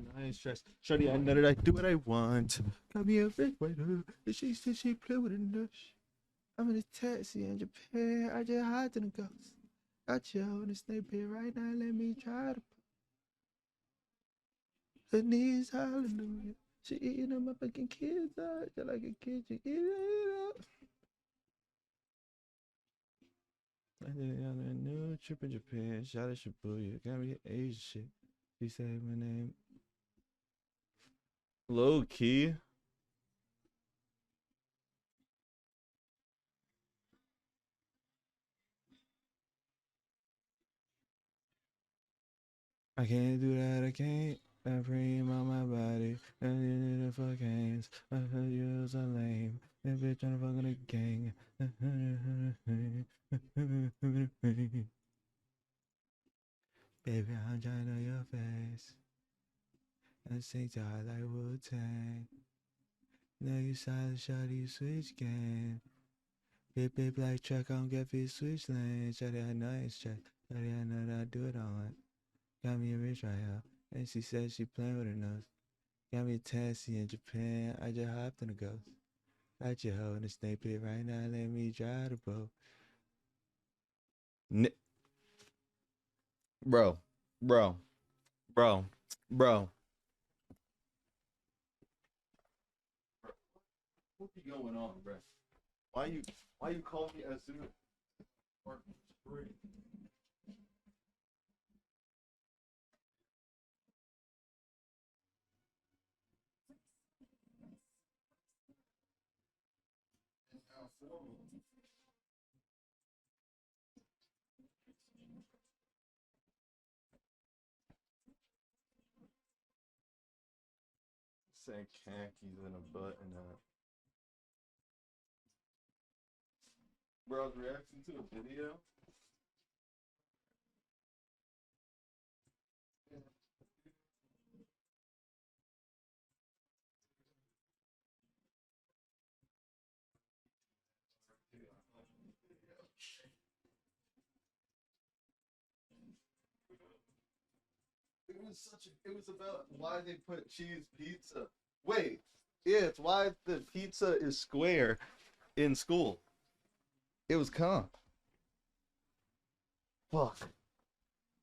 when I ain't stressed. Shorty, I know that I do what I want. Got me a big waiter. She said she play with a nush. I'm in a taxi in Japan. I just hide in the ghost. Got you in the snake pit right now. Let me try to. Her knees, hallelujah. She eating them fucking kids out. Just like a kid, you eat it up. I did it on a new trip in Japan. Shout out Shibuya. Got me Asian shit. He said my name. Low key. I can't do that. I can't. I frame on my body. I did the fuck hands. I heard you was a lame. That bitch trying to fuck in a gang. Baby, I'm trying to know your face. And sing to her like Wu-Tang. Now you silent shawty, you switch game. Big black truck on get fit switch lanes. Shawty, I know it's check. Shawty, I know that I do it on. Got me a rich right here. And she said she playing with her nose. Got me a taxi in Japan. I just hopped in the ghost. Got your hoe in the snake pit right now. Let me drive the boat. Bro, bro, bro, bro. What be going on, bro? Why you call me Esile On? Saying khakis and a button up. Bro, I was reacting to a video. It was about why they put cheese pizza. Wait, yeah, it's why the pizza is square in school. It was comp. Fuck.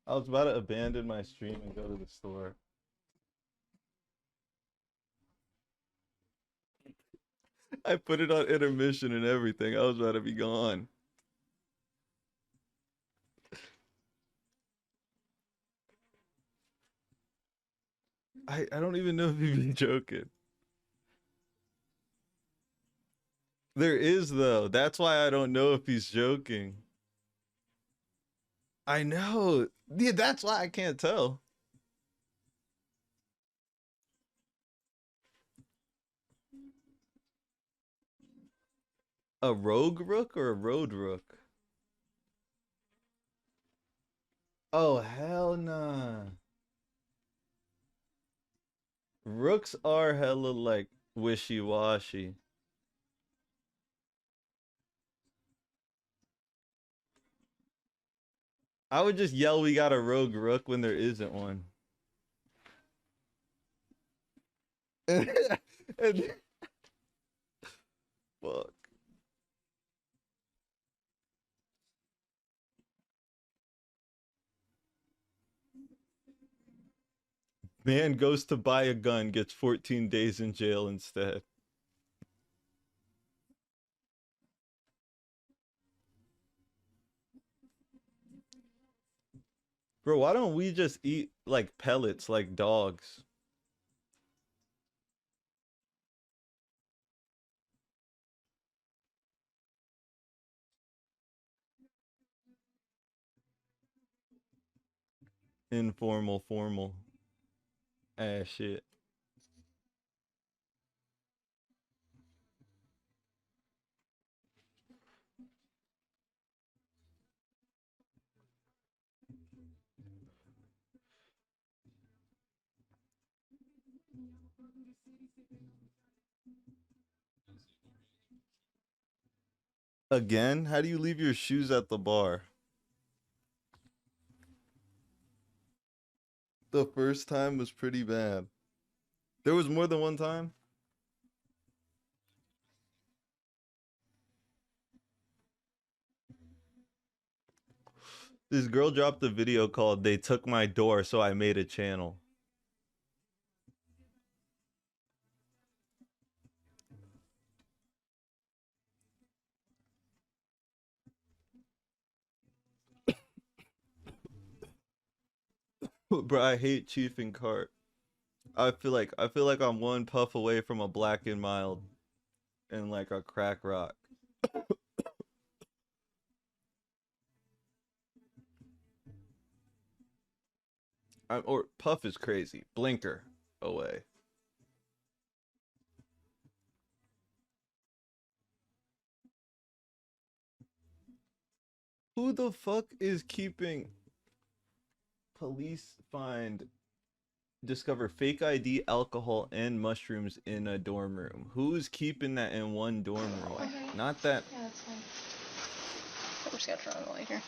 I was about to abandon my stream and go to the store. I put it on intermission and everything. I was about to be gone. I don't even know if he'd be joking. There is though. That's why I don't know if he's joking. I know. Yeah, that's why I can't tell. A rogue rook or a road rook? Oh hell nah. Rooks are hella like wishy-washy. I would just yell we got a rogue rook when there isn't one. And, fuck. Man goes to buy a gun, gets 14 days in jail instead. Bro, why don't we just eat like pellets like dogs? Informal, formal. Ah, shit. Again? How do you leave your shoes at the bar? The first time was pretty bad. There was more than one time? This girl dropped a video called "They Took My Door, So I Made a Channel." Bro, I hate Chief and Cart. I feel like I'm one puff away from a Black and Mild and like a crack rock. Or puff is crazy. Blinker away. Who the fuck is keeping police discover fake ID, alcohol, and mushrooms in a dorm room? Who's keeping that in one dorm room? Okay. Not that. Yeah, that's fine. We're just gonna turn on the light here.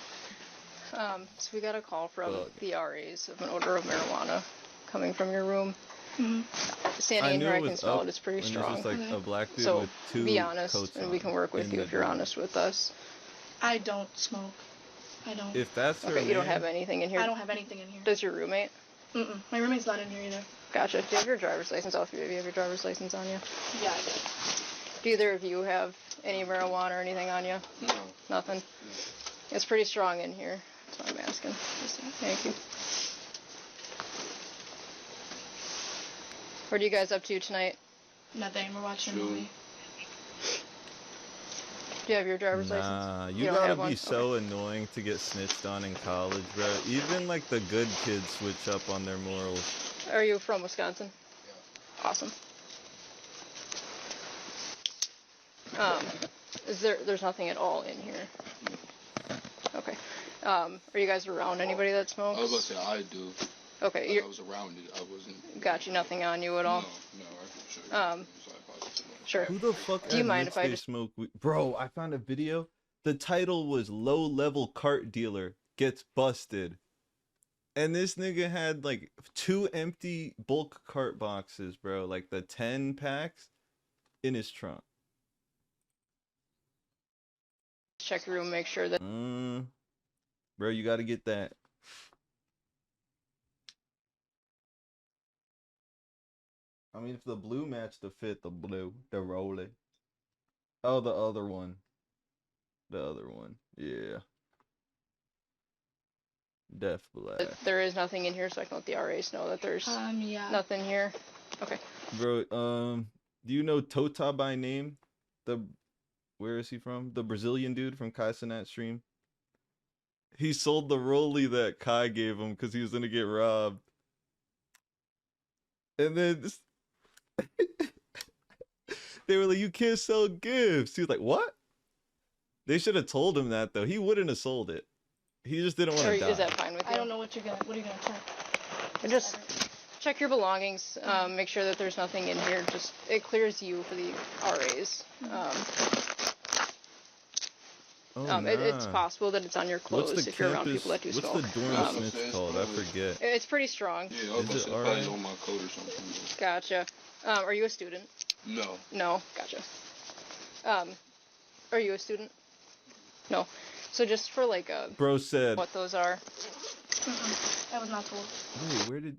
So we got a call from the RAs of an odor of marijuana coming from your room. Mm-hmm. Standing in here, I can smell it. It's pretty strong. Just like a black dude so with two be honest, coats and we can work with you if you're honest with us. I don't smoke. I don't. If that's her okay, you don't have anything in here? I don't have anything in here. Does your roommate? Mm-mm. My roommate's not in here either. Gotcha. Do you have your driver's license off you? Do you have your driver's license on you? Yeah, I do. Do either of you have any marijuana or anything on you? No. Nothing? No. It's pretty strong in here. That's what I'm asking. Thank you. What are you guys up to tonight? Nothing. We're watching a movie. Do you have your driver's license? Nah, you gotta be so annoying to get snitched on in college, bro. Even like the good kids switch up on their morals. Are you from Wisconsin? Yeah. Awesome. There's nothing at all in here? Okay. Are you guys around anybody that smokes? I was about to say I do. Okay. Like I was around it. I wasn't. Got you. Nothing on you at all? No, I can show you. Sure. Who the fuck do you mind if I just smoke weed? Bro, I found a video. The title was "Low Level Cart Dealer Gets Busted." And this nigga had like 2 empty bulk cart boxes, bro. Like the 10 packs in his trunk. Check your room, make sure that bro, you gotta get that. I mean, if the blue matched the fit, the rolling. Oh, the other one. Yeah. Def black. There is nothing in here, so I can let the RAs know that there's nothing here. Okay. Bro, do you know Tota by name? Where is he from? The Brazilian dude from Kai Cenat stream. He sold the rollie that Kai gave him because he was gonna get robbed. And then they were like, "You can't sell gifts." He was like, "What?" They should have told him that though. He wouldn't have sold it. He just didn't want to die. Is that fine with you? I don't know what are you gonna check? Just check your belongings. Make sure that there's nothing in here. Just it clears you for the RAs. It's possible that it's on your clothes if you're around people that do smoke. What's the dorm snitch called? I forget. It's pretty strong. Yeah, I was about to say probably on my coat or something. Gotcha. Are you a student? No. No. Gotcha. Are you a student? No. So just for like a... Bro said... What those are. I was not told. Wait, where did...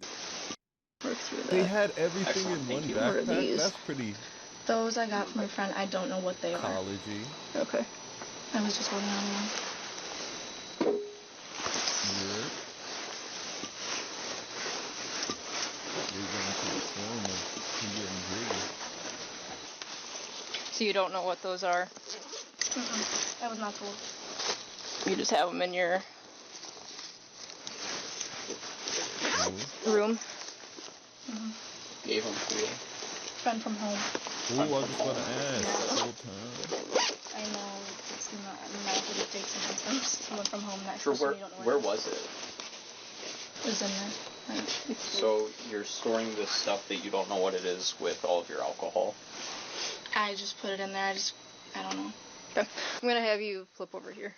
Work through that. They had everything in one backpack? That's pretty... Those I got from my friend. I don't know what they are. College-y. Okay. I was just holding on to one. So you don't know what those are? I was not told. You just have them in your room? Gave them to you. Friend from home. Ooh, I just want to ask the whole time. I know it's not what it takes from someone from home. That sure, where was it? It was in there. Right. So you're storing this stuff that you don't know what it is with all of your alcohol? I just put it in there. I don't know. Okay. I'm gonna have you flip over here.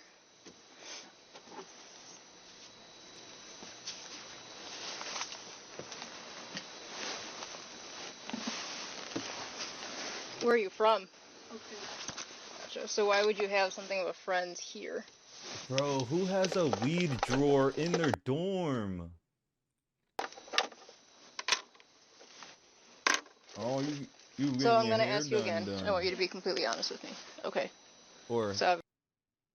Where are you from? Okay. Gotcha. So why would you have something with friends here? Bro, who has a weed drawer in their dorm? Oh, you So I'm getting your gonna hair ask you again. done. I want you to be completely honest with me. Okay. Or So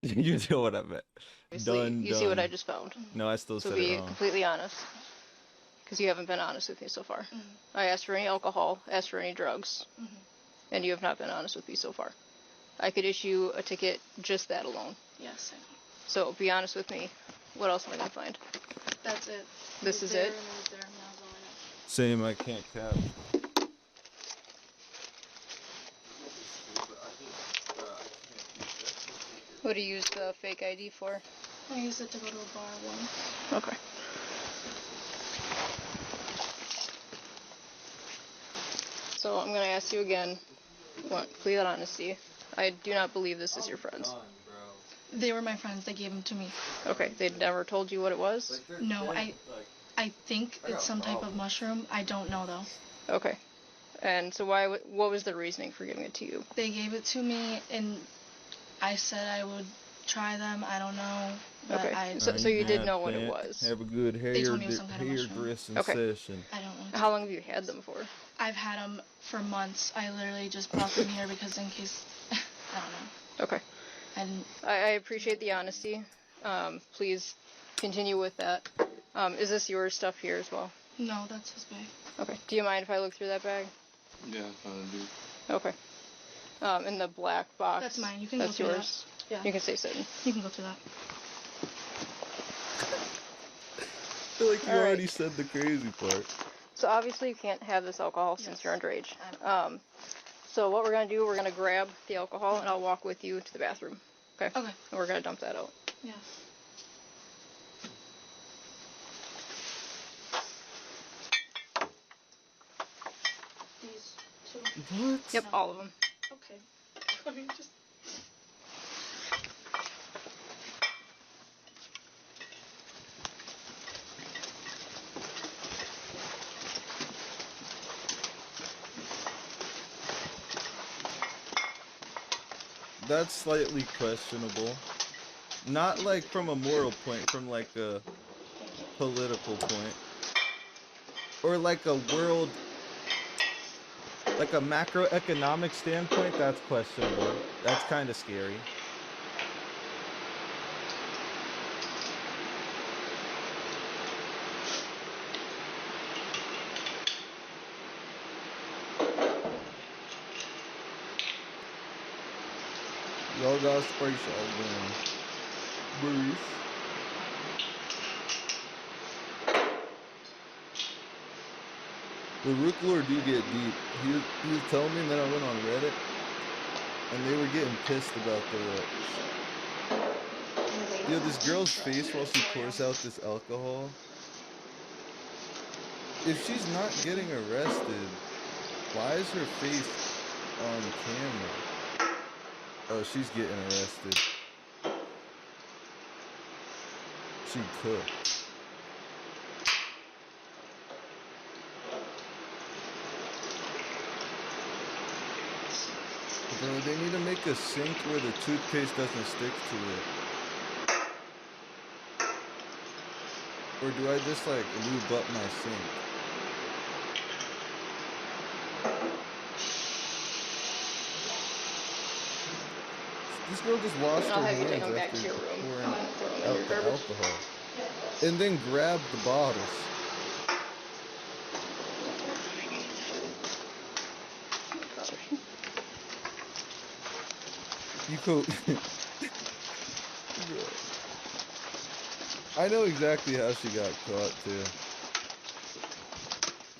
you know what I meant. you see what I just found. No, I still So said it be wrong. completely honest, because you haven't been honest with me so far. I asked for any alcohol, asked for any drugs, and you have not been honest with me so far. I could issue a ticket just that alone. Yes, I know. So be honest with me. What else am I gonna find? That's it. This is it? There, and that was all I know. Same, I can't cap. What do you use the fake ID for? I used it to go to a bar once. Okay. So I'm gonna ask you again. Complete honesty. I do not believe this is your friends. They were my friends. They gave them to me. Okay. They never told you what it was? No, I think it's some type of mushroom. I don't know though. Okay. And so what was the reasoning for giving it to you? They gave it to me, and I said I would try them. I don't know. But okay. So you did know what it was? Have a good hair dressing session. I don't know. How long have you had them for? I've had them for months. I literally just brought them here because in case, I don't know. Okay. And I appreciate the honesty. Please continue with that. Is this your stuff here as well? No, that's his bag. Okay. Do you mind if I look through that bag? Yeah, I do. Okay. In the black box. That's mine. You can go through yours. that. Yeah. You can stay sitting. You can go through that. I feel like you already said the crazy part. So obviously you can't have this alcohol since you're underage. So what we're gonna do, we're gonna grab the alcohol and I'll walk with you to the bathroom. Okay. Okay. And we're gonna dump that out. Yeah. These two. What? Yep, all of them. Okay. I mean, just. That's slightly questionable. Not like from a moral point, from like a political point. Or like a world, like a macroeconomic standpoint, that's questionable. That's kind of scary. Y'all got spray shotgun. Bruce. The Rook Lord do get deep. He was telling me that I went on Reddit, and they were getting pissed about the Rooks. Yo, this girl's face while she pours out this alcohol. If she's not getting arrested, why is her face on camera? Oh, she's getting arrested. She cooked. Bro, they need to make a sink where the toothpaste doesn't stick to it. Or do I just like lube up my sink? This girl just washed her hands after pouring out the alcohol. And then grabbed the bottles. You could. I know exactly how she got caught too.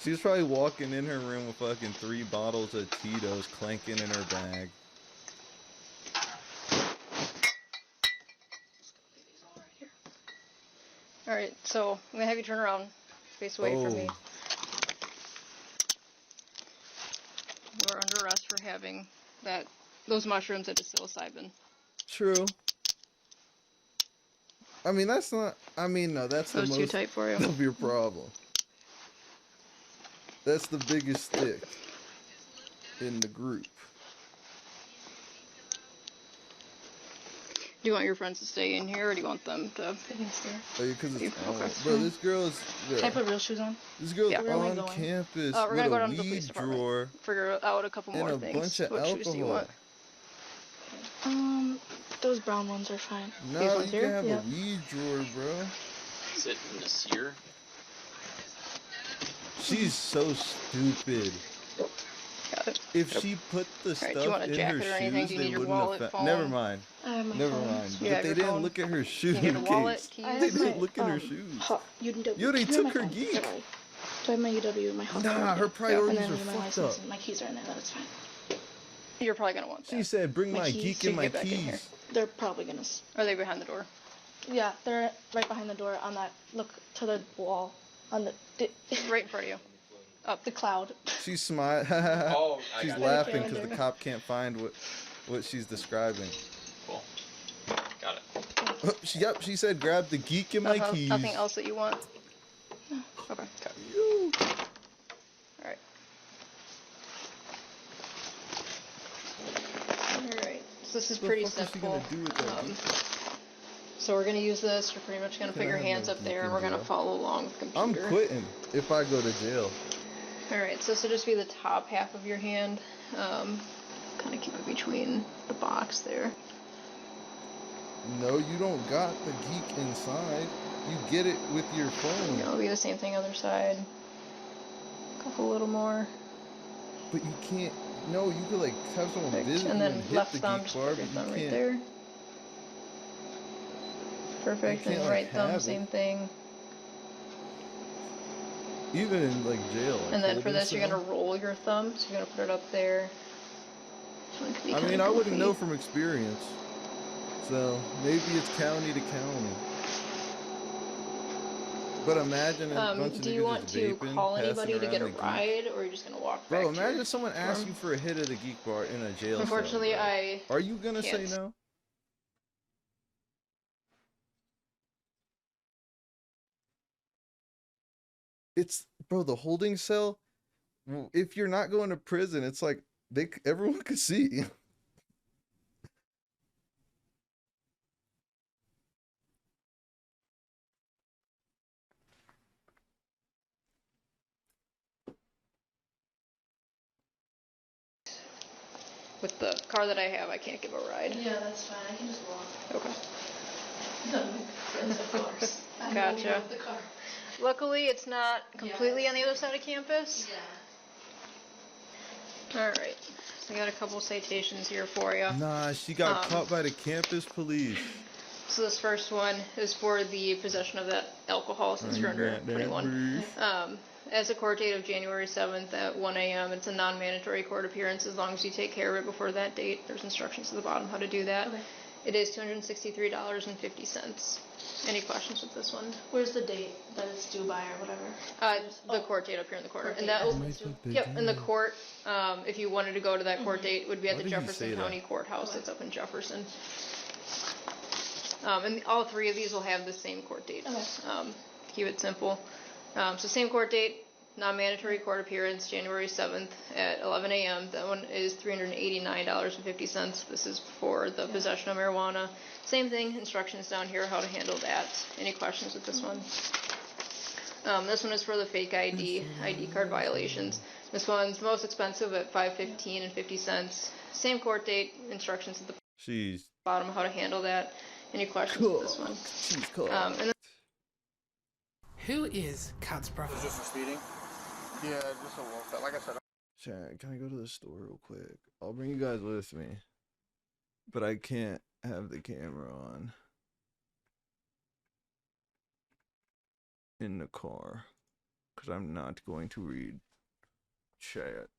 She was probably walking in her room with fucking 3 bottles of Tito's clanking in her bag. Alright, so I'm gonna have you turn around. Face away from me. You are under arrest for having those mushrooms at psilocybin. True. I mean, that's not. I mean, no, that's the most too tight for you. of your problem. That's the biggest stick in the group. Do you want your friends to stay in here, or do you want them to? They can stay. Oh, because it's okay. Bro, this girl's. Can I put real shoes on? This girl's Yeah. on campus we're with gonna go a down to the weed police department. drawer Figure out a couple more and a things. bunch of what alcohol. Shoes do you want? Those brown ones are fine. No, you can have a weed drawer, bro. Is it Nasir? She's so stupid. Got it. If she put the stuff do you want a in jacket her or anything? shoes, Do you they need your wouldn't wallet, have. phone? Never mind. Never phone. mind. You But have they your didn't phone? look at her shoes. You need a wallet, keys? They didn't look at her shoes. Yo, they took her geek. So I have my UW, my health Nah, card, her priorities and are then my fucked license up. and my keys are in there. That's fine. You're probably gonna want that. She said, "Bring My my keys. geek So and you my get back in here. keys." They're probably gonna. Are they behind the door? Yeah, they're right behind the door on that. Look to the wall on the. Right in front of you. Up the cloud. She's smiling. Oh, She's got laughing it. because the cop can't find what she's describing. Cool. Got it. Yep, she said, "Grab the geek and my keys." Nothing else that you want? No. Okay. Yo. Alright. Alright. So this is pretty What the fuck simple. is she gonna do with that geek? So we're gonna use this. You're pretty much gonna put I your have hands no up there, geek and in we're gonna jail? follow along with the I'm computer. quitting if I go to jail. Alright, so this will just be the top half of your hand. Kind of keep it between the box there. No, you don't got the geek inside. You get it with your phone. It'll be the same thing other side. Couple little more. But you can't. No, you could like have someone Perfect. visit And you then and hit left the thumb, geek just bar, put your but thumb you right can't. there. Perfect. can't, And like, right thumb, have same it. thing. Even in like jail. Like, And then for holding this, you're cell. gonna roll your thumb. So you're gonna put it up there. I mean, I wouldn't know from experience. So maybe it's county to county. But imagine a bunch of do you niggas want just to vaping, call passing anybody to around get a the geek. ride, or are you just gonna walk back? Bro, to imagine your if someone asks dorm? you for a hit of the geek bar in a jail Unfortunately, cell. Bro. I Are you gonna say can't. no? It's bro, the holding cell. If you're not going to prison, it's like everyone could see. With the car that I have, I can't give a ride. Yeah, that's fine. I can just walk. Okay. Friends of course. Gotcha. The car. Luckily, it's not completely on the other side of campus. Yeah. Alright. So I got a couple citations here for you. Nah, she got caught by the campus police. So this first one is for the possession of that alcohol since you're under 21. As a court date of January 7th at 1 a.m. It's a non-mandatory court appearance as long as you take care of it before that date. There's instructions at the bottom how to do that. Okay. It is $263.50. Any questions with this one? Where's the date that it's due by or whatever? The court date up here in the corner. Court And date. that will, The yep, in the court, if you wanted to go to that court date, would be at Why the did he Jefferson say that? County Courthouse that's up in Jefferson. And all three of these will have the same court date. Okay. Keep it simple. So same court date, non-mandatory court appearance, January 7th at 11 a.m. That one is $389.50. This is for the possession of marijuana. Same thing, instructions down here how to handle that. Any questions with this one? This one is for the fake ID card violations. This one's most expensive at $5.15.50. Same court date, instructions at the bottom how to handle that. Any questions with this one? She's cool. And then who is Cat's brother? Is this for speeding? Yeah, just a walk. Like I said. Chat, can I go to the store real quick? I'll bring you guys with me. But I can't have the camera on. In the car. Because I'm not going to read chat.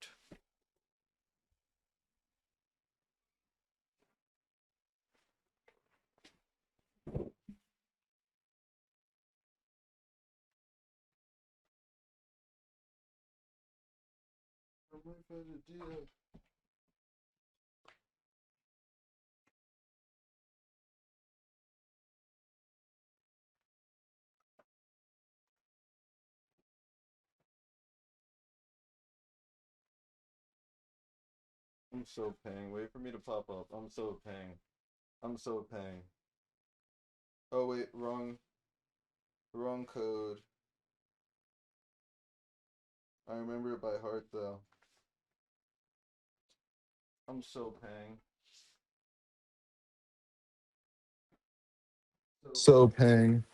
What am I supposed to do? I'm so paying. Wait for me to pop up. I'm so paying. I'm so paying. Oh wait, wrong code. I remember it by heart though. I'm so paying. So paying.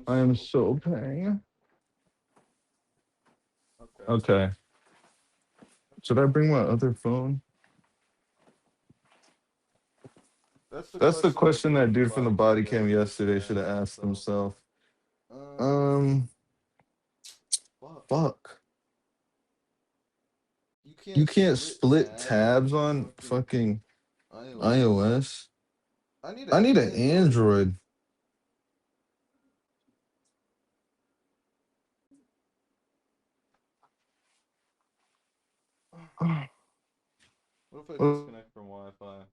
I am so paying. Okay. Should I bring my other phone? That's the question that dude from the body cam yesterday should have asked himself. Um, fuck. You can't split tabs on fucking iOS. I need an Android. What if I disconnect from Wi-Fi?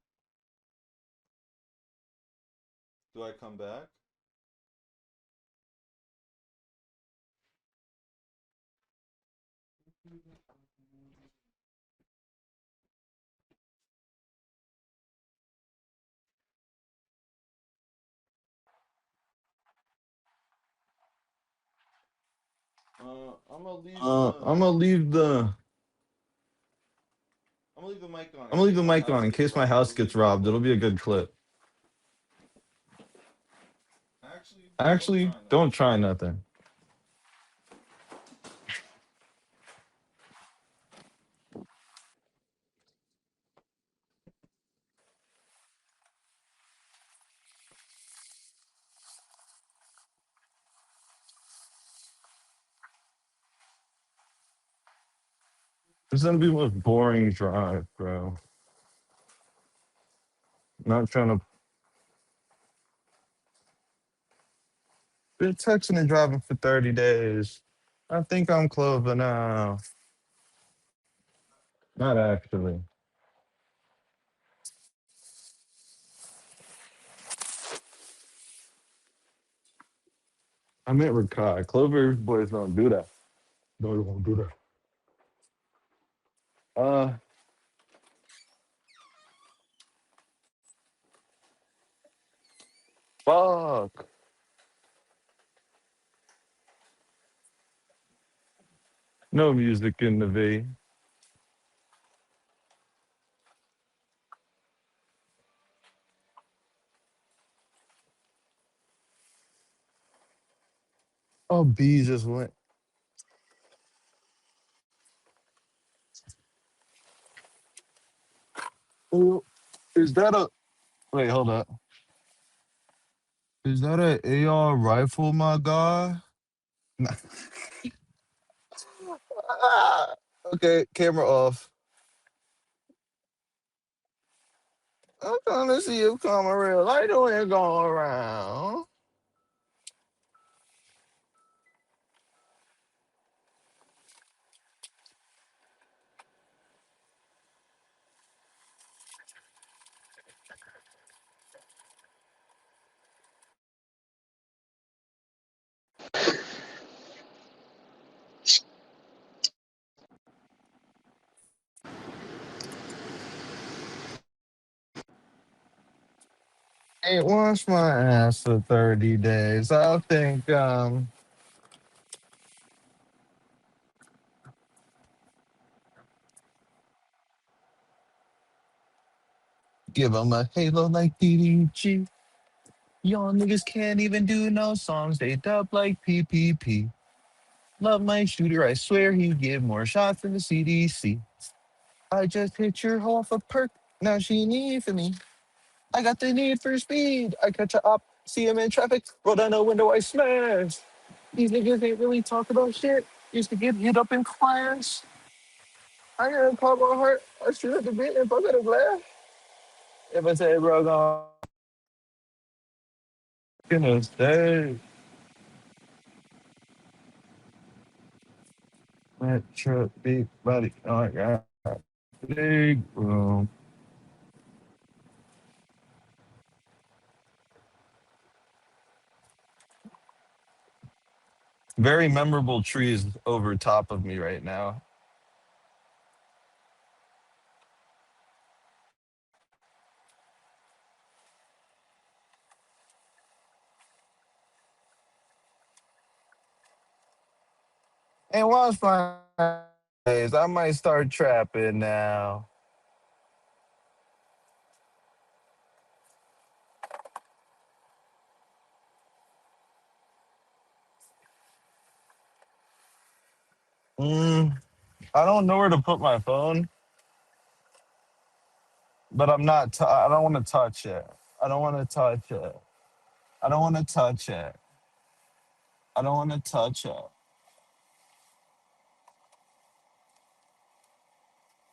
Do I come back? I'm gonna leave the mic on in case my house gets robbed. It'll be a good clip. Actually, don't try nothing. It's gonna be the most boring drive, bro. Not trying to. Been texting and driving for 30 days. I think I'm clover now. Not actually. I meant Rakai. Clover boys don't do that. No, they won't do that. Fuck. No music in the V. Oh, B just went. Oh, is that a. Wait, hold up. Is that an AR rifle, my guy? Ah, okay, camera off. I'm trying to see if camera real. I don't ain't going around. Ain't washed my ass for 30 days. I think give 'em a halo like DDG. Y'all niggas can't even do no songs. They dub like PPP. Love my shooter. I swear he give more shots than the CDC. I just hit your hoe off a perk. Now she need for me. I got the need for speed. I catch a op, see him in traffic, roll down the window, I smash. These niggas ain't really talk about shit. Used to get hit up in class. I gotta pop my heart. I shoot at the bit and fuck at a glass. If I say bro, gonna stay. Metro big body. Oh my god. Big room. Very memorable trees over top of me right now. Ain't watched my days. I might start trapping now. I don't know where to put my phone, but I'm not. I don't want to touch it. I don't want to touch it. I don't want to touch it. I don't want to touch it.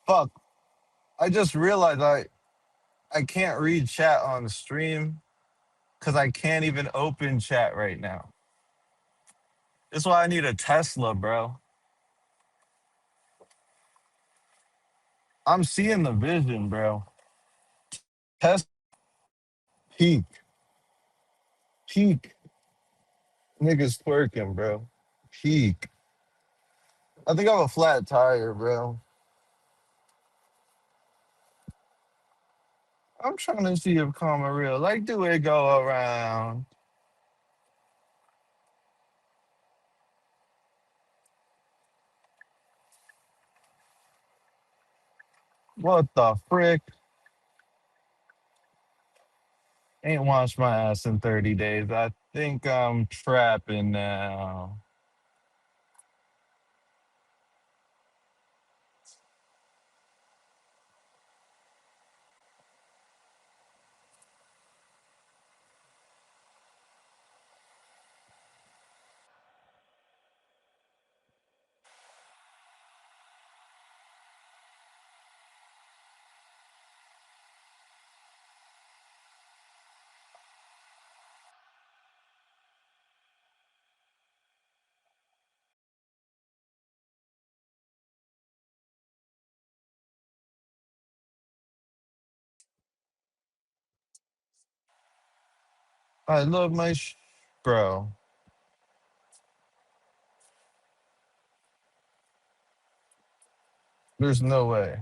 Fuck. I just realized I can't read chat on stream because I can't even open chat right now. That's why I need a Tesla, bro. I'm seeing the vision, bro. Tesla peak. Peak. Niggas twerking, bro. Peak. I think I have a flat tire, bro. I'm trying to see if karma real. Like, do it go around? What the frick? Ain't washed my ass in 30 days. I think I'm trapping now. I love my bro. There's no way.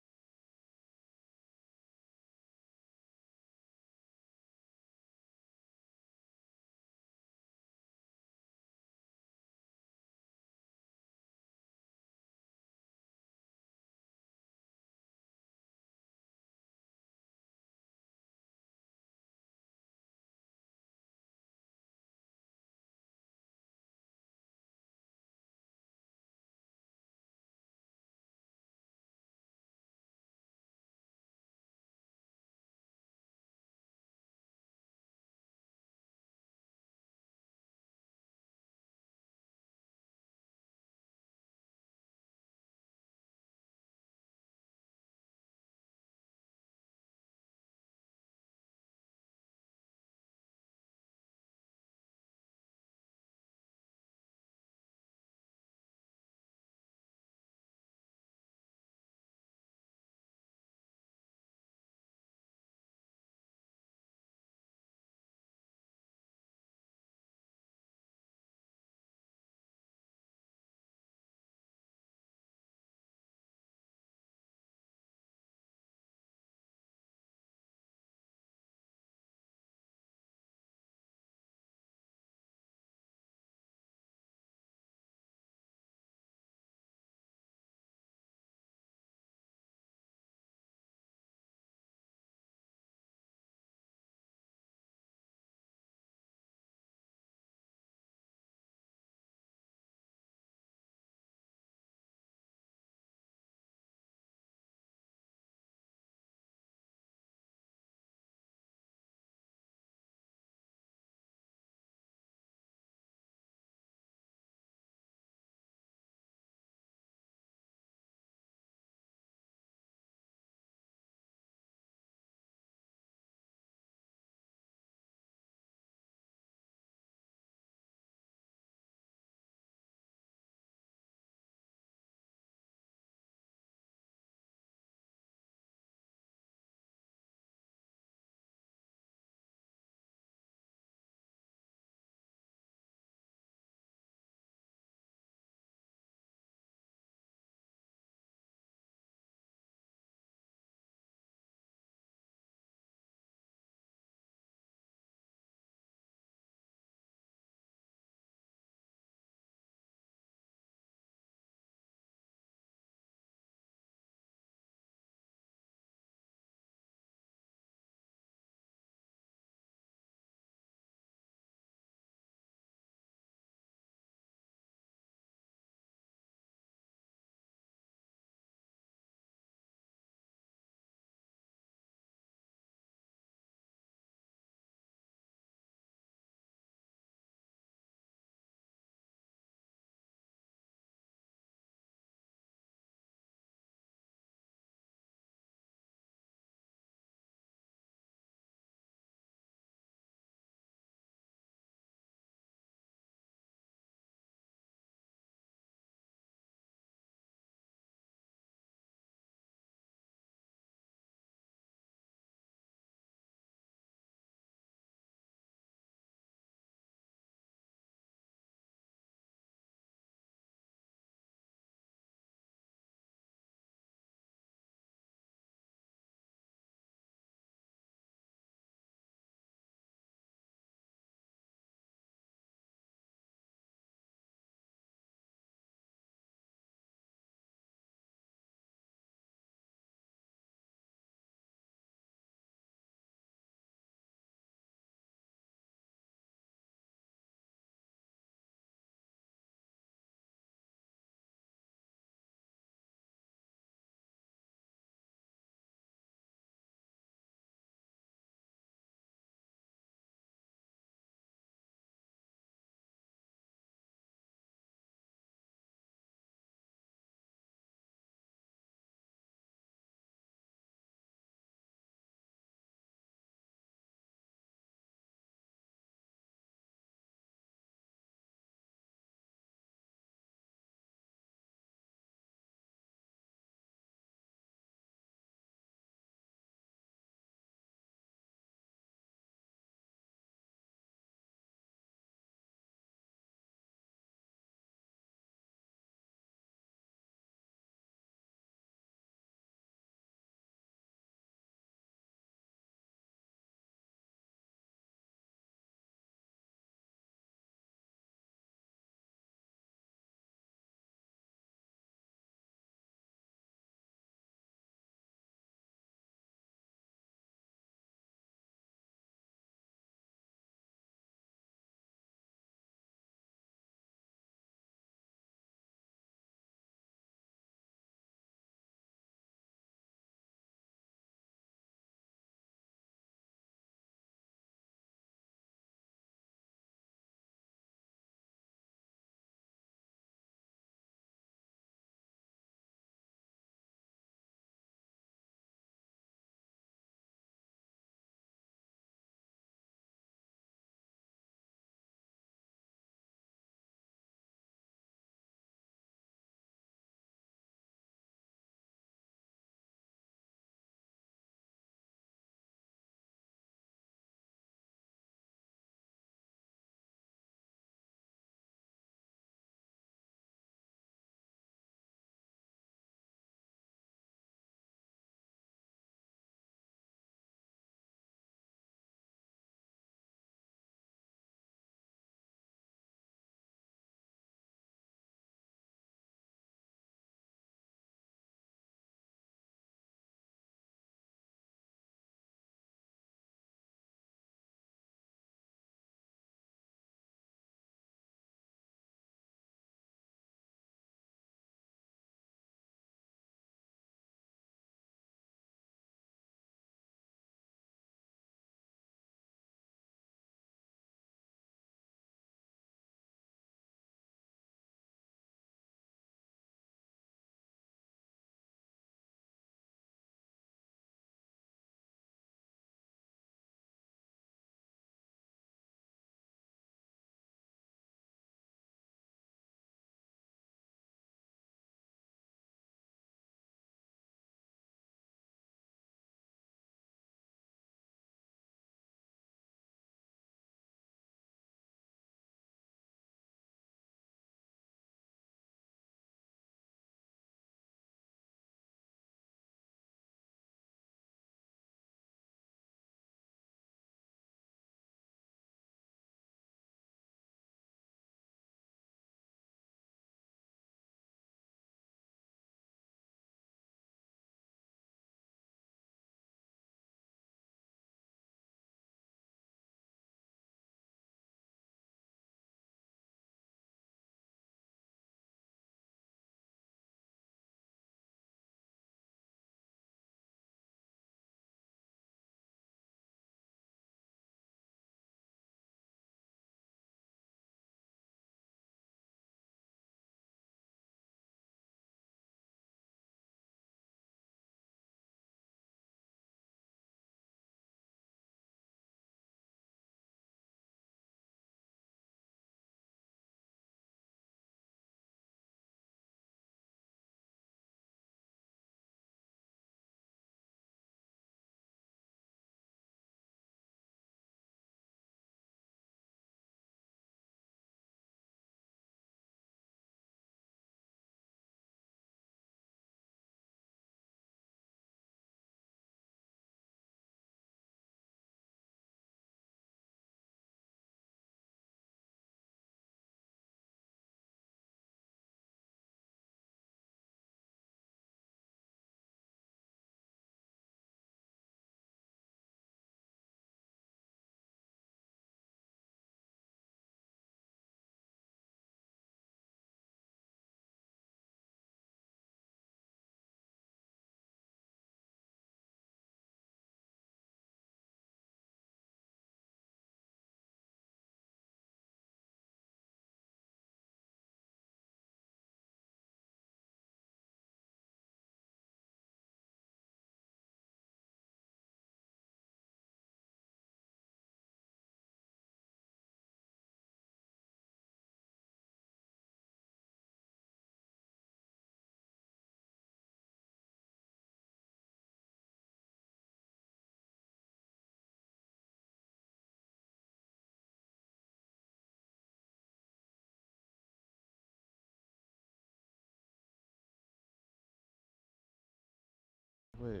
Wait.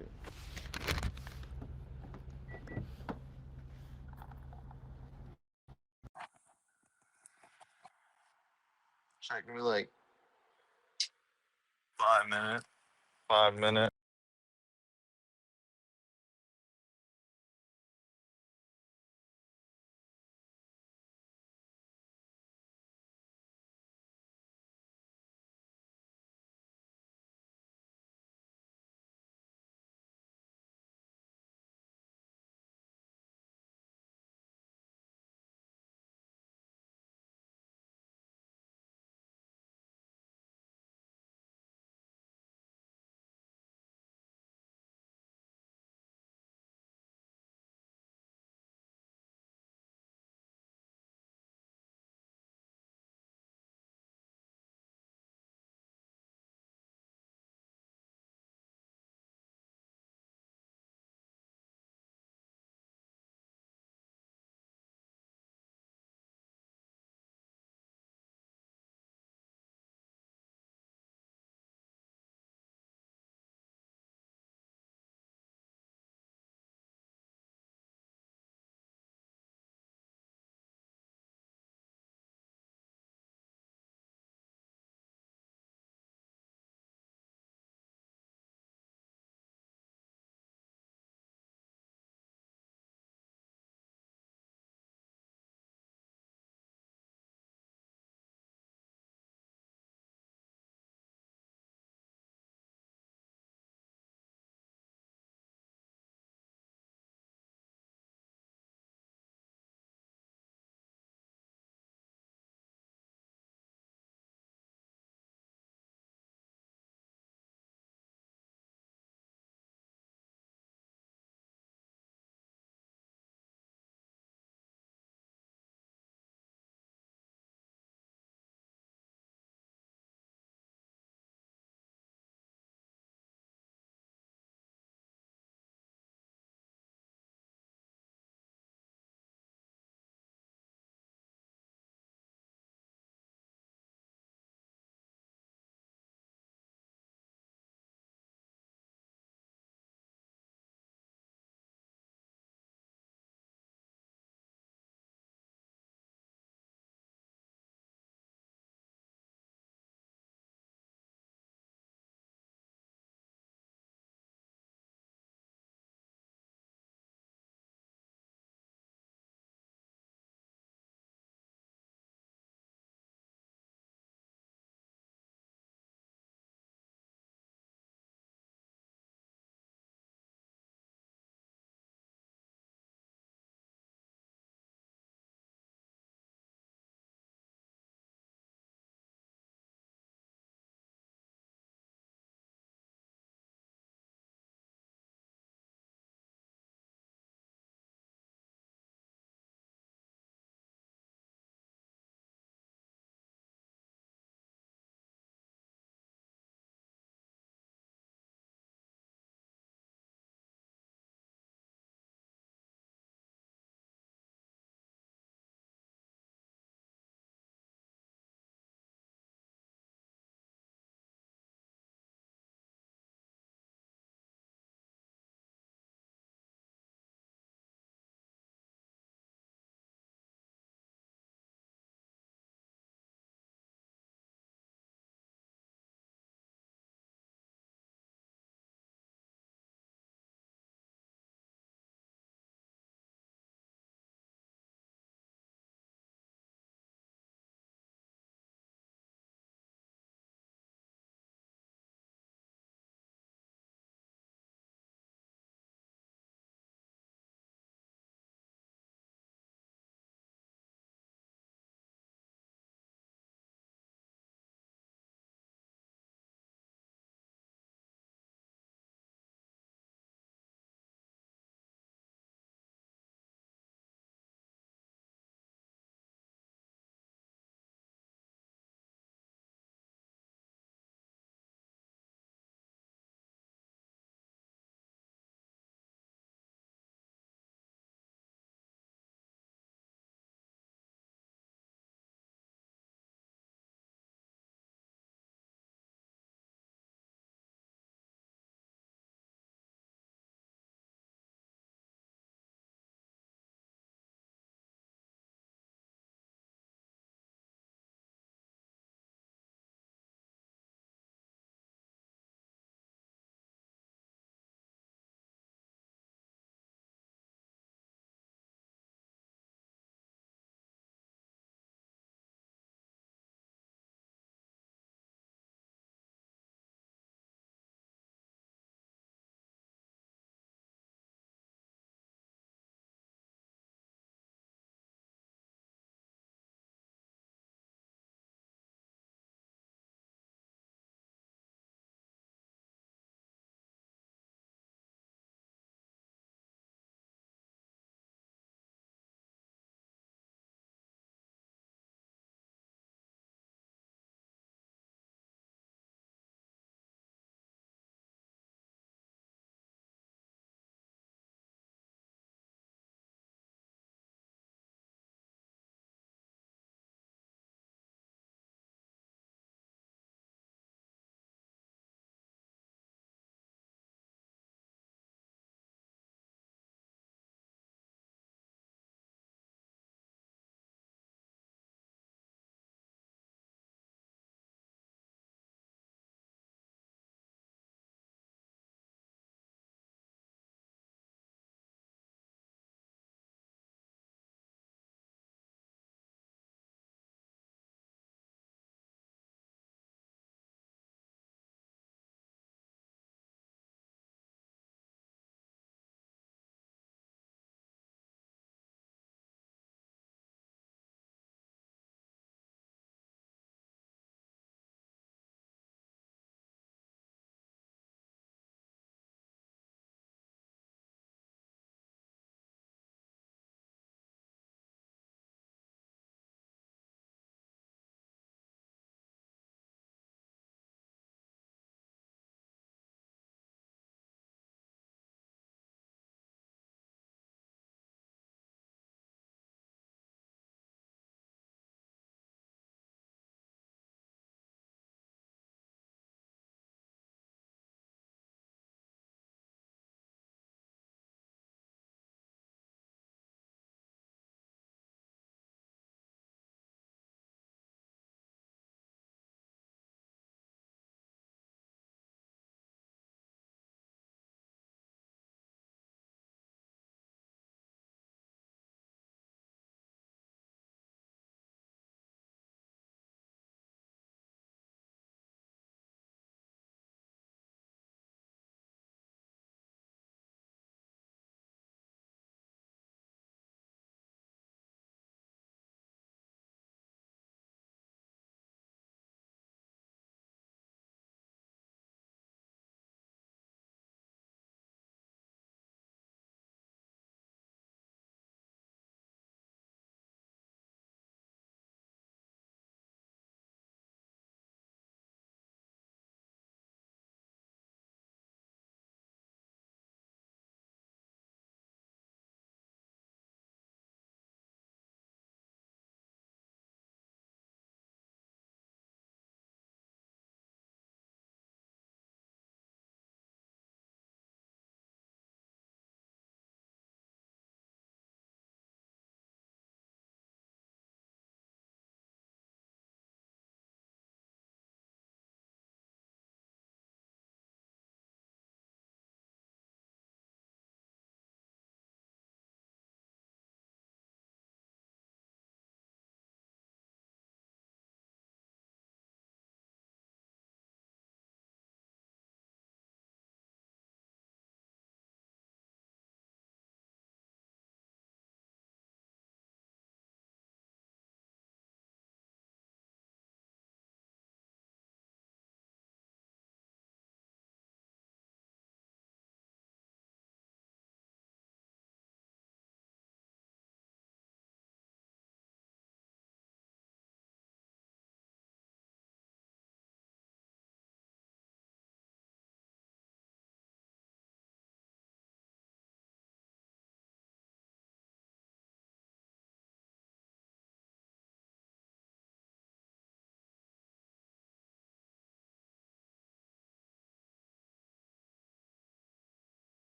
Check me like 5 minutes. 5 minutes.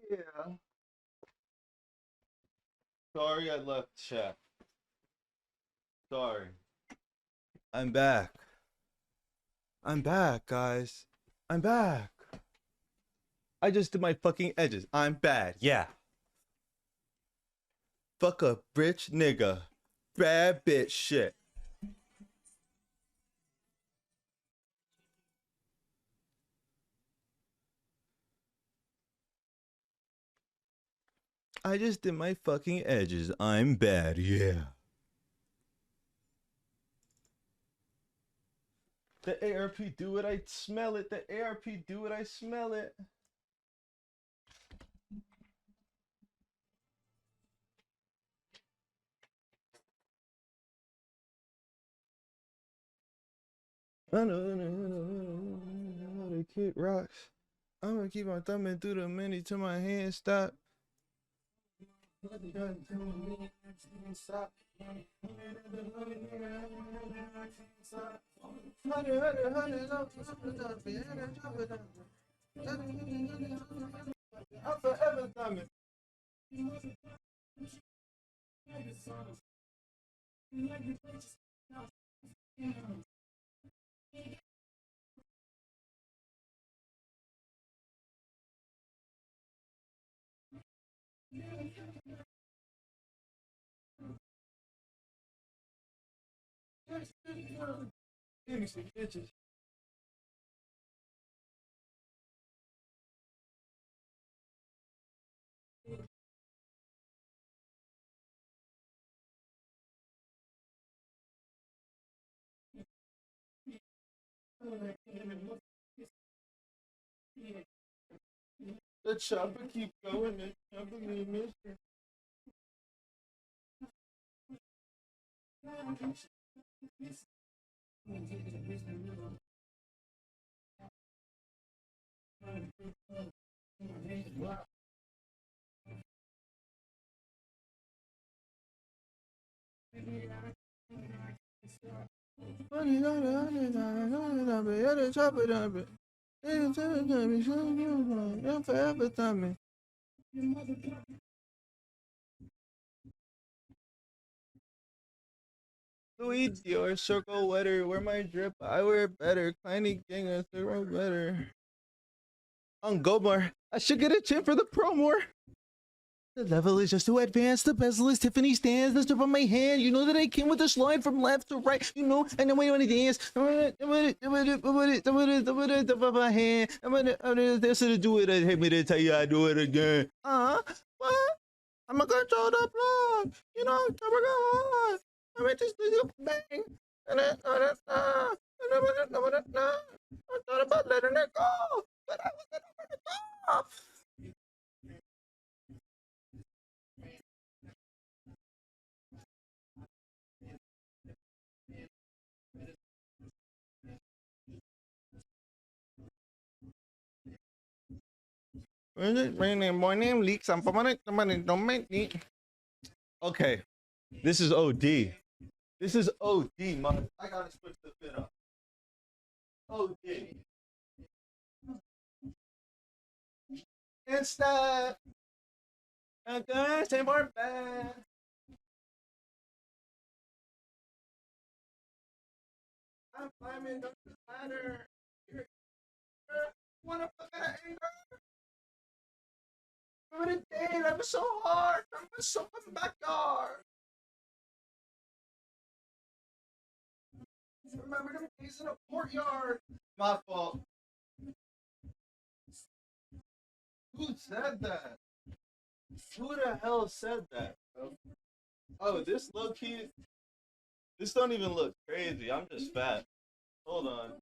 Yeah. Sorry I left chat. Sorry. I'm back. I'm back, guys. I'm back. I just did my fucking edges. I'm bad. Yeah. Fuck a rich nigga. Bad bitch shit. I just did my fucking edges. I'm bad. Yeah. The ARP do it, I smell it. The ARP do it, I smell it. I know the kick rocks. I'm gonna keep on thumbing through the menu till my hands stop. I'm forever thumbing. Give me some bitches. The chopper keep going. The chopper keep missing. I'm forever thumbing. Louis Dior, circle wetter. Wear my drip, I wear better. Kleiny gang, I circle better. On Gomar, I should get a chin for the pro more. The level is just too advanced. The bezel is Tiffany stands. The strip on my hand. You know that I came with a slide from left to right. You know, and then when you dance, my hand. This to do it. I hate me to tell you I do it again. What? I'm gonna control the block. You know, I'm gonna I'm just do bang. And I thought about letting it go, but I was gonna let it off. My name leaks. I'm don't make me. Okay, this is OD. This is OD, man. I gotta switch the fit up. OD. Instead, I'm gonna say more bad. I'm climbing up the ladder. Wanna fuck out of anger? Remember the day that was so hard. I'm so in the backyard. Remember the days in the courtyard. My fault. Who said that? Who the hell said that, bro? Oh, this low key. This don't even look crazy. I'm just fat. Hold on.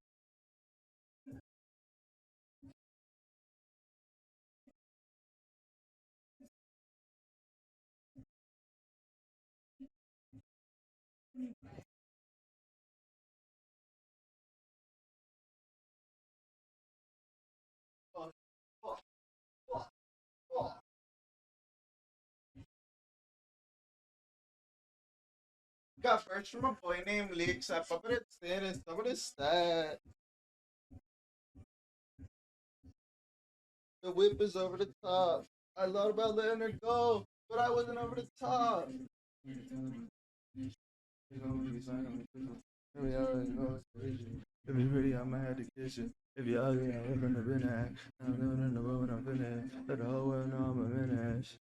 Got first from a boy named Leaks. I put it status. Some of stat. The whip is over the top. I thought about letting her go, but I wasn't over the top. If you're pretty, I'ma have to kiss you. If you're ugly, I'm gonna be that. I'm gonna know when I'm finished. Let the whole world know I'm a menace.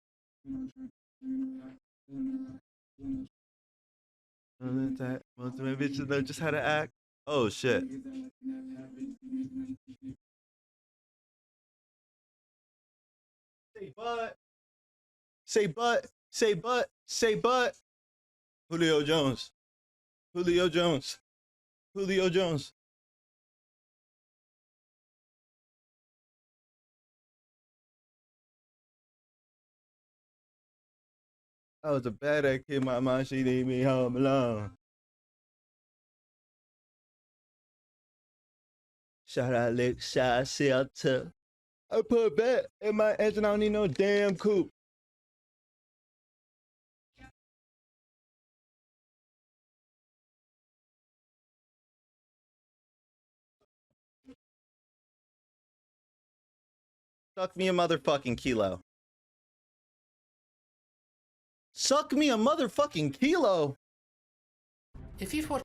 Most of my bitches know just how to act. Oh shit. Say but. Say but. Say but. Say but. Julio Jones. Julio Jones. Julio Jones. I was a bad kid. My mom, she leave me home alone. Shout out Lick, shout out Shelter. I put a bet in my engine. I don't need no damn coupe. Suck me a motherfucking kilo. Suck me a motherfucking kilo. If you've watched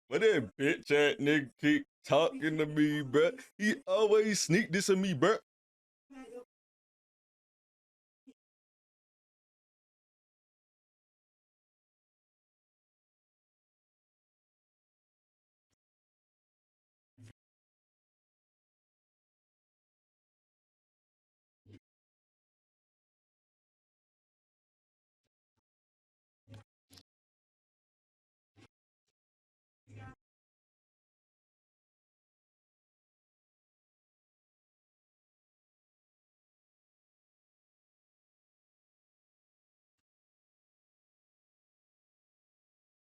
But that bitch ass nigga keep talking to me, bruh. He always sneak this at me, bruh.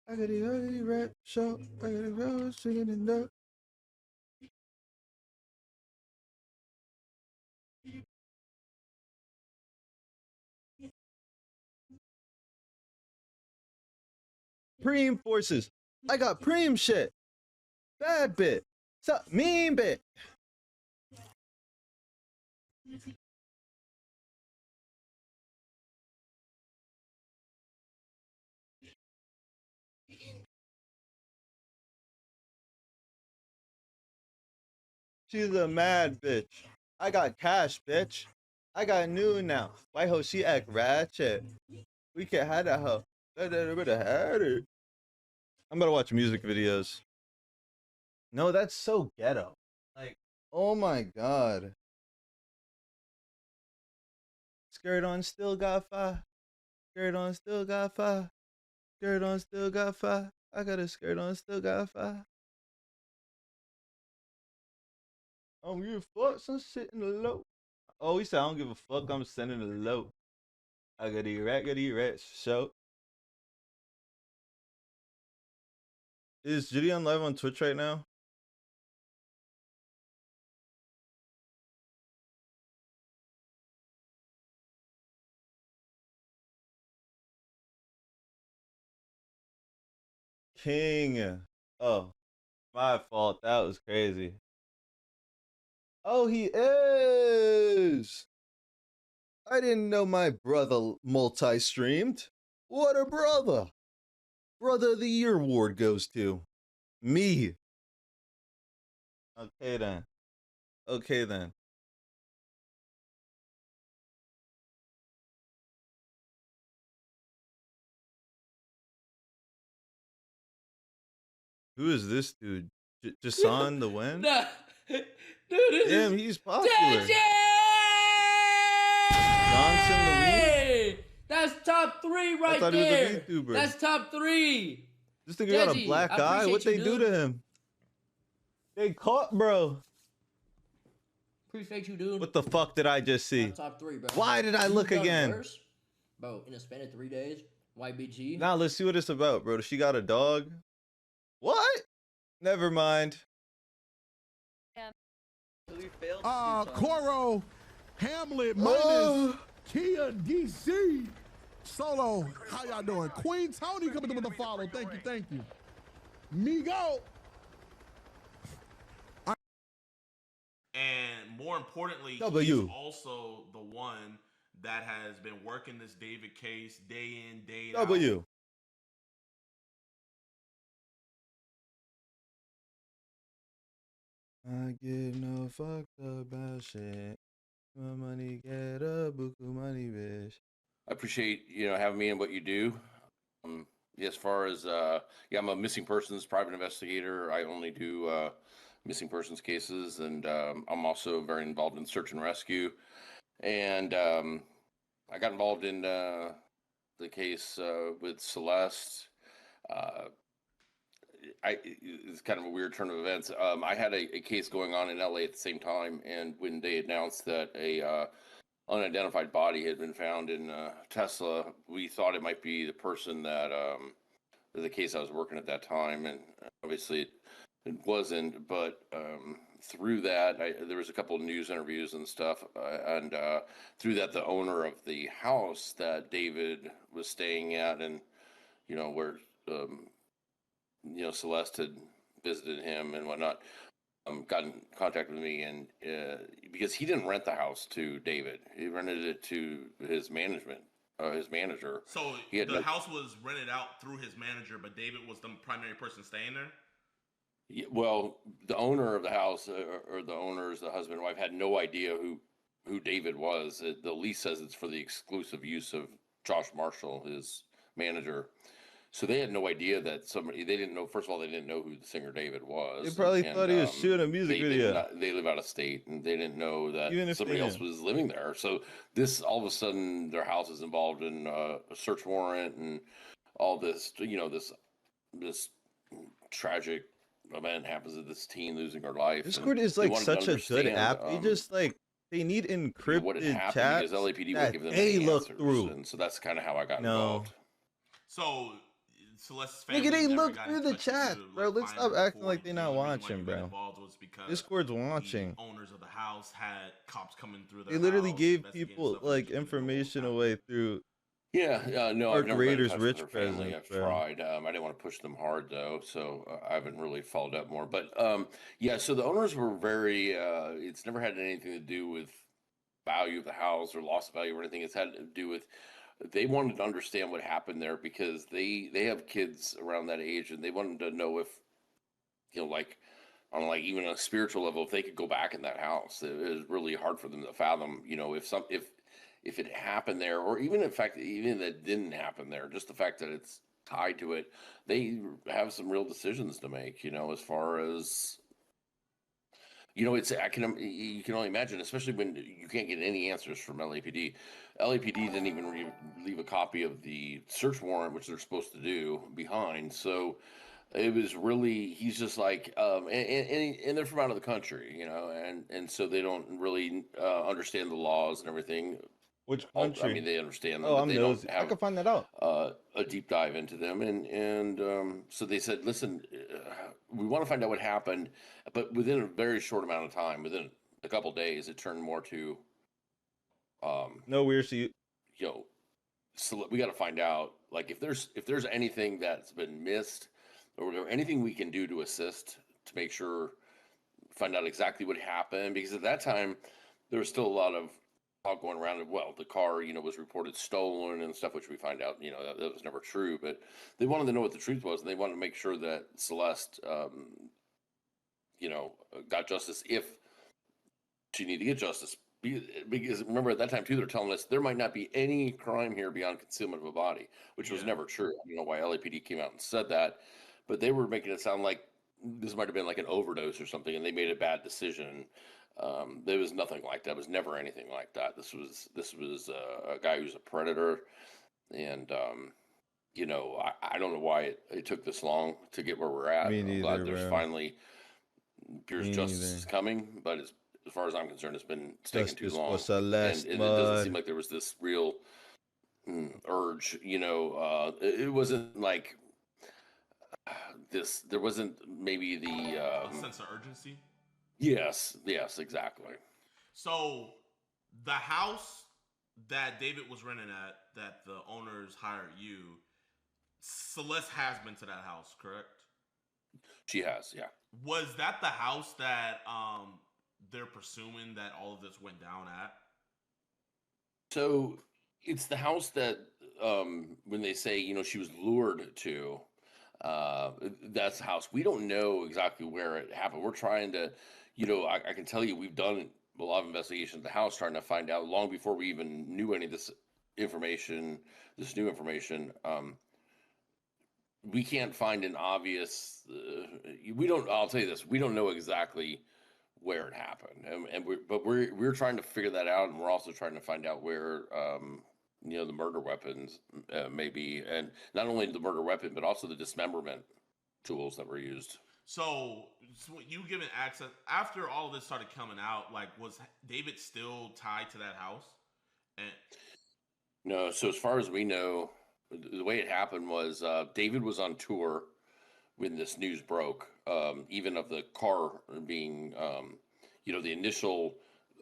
I got the early rap show. I got the rose chicken and duck. Preem forces. I got preem shit. Bad bit. Sup, mean bit. She's a mad bitch. I got cash, bitch. I got new now. Why ho she act ratchet? We can't have that hoe. Had it. I'm gonna watch music videos. No, that's so ghetto. Like, oh my god. Skirt on still got fire. Skirt on still got fire. Skirt on still got fire. I got a skirt on still got fire. I don't give a fuck, some shit in the low. Oh, he said I don't give a fuck, I'm sending the low. I got the rat show. Is Gideon live on Twitch right now? King. Oh, my fault. That was crazy. Oh, he is. I didn't know my brother multi-streamed. What a brother. Brother of the Year award goes to me. Okay then. Okay then. Who is this dude? Jason the Win? Nah. Dude, damn, he's popular. Johnson the Win? That's top 3 right I thought there. He was a VTuber. That's top 3. This nigga got a black eye. What they do to him? They caught, bro. Appreciate you, dude. What the fuck did I just see? Top 3, bro. Why did I look again? Verse, bro, in a span of 3 days, YBG. Now let's see what it's about, bro. She got a dog. What? Never mind. Coro, Hamlet minus Kia DC. Solo, how y'all doing? Queen Tony coming through with the follow. Thank you, thank you. Migo. And more importantly, W. he's also the one that has been working this David case day in, day out. W. I give no fuck about shit. My money get a buku money, bitch. I appreciate having me and what you do. As far as I'm a missing persons private investigator. I only do missing persons cases, and I'm also very involved in search and rescue. And I got involved in the case with Celeste. It's kind of a weird turn of events. I had a case going on in LA at the same time, and when they announced that a unidentified body had been found in Tesla, we thought it might be the person that the case I was working at that time, and obviously it wasn't. But through that, there was a couple of news interviews and stuff, and through that, the owner of the house that David was staying at, and where Celeste had visited him and whatnot, got in contact with me, and because he didn't rent the house to David, he rented it to his manager. So the house was rented out through his manager, but David was the primary person staying there? Yeah, well, the owner of the house, or the owners, the husband and wife, had no idea who David was. The lease says it's for the exclusive use of Josh Marshall, his manager. So they had no idea that they didn't know, first of all, they didn't know who the singer David was. They probably thought he was shooting a music video. They live out of state, and they didn't know that somebody else was living there. So all of a sudden, their house is involved in a search warrant and all this, this tragic event happens to this teen losing her life. Discord is like such a good app. They just they need encrypted what had happened, chats because LAPD that won't give them they any look answers, through. and so that's kind of how I got involved. So Celeste's family Nigga, they never look got through in the touch chat, with you to, bro. Let's find stop the acting report. like they're not The reason why watching, you got bro. involved was because Discord's watching. the owners of the house had cops coming through their They literally house, gave investigating people stuff, and like just information away through. No, I've Dark never Raiders been in touch rich with their family. present, I've bro. tried. I didn't want to push them hard though, so I haven't really followed up more. But so the owners were very. It's never had anything to do with value of the house or loss of value or anything. It's had to do with they wanted to understand what happened there, because they have kids around that age, and they wanted to know if like on like even a spiritual level, if they could go back in that house. It was really hard for them to fathom. If it happened there, or even in fact, even if it didn't happen there, just the fact that it's tied to it, they have some real decisions to make, as far as, you can only imagine, especially when you can't get any answers from LAPD. LAPD didn't even leave a copy of the search warrant, which they're supposed to do, behind. So it was really, he's just like, and they're from out of the country, and so they don't really understand the laws and everything. Which country? I mean, they understand them, Oh, but I'm they nosy. don't have I can find that out. A deep dive into them. And so they said, listen, we want to find out what happened, but within a very short amount of time, within a couple of days, it turned more to, no, we're see. So we got to find out, like, if there's anything that's been missed, or anything we can do to assist to make sure, find out exactly what happened, because at that time there was still a lot of talk going around. Well, the car, was reported stolen and stuff, which we find out, that was never true. But they wanted to know what the truth was, and they wanted to make sure that Celeste, got justice if she needed to get justice. Because remember, at that time too, they're telling us there might not be any crime here beyond concealment of a body, which was never true. I don't know why LAPD came out and said that, but they were making it sound like this might have been like an overdose or something, and they made a bad decision. There was nothing like that. It was never anything like that. This was a guy who's a predator, and I don't know why it took this long to get where we're at. Me neither, I'm glad there's bro. finally appears justice is coming, but as far as I'm concerned, it's taken too long, and it doesn't seem like there was this real urge. It wasn't like this. There wasn't maybe the a sense of urgency. Yes, exactly. So the house that David was renting at, that the owners hired you, Celeste has been to that house, correct? She has, yeah. Was that the house that they're presuming that all of this went down at? So it's the house that when they say, you know, she was lured to, that's the house. We don't know exactly where it happened. We're trying to, you know, I can tell you we've done a lot of investigation at the house trying to find out long before we even knew any of this information, this new information. We can't find an obvious, I'll tell you this, we don't know exactly where it happened. But we're trying to figure that out. And we're also trying to find out where, you know, the murder weapons may be. And not only the murder weapon, but also the dismemberment tools that were used. So you given access after all of this started coming out, like, was David still tied to that house? And no, so as far as we know, the way it happened was David was on tour when this news broke, even of the car being, you know, the initial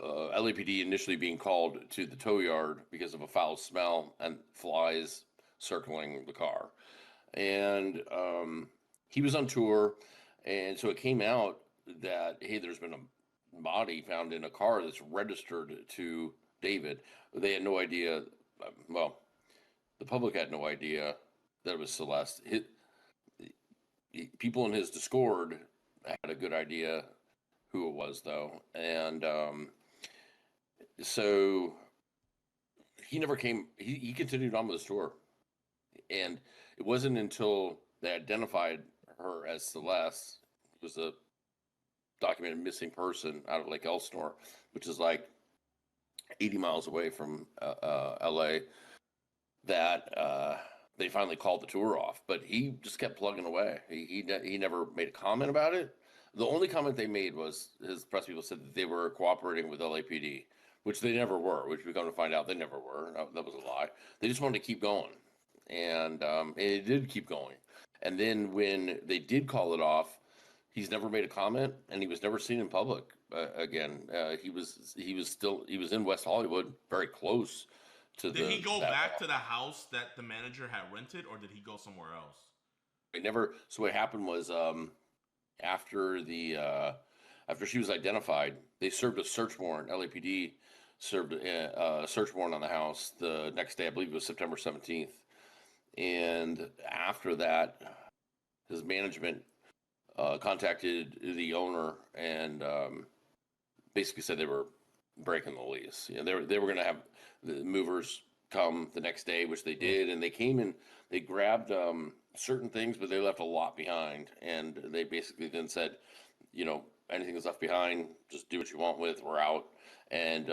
LAPD initially being called to the tow yard because of a foul smell and flies circling the car. And he was on tour. And so it came out that, hey, there's been a body found in a car that's registered to David. They had no idea. Well, the public had no idea that it was Celeste. People in his Discord had a good idea who it was, though. And so he never came. He continued on with his tour. And it wasn't until they identified her as Celeste, who was a documented missing person out of Lake Elsinore, which is like 80 miles away from LA, that they finally called the tour off. But he just kept plugging away. He never made a comment about it. The only comment they made was his press people said that they were cooperating with LAPD, which they never were, which we come to find out they never were. That was a lie. They just wanted to keep going. And it did keep going. And then when they did call it off, he's never made a comment, and he was never seen in public again. He was in West Hollywood, very close to. Did he go back to the house that the manager had rented, or did he go somewhere else? It never. So what happened was after she was identified, they served a search warrant. LAPD served a search warrant on the house the next day. I believe it was September 17th. And after that, his management contacted the owner and basically said they were breaking the lease. You know, they were going to have the movers come the next day, which they did, and they came and they grabbed certain things, but they left a lot behind. And they basically then said, you know, anything that's left behind, just do what you want with. We're out. And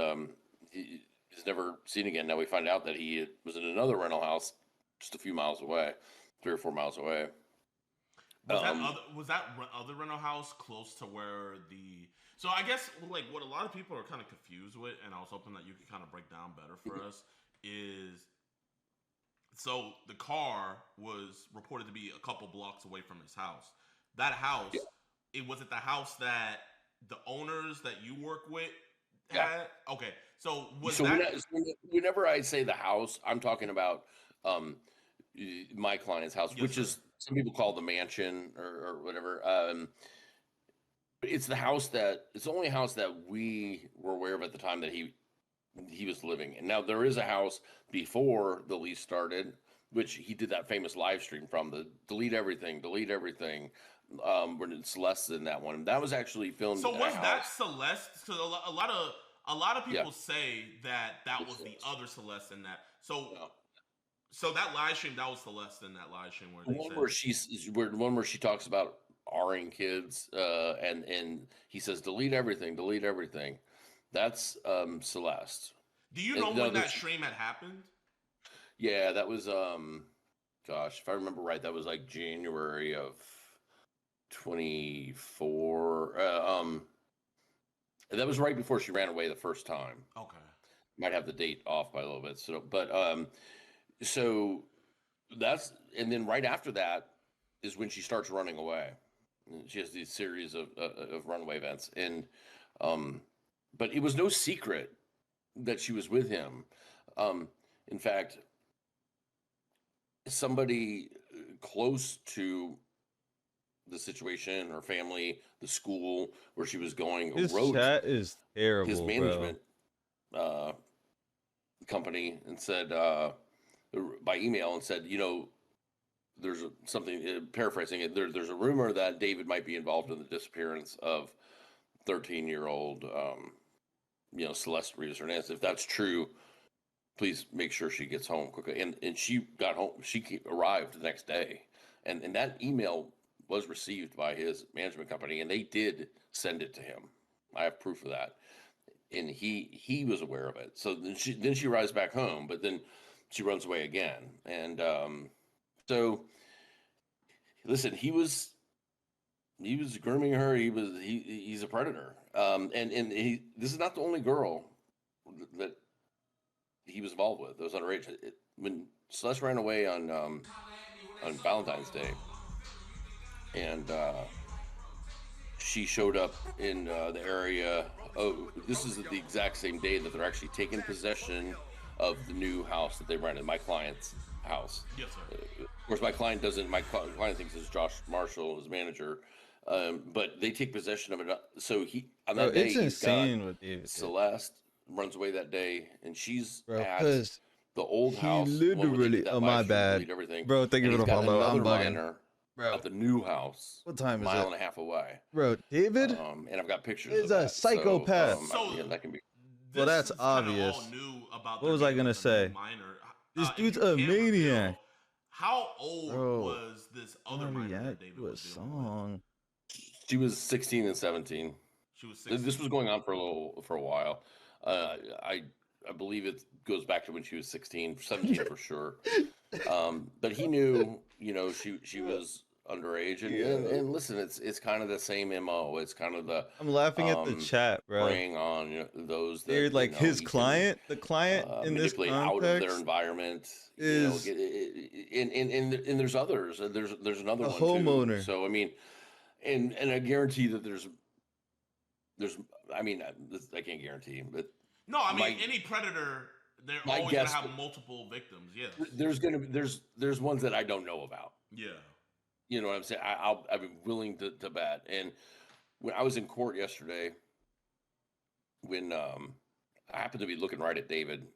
he's never seen again. Now we find out that he was in another rental house just a few miles away, 3 or 4 miles away. Was that other rental house close to where the? So I guess like what a lot of people are kind of confused with, and I was hoping that you could kind of break down better for us, is so the car was reported to be a couple blocks away from his house. That house, was it the house that the owners that you work with had? Yeah. Okay, so whenever I say the house, I'm talking about my client's house, yes, which sir. Is some people call the mansion or whatever. But it's the only house that we were aware of at the time that he was living in. Now there is a house before the lease started, which he did that famous live stream from, the delete everything. When it's Celeste in that one. That was actually filmed. So was that Celeste? So a lot of people say that was the other Celeste in that. So that live stream, that was Celeste in that live stream where the one where she talks about R-ing kids, and he says delete everything. That's Celeste. Do you know when that stream had happened? Yeah, that was gosh, if I remember right, that was like January of 24. That was right before she ran away the first time. Okay. Might have the date off by a little bit. So that's, and then right after that is when she starts running away. She has these series of runaway events, and but it was no secret that she was with him. In fact, somebody close to the situation, her family, the school where she was going, His wrote chat is terrible, his management company and said by email and said, there's something, paraphrasing it, there's a rumor that David might be involved in the disappearance of 13-year-old Celeste Rivas Hernandez. If that's true, please make sure she gets home quickly. And she got home. She arrived the next day, and that email was received by his management company, and they did send it to him. I have proof of that, and he was aware of it. So then she arrives back home, but then she runs away again. And so listen, he was grooming her. He's a predator. This is not the only girl that he was involved with. That was underage. When Celeste ran away on Valentine's Day, and she showed up in the area. Oh, this is the exact same day that they're actually taking possession of the new house that they rented, my client's house. Yes, sir. Of course, my client doesn't. My client thinks it's Josh Marshall, his manager, but they take possession of it. So on that day, it's insane what David Celeste runs away that day, and she's at because the old house. Literally, oh my bad, bro. Thank you for the follow. I'm bugging. Bro, at the new house. What time is it? A mile and a half away. Bro, David and I've got pictures. Is a psychopath. That can be. Well, that's obvious. What was I gonna say? This dude's a maniac. How old was this other minor that David was song? She was 16 and 17. She was 16. This was going on for a while. I believe it goes back to when she was 16, 17 for sure. But he knew, she was underage, and listen, it's kind of the same MO. It's kind of the I'm laughing at the chat, bro. Preying on those that dude, like his client, the client in this context out of their environment is, and there's others. There's another one homeowner. Too. So I mean, and I guarantee that there's I mean, I can't guarantee, but no, I mean any predator. They're always gonna have multiple victims. Yes, there's ones that I don't know about. Yeah, you know what I'm saying. I'd be willing to bet. And when I was in court yesterday, when I happened to be looking right at David,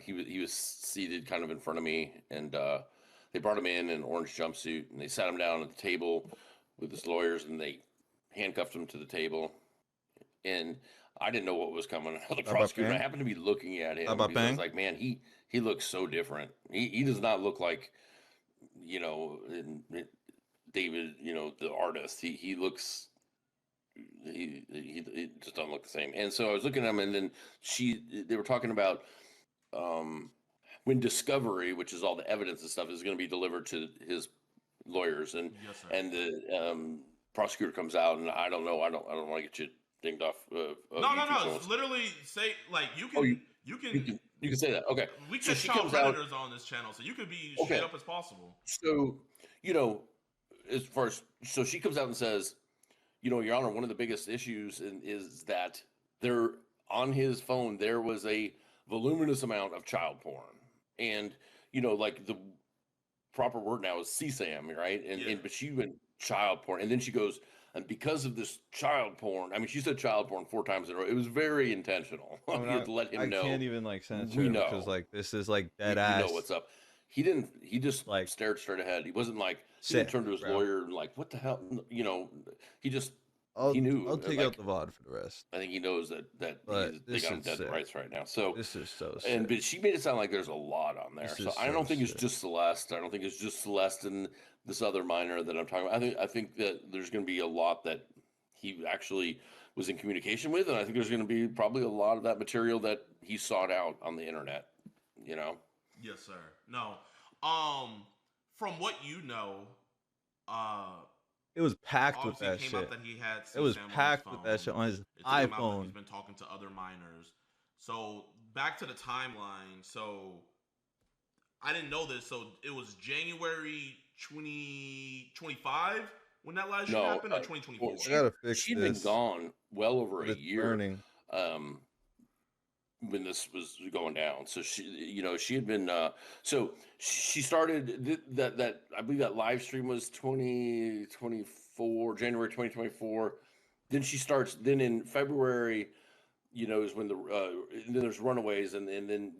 he was seated kind of in front of me, and they brought him in an orange jumpsuit, and they sat him down at the table with his lawyers, and they handcuffed him to the table, and I didn't know what was coming out of the prosecutor. I happened to be looking at him. I was like, man, he looks so different. He does not look like, David, the artist. He looks, he just doesn't look the same. And so I was looking at him, and then they were talking about when discovery, which is all the evidence and stuff, is going to be delivered to his lawyers, and and the prosecutor comes out, and I don't know. I don't want to get you dinged off. No. It's literally say like you can say that. Okay. We catch child predators on this channel, so you could be straight up as possible. So as far as she comes out and says, Your Honor, one of the biggest issues is that there on his phone there was a voluminous amount of child porn, and like the proper word now is CSAM, right? And but she went child porn, and then she goes. And because of this child porn, I mean, she said child porn 4 times in a row. It was very intentional. You had to let him know. I can't even censor him because this is dead ass. You know what's up. He didn't. He just stared straight ahead. He wasn't he didn't turn to his lawyer and what the hell, He just he knew. I'll take out the VOD for the rest. I think he knows that they got him dead to rights right now. So this is so sick. But she made it sound like there's a lot on there. So I don't think it's just Celeste. I don't think it's just Celeste and this other minor that I'm talking about. I think that there's going to be a lot that he actually was in communication with, and I think there's going to be probably a lot of that material that he sought out on the internet. Yes, sir. No. From what you know, it was packed with that shit. It was packed with that shit on his iPhone. He's been talking to other minors. So back to the timeline. So I didn't know this. So it was January 2025 when that last shit happened, or 2024? I gotta fix She'd been gone well over a year. Burning. when this was going down. So she had been, so she started that I believe that live stream was 2024, January 2024. Then she starts, then in February, is when and then there's Runaways, and then,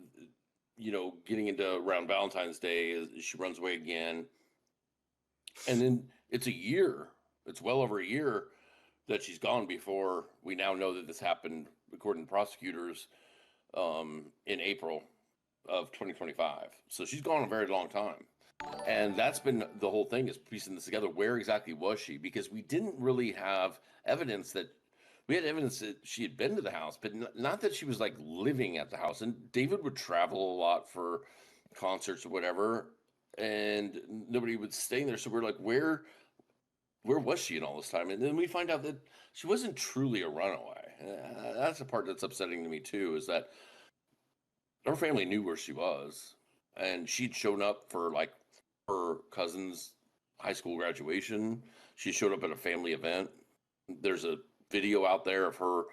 getting into around Valentine's Day, she runs away again. And then it's a year, it's well over a year that she's gone before we now know that this happened, according to prosecutors, in April of 2025. So she's gone a very long time. And that's been the whole thing, is piecing this together. Where exactly was she? Because we didn't really have evidence that we had evidence that she had been to the house, but not that she was like living at the house. And David would travel a lot for concerts or whatever, and nobody would stay there. So we're like, where was she in all this time? And then we find out that she wasn't truly a runaway. That's the part that's upsetting to me too, is that her family knew where she was, and she'd shown up for like her cousin's high school graduation. She showed up at a family event. There's a video out there of her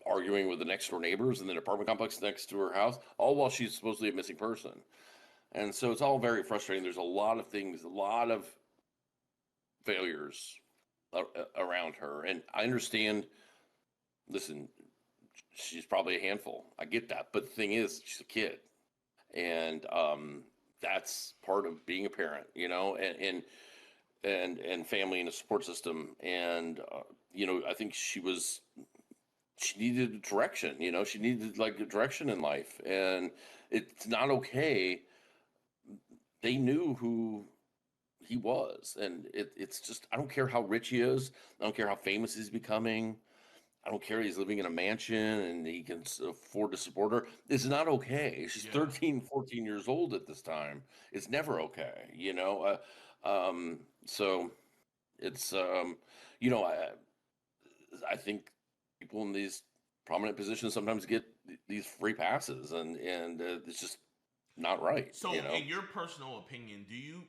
arguing with the next door neighbors in the apartment complex next to her house, all while she's supposedly a missing person. And so it's all very frustrating. There's a lot of things, a lot of failures around her. And I understand, listen, she's probably a handful. I get that. But the thing is, she's a kid. And that's part of being a parent, and family and a support system. And, I think she needed direction, she needed like a direction in life. And it's not okay. They knew who he was. And it's just, I don't care how rich he is. I don't care how famous he's becoming. I don't care. He's living in a mansion and he can afford to support her. It's not okay. She's 13, 14 years old at this time. It's never okay, so it's, I think people in these prominent positions sometimes get these free passes, and it's just not right. So, in your personal opinion,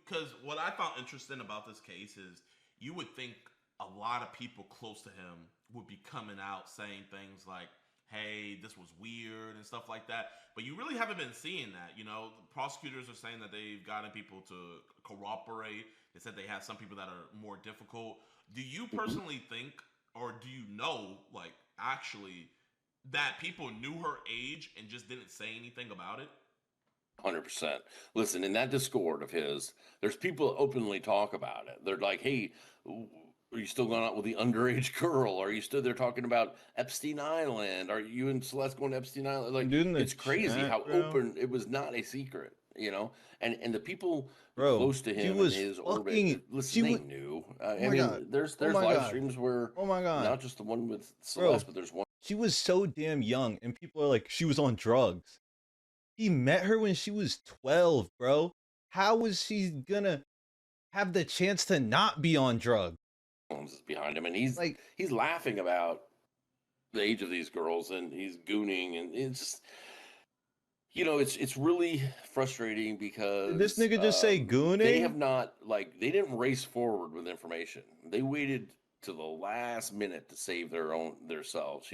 because what I found interesting about this case is you would think a lot of people close to him would be coming out saying things like, hey, this was weird and stuff like that. But you really haven't been seeing that. The prosecutors are saying that they've gotten people to corroborate. They said they have some people that are more difficult. Do you personally think, or do you know, like, actually, that people knew her age and just didn't say anything about it? 100%. Listen, in that Discord of his, there's people that openly talk about it. They're like, hey, are you still going out with the underage girl? Are you still there talking about Epstein Island? Are you and Celeste going to Epstein Island? Like, it's crazy how open it was. Not a secret, and the people close to him in his orbit, listen, they knew. There's live streams where, not just the one with Celeste, but there's one. She was so damn young, and people are like, she was on drugs. He met her when she was 12, bro. How was she gonna have the chance to not be on drugs? Behind him, and he's laughing about the age of these girls, and he's gooning, and it's just, it's really frustrating because did this nigga just say gooning? They have not, they didn't race forward with information. They waited to the last minute to save their selves.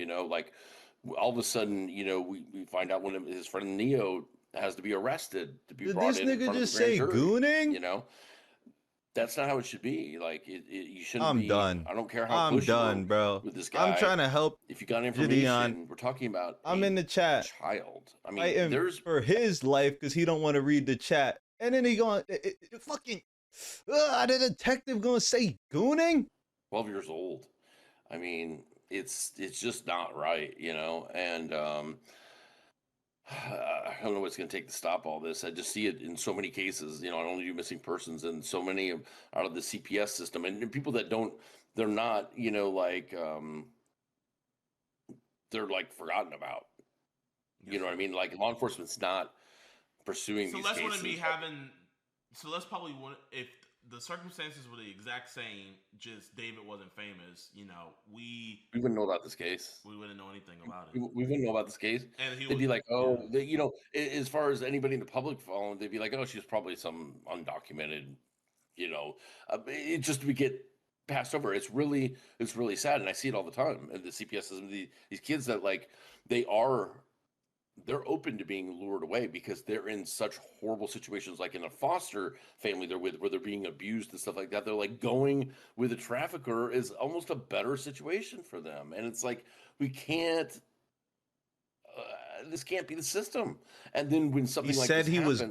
All of a sudden, we find out when his friend Neo has to be arrested to be brought in. Did this nigga just say gooning? That's not how it should be. You shouldn't. I'm done. I don't care how. I'm done, bro. With this guy, I'm trying to help. If you got information, we're talking about. I'm in the chat. Child. I mean, there's for his life because he don't want to read the chat, and then he going fucking. The detective gonna say gooning? 12 years old. I mean, it's just not right, and I don't know what's going to take to stop all this. I just see it in so many cases. I only do missing persons, and so many out of the CPS system, and people that they're not, they're forgotten about. You know what I mean? Law enforcement's not pursuing these cases. Celeste probably wouldn't, if the circumstances were the exact same, just David wasn't famous, we wouldn't know about this case. We wouldn't know anything about it. We wouldn't know about this case. And they'd be like, as far as anybody in the public following, they'd be like, oh, she's probably some undocumented, it just we get passed over. It's really sad, and I see it all the time. And the CPS system, these kids that like they're open to being lured away because they're in such horrible situations, like in a foster family they're with, where they're being abused and stuff like that. They're like, going with a trafficker is almost a better situation for them, and it's like, we can't. This can't be the system. And then when something like this happens,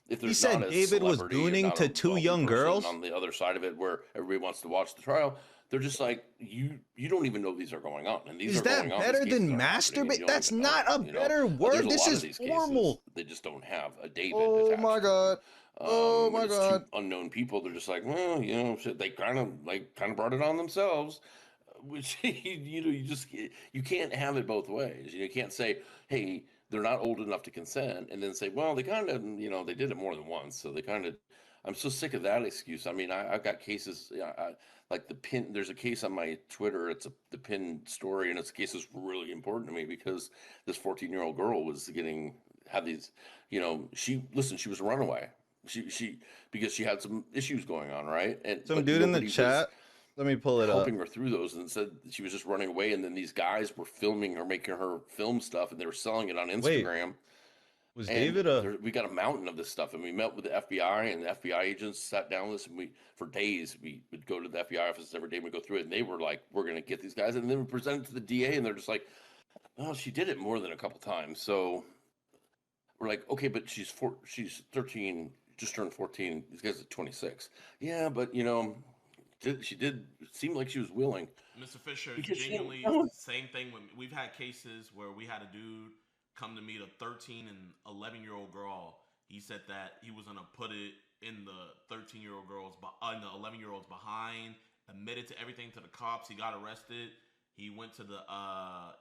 if there's not a David was celebrity and gooning not to a two wealthy young person girls on the other side of it, where everybody wants to watch the trial, they're just like, you don't even know these are going on, and these is are that going on. better than masturbate? That's not a better word. This is formal. They just don't have a David. Oh my god. Oh When my it's god. two unknown people, they're just like, well, shit, they kind of brought it on themselves. Which you can't have it both ways. You can't say, hey, they're not old enough to consent, and then say, well, they kind of, they did it more than once, so they kind of. I'm so sick of that excuse. I mean, I've got cases, like the pin. There's a case on my Twitter. It's the pin story, and this case is really important to me because this 14-year-old girl had these, she was a runaway. She because she had some issues going on, right? And some dude in the chat. Let me pull it up. Helping her through those, and said she was just running away, and then these guys were filming her, making her film stuff, and they were selling it on Instagram. Was David we got a mountain of this stuff, and we met with the FBI, and the FBI agents sat down with us, and for days we would go to the FBI office every day, and we'd go through it, and they were like, we're going to get these guys, and then we presented to the DA, and they're just like, oh, she did it more than a couple times. So we're like, okay, but she's 13, just turned 14. These guys are 26. Yeah, but she did seem like she was willing. Mr. Fisher, genuinely, the same thing. When we've had cases where we had a dude come to meet a 13 and 11-year-old girl. He said that he was gonna put it in the 13-year-old girls, in the 11-year-olds behind. Admitted to everything to the cops. He got arrested. He went to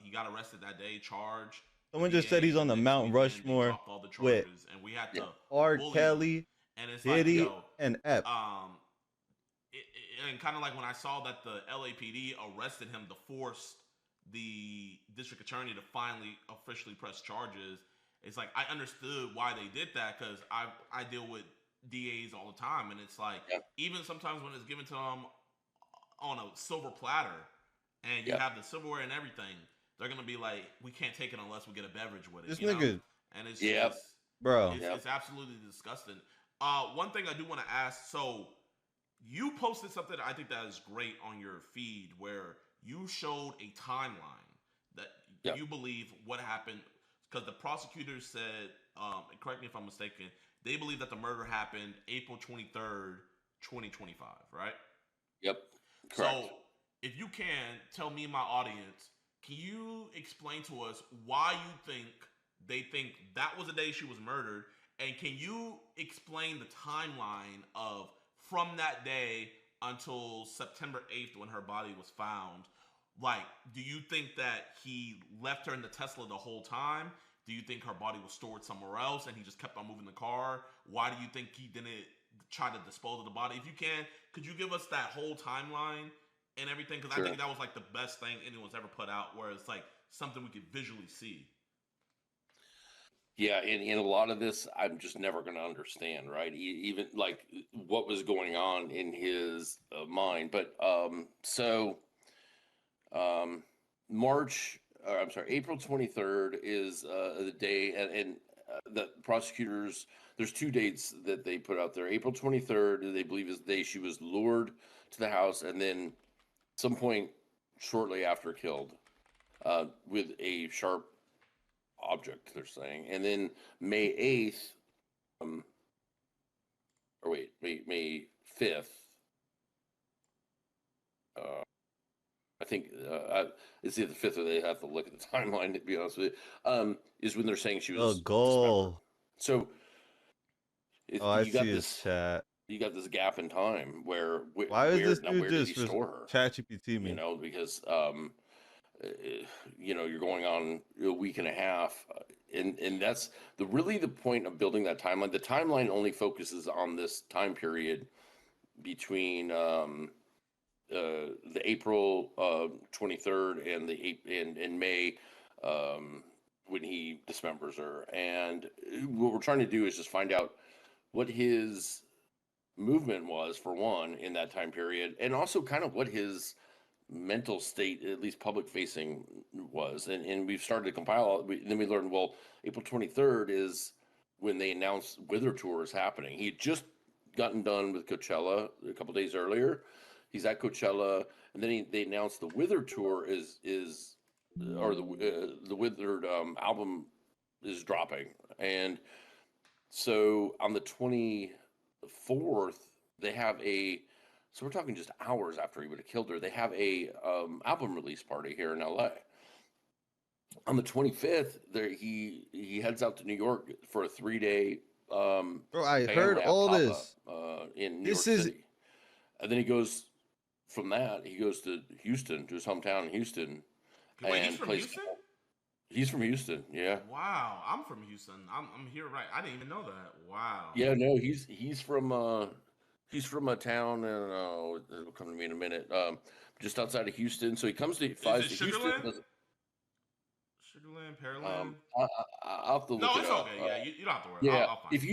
he got arrested that day. Charged. Someone just said he's on the Mount Rushmore with and we had to R. Kelly, and it's Diddy, like, and Ep. And kind of like when I saw that the LAPD arrested him to force the district attorney to finally officially press charges, it's like I understood why they did that, because I deal with DAs all the time, and it's like, even sometimes when it's given to them on a silver platter and you have the silverware and everything, they're gonna be like, we can't take it unless we get a beverage with it. This nigga, and it's bro, it's absolutely disgusting. One thing I do want to ask, so you posted something I think that is great on your feed where you showed a timeline that you believe what happened, because the prosecutors said, correct me if I'm mistaken, they believe that the murder happened April 23rd, 2025, right? Yep. Correct. So if you can tell me and my audience, can you explain to us why you think they think that was the day she was murdered, and can you explain the timeline of from that day until September 8th when her body was found? Like, do you think that he left her in the Tesla the whole time? Do you think her body was stored somewhere else and he just kept on moving the car? Why do you think he didn't try to dispose of the body? If you can, could you give us that whole timeline and everything? Because I think that was like the best thing anyone's ever put out, where it's like something we could visually see. Yeah, and a lot of this I'm just never going to understand, right? Even like what was going on in his mind. But April 23rd is the day, and the prosecutors, there's two dates that they put out there. April 23rd, they believe, is the day she was lured to the house, and then some point shortly after killed with a sharp object, they're saying. And then May 8th, May 5th, I think it's either the 5th, or they have to look at the timeline, to be honest with you, is when they're saying she was goal. So I see his chat. You got this gap in time where why is this dude just store her? ChatGPT me? Because you're going on a week and a half, and that's the point of building that timeline. The timeline only focuses on this time period between the April 23rd and and May, when he dismembers her. And what we're trying to do is just find out what his movement was, for one, in that time period, and also kind of what his mental state, at least public facing, was. And we've started to compile. Then we learned, well, April 23rd is when they announced Wither Tour is happening. He had just gotten done with Coachella a couple days earlier. He's at Coachella, and then they announced the Wither Tour or the Withered album is dropping. And so on the 24th, they have so we're talking just hours after he would have killed her, they have a album release party here in LA. On the 25th, he heads out to New York for a 3-day Bro, I heard all this in New York City. And then he goes from that, he goes to Houston, to his hometown in Houston. Wait, he's from Houston? He's from Houston, yeah. Wow, I'm from Houston. I'm here, right? I didn't even know that. Wow. Yeah, no, he's from a town, and it'll come to me in a minute. Just outside of Houston. So he comes to flies to Houston. Sugarland, Pearland. I'll have to look no, it it's up. Okay. Yeah, you don't have to worry. Yeah, I'll find if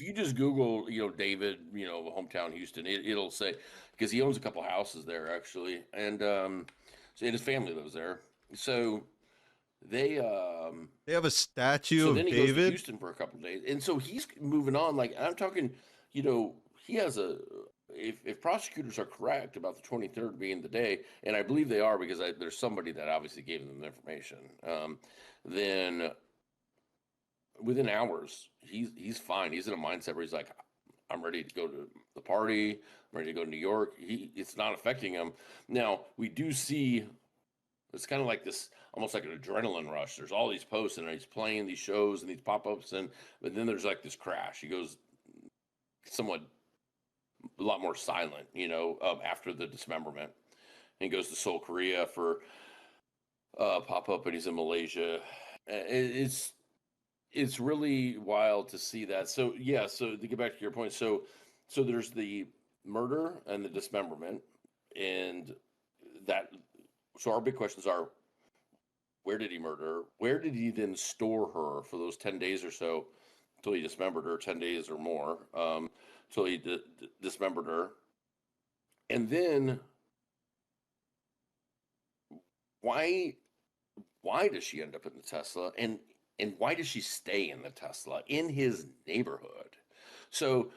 you just Google, David, hometown Houston, it'll say, because he owns a couple houses there actually, and his family lives there. So they have a statue so of then he David goes to Houston for a couple of days, and so he's moving on. Like, I'm talking, he has if prosecutors are correct about the 23rd being the day, and I believe they are, because there's somebody that obviously gave them the information, then within hours he's fine. He's in a mindset where he's like, I'm ready to go to the party, I'm ready to go to New York. It's not affecting him. Now we do see it's kind of like this, almost like an adrenaline rush. There's all these posts, and he's playing these shows and these pop-ups, but then there's like this crash. He goes somewhat a lot more silent, after the dismemberment. And he goes to Seoul, Korea for pop-up, and he's in Malaysia. It's really wild to see that. So yeah, so to get back to your point, so there's the murder and the dismemberment, and that. So our big questions are: where did he murder her? Where did he then store her for those 10 days or so until he dismembered her? 10 days or more, until he dismembered her. And then why does she end up in the Tesla? And why does she stay in the Tesla in his neighborhood? So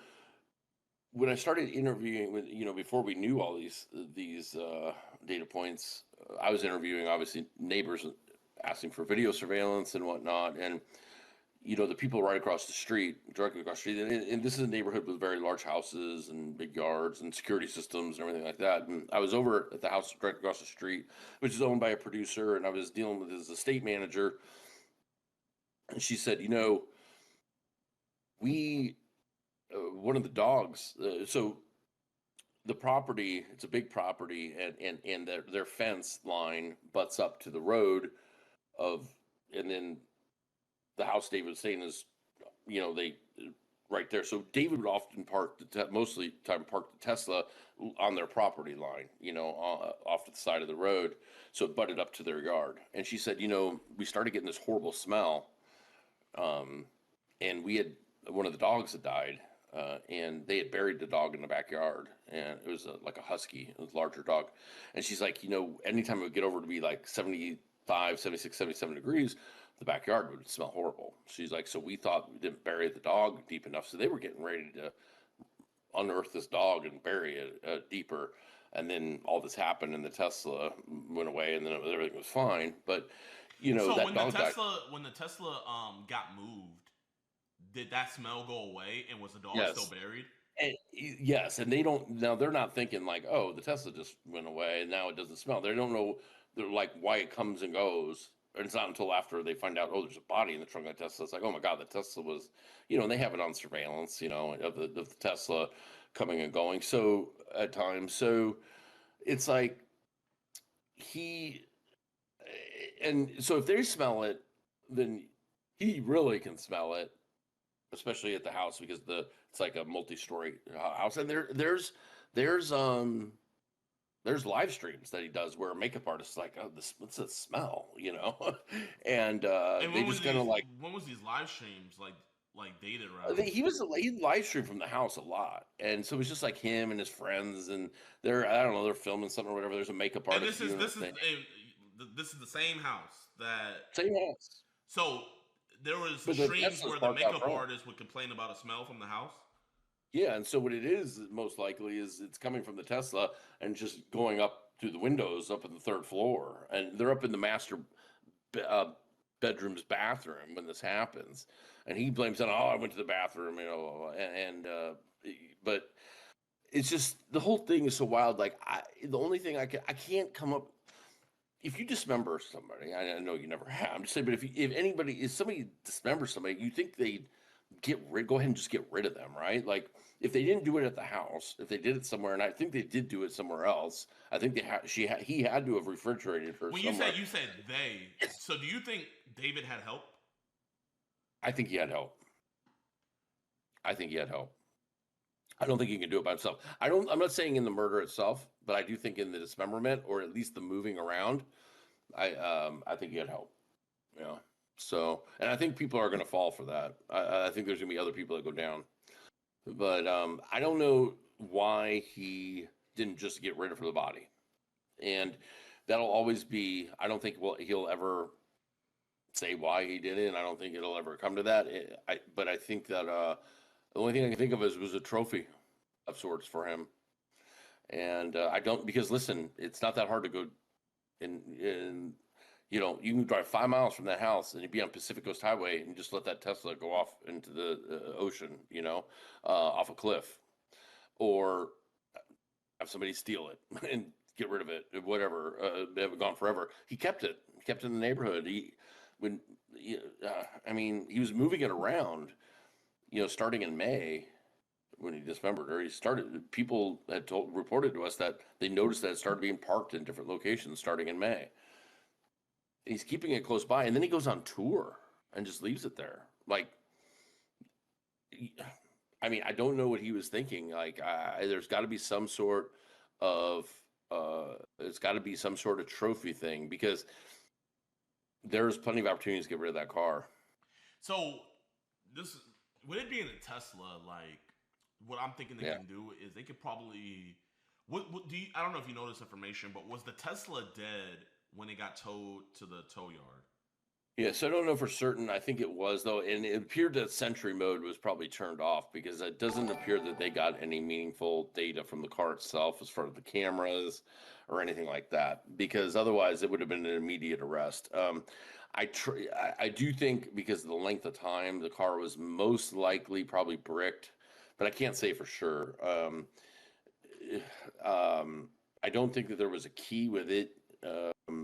when I started interviewing with, before we knew all these data points, I was interviewing obviously neighbors, asking for video surveillance and whatnot, and the people right across the street, directly across the street, and this is a neighborhood with very large houses and big yards and security systems and everything like that. And I was over at the house directly across the street, which is owned by a producer, and I was dealing with his estate manager, and she said, one of the dogs, so the property, it's a big property, and their fence line butts up to the road and then the house David was saying is, they right there. So David would often mostly park the Tesla on their property line, off to the side of the road. So it butted up to their yard. And she said, we started getting this horrible smell. And we had, one of the dogs had died, and they had buried the dog in the backyard, and it was like a husky, it was a larger dog. And she's like, anytime it would get over to be like 75, 76, 77 degrees, the backyard would smell horrible. She's like, so we thought we didn't bury the dog deep enough. So they were getting ready to unearth this dog and bury it deeper. And then all this happened, and the Tesla went away, and then everything was fine. But, so that when dog when the Tesla got moved, did that smell go away, and was the dog still buried? Yes, and they're not thinking like, oh, the Tesla just went away and now it doesn't smell. They don't know, they're like, why it comes and goes. And it's not until after they find out, oh, there's a body in the trunk of the Tesla. It's like, oh my God, the Tesla was, and they have it on surveillance, of the Tesla coming and going. So at times, so it's like and so if they smell it, then he really can smell it, especially at the house, because it's like a multi-story house, and there's live streams that he does where a makeup artist is like, oh, what's the smell, and they just kind of like, when was these live streams, like dated around. He live streamed from the house a lot, and so it was just like him and his friends, and they're filming something or whatever. There's a makeup artist. And this is the same house that same house. So there was streams where the makeup artist would complain about a smell from the house. Yeah, and so what it is most likely is it's coming from the Tesla and just going up through the windows up in the third floor, and they're up in the master bedroom's bathroom when this happens, and he blames on, I went to the bathroom, but it's just the whole thing is so wild. Like the only thing I can't come up. If you dismember somebody, I know you never have. I'm just saying, but if somebody dismembers somebody, you think they'd go ahead and just get rid of them, right? Like if they didn't do it at the house, if they did it somewhere, and I think they did do it somewhere else, I think he had to have refrigerated her. When somewhere. you said they, so do you think David had help? I think he had help. I don't think he can do it by himself. I'm not saying in the murder itself, but I do think in the dismemberment or at least the moving around, I think he had help. Yeah. So, and I think people are going to fall for that. I think there's going to be other people that go down, but I don't know why he didn't just get rid of the body, and that'll always be. I don't think he'll ever say why he did it, and I don't think it'll ever come to that. But I think that the only thing I can think of was a trophy of sorts for him, and I don't because listen, it's not that hard to go in. You know, you can drive 5 miles from that house and you'd be on Pacific Coast Highway and just let that Tesla go off into the ocean, off a cliff, or have somebody steal it and get rid of it, whatever. Have it gone forever. He kept it in the neighborhood. He was moving it around, starting in May when he dismembered her. People had reported to us that they noticed that it started being parked in different locations starting in May. He's keeping it close by, and then he goes on tour and just leaves it there. Like, I don't know what he was thinking. Like, there's got to be some sort of trophy thing because there's plenty of opportunities to get rid of that car. So, with it being a Tesla, like, what I'm thinking they can do is they could probably. I don't know if you know this information, but was the Tesla dead when it got towed to the tow yard? Yeah, so I don't know for certain. I think it was, though, and it appeared that Sentry mode was probably turned off because it doesn't appear that they got any meaningful data from the car itself as far as the cameras or anything like that, because otherwise it would have been an immediate arrest. I do think because of the length of time, the car was most likely probably bricked, but I can't say for sure. I don't think that there was a key with it.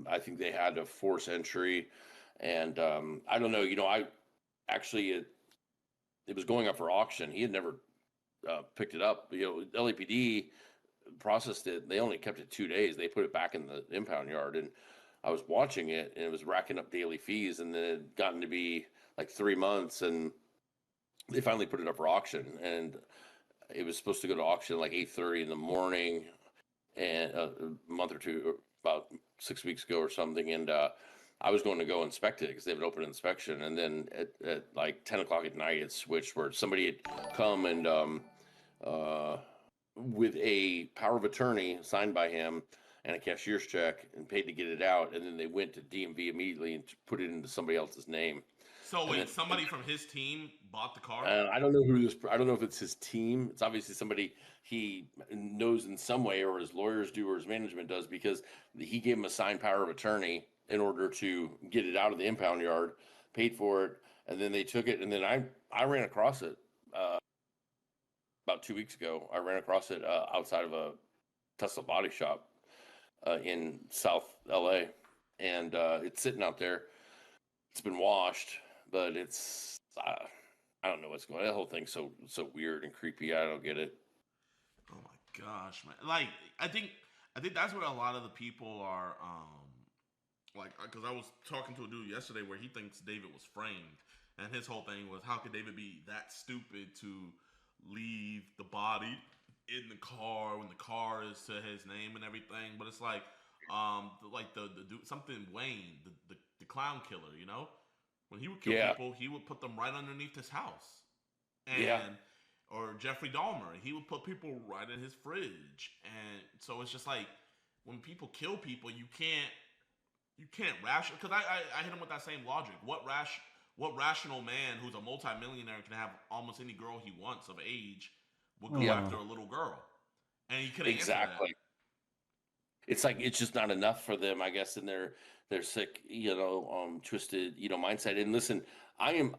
I think they had to force entry, and I don't know. It was going up for auction. He had never picked it up. LAPD processed it. They only kept it 2 days. They put it back in the impound yard, and I was watching it, and it was racking up daily fees, and then it had gotten to be like 3 months, and they finally put it up for auction, and it was supposed to go to auction like 8:30 in the morning, and a month or two, about 6 weeks ago or something, and I was going to go inspect it because they have an open inspection, and then at like 10 o'clock at night it switched where somebody had come and with a power of attorney signed by him and a cashier's check and paid to get it out, and then they went to DMV immediately and put it into somebody else's name. So wait, somebody from his team bought the car? I don't know I don't know if it's his team. It's obviously somebody he knows in some way, or his lawyers do, or his management does, because he gave him a signed power of attorney in order to get it out of the impound yard, paid for it, and then they took it. And then I ran across it about 2 weeks ago. I ran across it outside of a Tesla body shop in South LA, and it's sitting out there. It's been washed, but it's I don't know what's going on. That whole thing's so weird and creepy. I don't get it. Oh my gosh, man! Like I think that's what a lot of the people are like. Because I was talking to a dude yesterday where he thinks David was framed, and his whole thing was, how could David be that stupid to leave the body in the car when the car is to his name and everything? But it's like the dude, something Wayne, the clown killer, When he would kill people, he would put them right underneath his house. And or Jeffrey Dahmer, he would put people right in his fridge. And so it's just like when people kill people, you can't ration, because I hit him with that same logic. What rational man who's a multimillionaire can have almost any girl he wants of age would go after a little girl? And he couldn't answer that. It's like it's just not enough for them, I guess, in their sick, twisted, mindset. And listen, I'm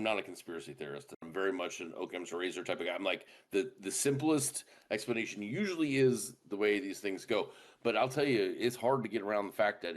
not a conspiracy theorist. I'm very much an Occam's razor type of guy. I'm like the simplest explanation usually is the way these things go. But I'll tell you, it's hard to get around the fact that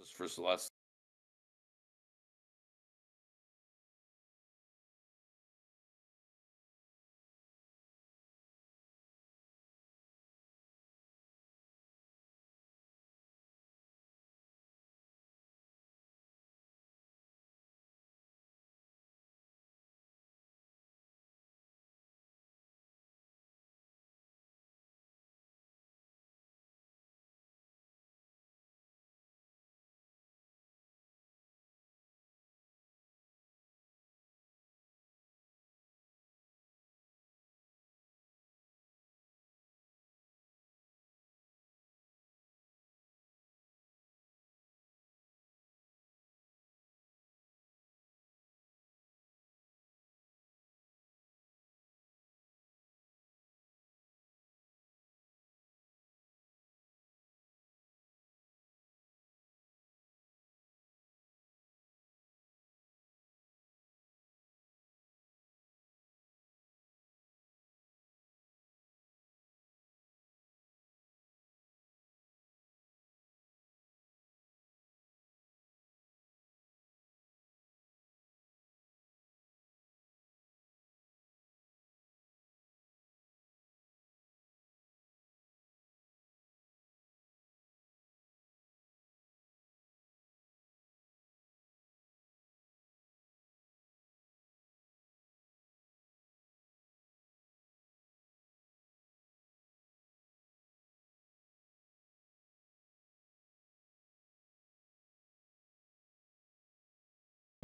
Just for Celeste.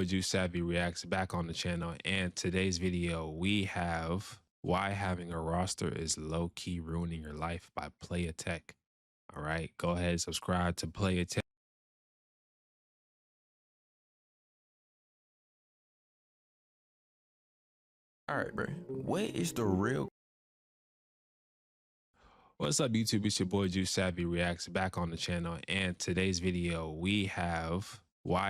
You Savvy reacts back on the channel, and today's video we have why having a roster is low-key ruining your life by Playa Tech. All right, go ahead, subscribe to Playa Tech. All right, bro, what is the real? What's up, YouTube? It's your boy Juice Savvy reacts back on the channel, and today's video we have why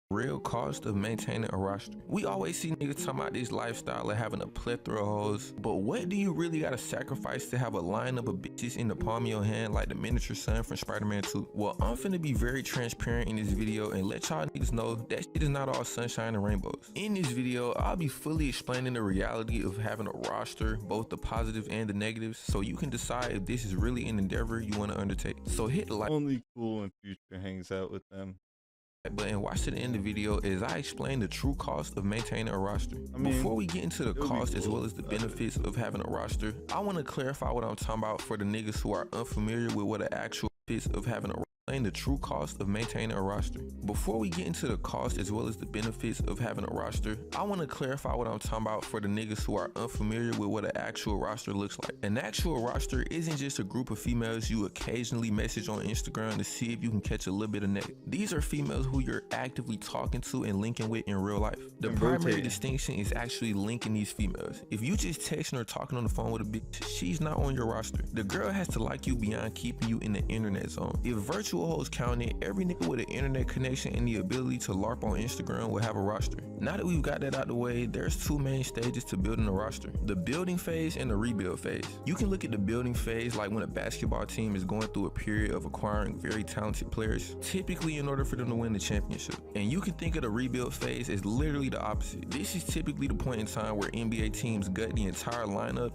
Real cost of maintaining a roster. We always see niggas talking about this lifestyle of having a plethora of hoes, but what do you really gotta sacrifice to have a lineup of bitches in the palm of your hand like the miniature son from Spider-Man 2? Well, I'm finna be very transparent in this video and let y'all niggas know that shit is not all sunshine and rainbows. In this video, I'll be fully explaining the reality of having a roster, both the positive and the negatives, so you can decide if this is really an endeavor you wanna undertake. So hit like. Only cool when Future hangs out with them. But and watch to the end of the video as I explain the true cost of maintaining a roster. Before we get into the cost as well as the benefits of having a roster, I want to clarify what I'm talking about for the niggas who are unfamiliar with what the actual benefits of having a roster. The true cost of maintaining a roster. Before we get into the cost as well as the benefits of having a roster, I want to clarify what I'm talking about for the niggas who are unfamiliar with what an actual roster looks like. An actual roster isn't just a group of females you occasionally message on Instagram to see if you can catch a little bit of neck. These are females who you're actively talking to and linking with in real life. The primary distinction is actually linking these females. If you just texting or talking on the phone with a bitch, she's not on your roster. The girl has to like you beyond keeping you in the internet zone. If virtual hoes counted, every nigga with an internet connection and the ability to LARP on Instagram will have a roster. Now that we've got that out the way, there's two main stages to building a roster: the building phase and the rebuild phase. You can look at the building phase like when a basketball team is going through a period of acquiring very talented players, typically in order for them to win the championship. And you can think of the rebuild phase as literally the opposite. This is typically the point in time where NBA teams gut the entire lineup.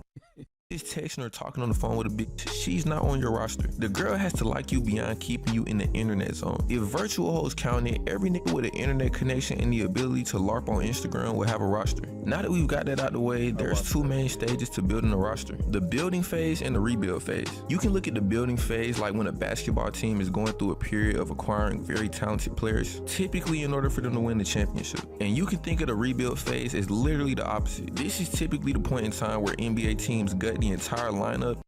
Just texting or talking on the phone with a bitch, she's not on your roster. The girl has to like you beyond keeping you in the internet zone. If virtual hoes counted, every nigga with an internet connection and the ability to LARP on Instagram will have a roster. Now that we've got that out the way, there's two main stages to building a roster: the building phase and the rebuild phase. You can look at the building phase like when a basketball team is going through a period of acquiring very talented players, typically in order for them to win the championship. And you can think of the rebuild phase as literally the opposite. This is typically the point in time where NBA teams gut the entire lineup.